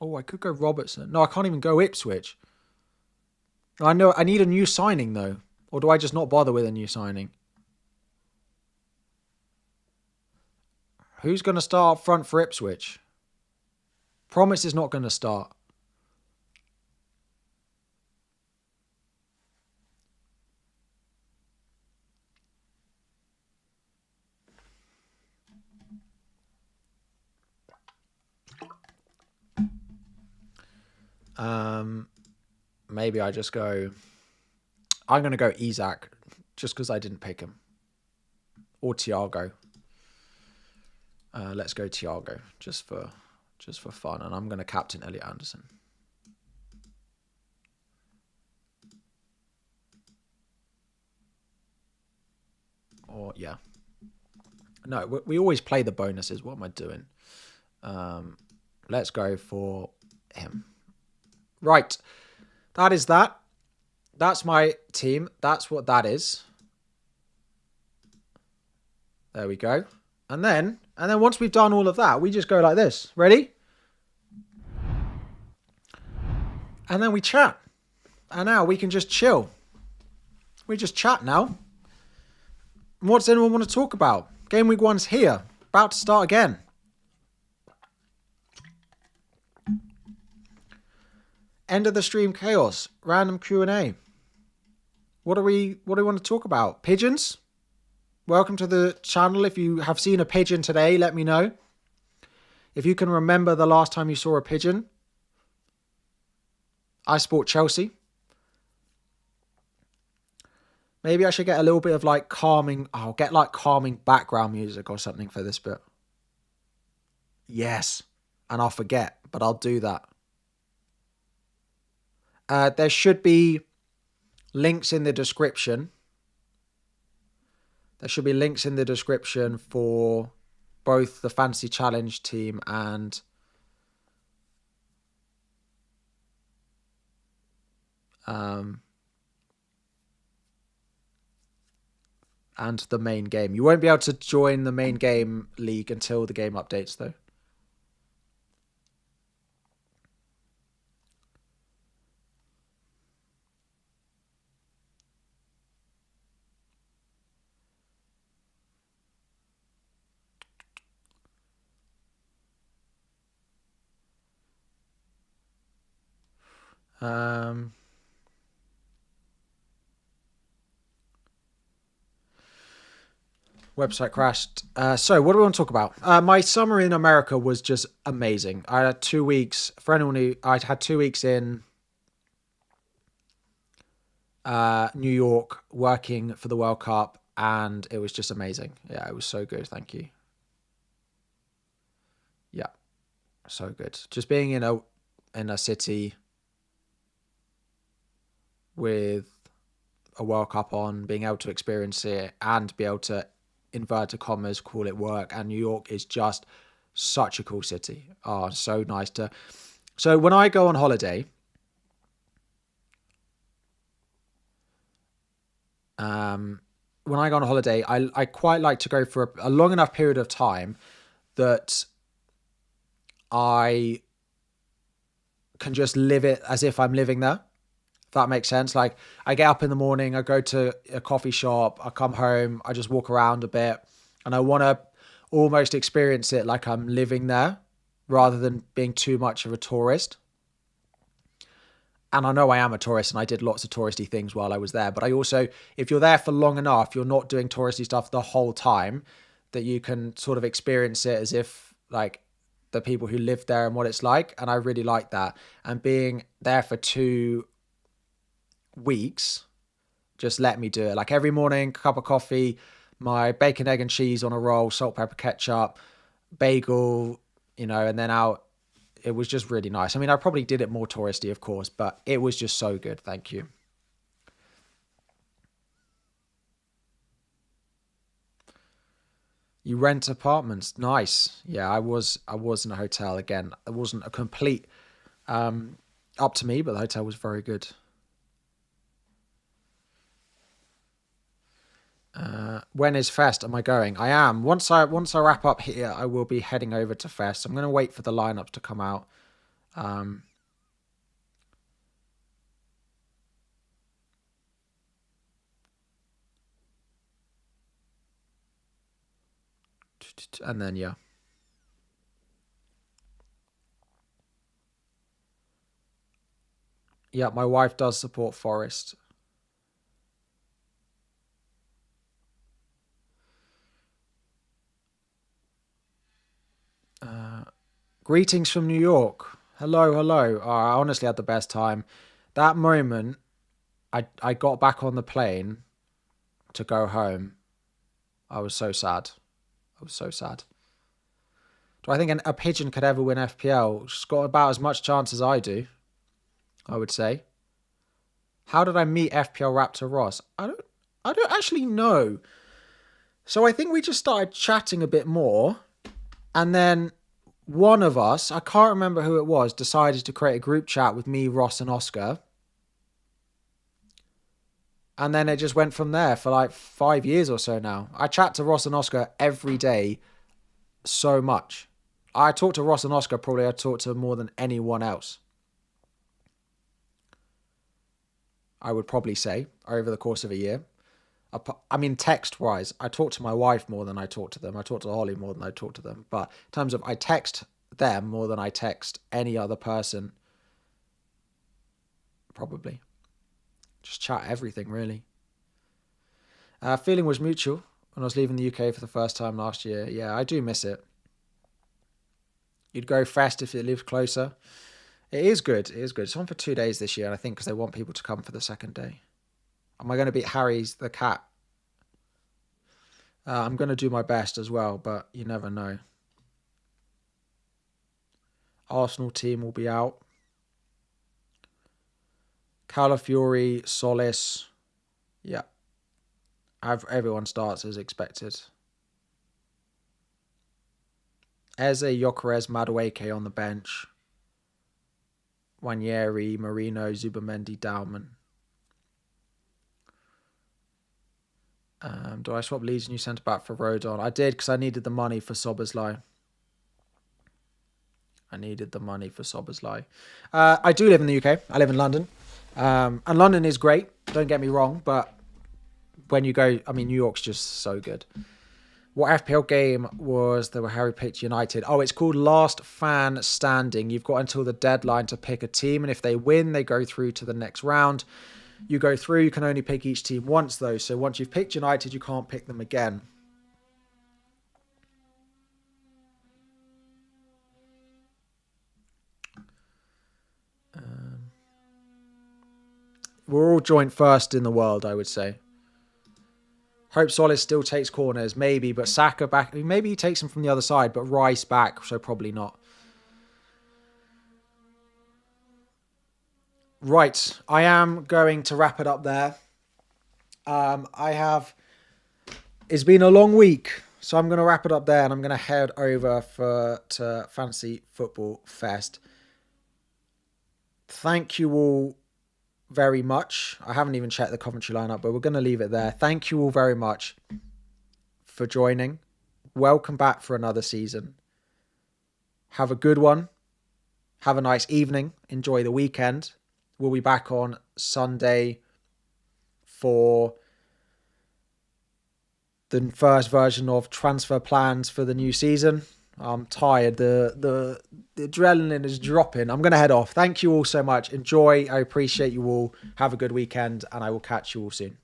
Oh, I could go Robertson. No, I can't even go Ipswich. I know I need a new signing though. Or do I just not bother with a new signing? Who's going to start up front for Ipswich? Promise is not going to start. Maybe I just go... I'm going to go Isak just because I didn't pick him. Or Thiago. Let's go Thiago just for fun. And I'm going to captain Elliot Anderson. Or, yeah. No, we always play the bonuses. What am I doing? Let's go for him. Right. That is that. That's my team. That's what that is. There we go. And then once we've done all of that, we just go like this. Ready? And then we chat. And now we can just chill. We just chat now. What does anyone want to talk about? Game week 1's here. About to start again. End of the stream chaos. Random Q&A. What do we want to talk about? Pigeons? Welcome to the channel. If you have seen a pigeon today, let me know. If you can remember the last time you saw a pigeon. I support Chelsea. Maybe I should get a little bit of like calming... I'll get like calming background music or something for this bit. Yes. And I'll forget, but I'll do that. There should be links in the description. There should be links in the description for both the Fantasy Challenge team and the main game. You won't be able to join the main game league until the game updates, though. Website crashed. So what do we want to talk about? My summer in America was just amazing. I had 2 weeks. For anyone who... I had 2 weeks in New York working for the World Cup, and it was just amazing. Yeah, it was so good. Thank you. Yeah, so good. Just being in a city with a World Cup on, being able to experience it and be able to, inverted commas, call it work. And New York is just such a cool city. Oh, so nice to... So when I go on holiday, I quite like to go for a long enough period of time that I can just live it as if I'm living there. That makes sense. Like, I get up in the morning, I go to a coffee shop, I come home, I just walk around a bit, and I want to almost experience it like I'm living there. rather than being too much of a tourist. And I know I am a tourist and I did lots of touristy things while I was there. But I also, if you're there for long enough, you're not doing touristy stuff the whole time, that you can sort of experience it as if like the people who live there and what it's like. And I really like that. And being there for 2 weeks just let me do it. Like every morning, cup of coffee, my bacon, egg and cheese on a roll, salt, pepper, ketchup, bagel, and then out. It was just really nice. I mean, I probably did it more touristy, of course, but it was just so good. Thank you. You rent apartments. Nice. Yeah, I was in a hotel again. It wasn't a complete up to me, but the hotel was very good. When is Fest? Am I going? I am. Once I wrap up here, I will be heading over to Fest. I'm going to wait for the lineups to come out. Um, and then yeah. Yeah, my wife does support Forest. Greetings from New York. Hello, hello. Oh, I honestly had the best time. That moment, I got back on the plane to go home. I was so sad. I was so sad. Do I think a pigeon could ever win FPL? She's got about as much chance as I do, I would say. How did I meet FPL Raptor Ross? I don't actually know. So I think we just started chatting a bit more, and then one of us, I can't remember who it was, decided to create a group chat with me, Ross, and Oscar. And then it just went from there for like 5 years or so now. I chat to Ross and Oscar every day so much. I talk to Ross and Oscar, probably I talk to more than anyone else. I would probably say over the course of a year. I mean, text wise, I talk to my wife more than I talk to them. I talk to Holly more than I talk to them. But in terms of I text them more than I text any other person, probably. Just chat everything, really. Feeling was mutual when I was leaving the UK for the first time last year. Yeah, I do miss it. You'd go fast if it lived closer. It is good. It is good. It's on for 2 days this year, I think, because they want people to come for the second day. Am I going to beat Harry's the cat? I'm going to do my best as well, but you never know. Arsenal team will be out. Calafiori, Solis. Yeah. Everyone starts as expected. Eze, Gyökeres, Madueke on the bench. Wanyeri, Marino, Zubamendi, Dauman. Do I swap Leeds new centre back for Rodon? I did because I needed the money for Soberslai. I do live in the UK. I live in London. And London is great. Don't get me wrong. But when you go, I mean, New York's just so good. What FPL game was there where Harry picked United? Oh, it's called Last Fan Standing. You've got until the deadline to pick a team. And if they win, they go through to the next round. You go through, you can only pick each team once, though. So once you've picked United, you can't pick them again. We're all joint first in the world, I would say. Hope Solis still takes corners, maybe, but Saka back. Maybe he takes them from the other side, but Rice back, so probably not. Right, I am going to wrap it up there. I have. It's been a long week, so I'm going to wrap it up there, and I'm going to head over to Fantasy Football Fest. Thank you all very much. I haven't even checked the Coventry lineup, but we're going to leave it there. Thank you all very much for joining. Welcome back for another season. Have a good one. Have a nice evening. Enjoy the weekend. We'll be back on Sunday for the first version of transfer plans for the new season. I'm tired. The adrenaline is dropping. I'm going to head off. Thank you all so much. Enjoy. I appreciate you all. Have a good weekend, and I will catch you all soon.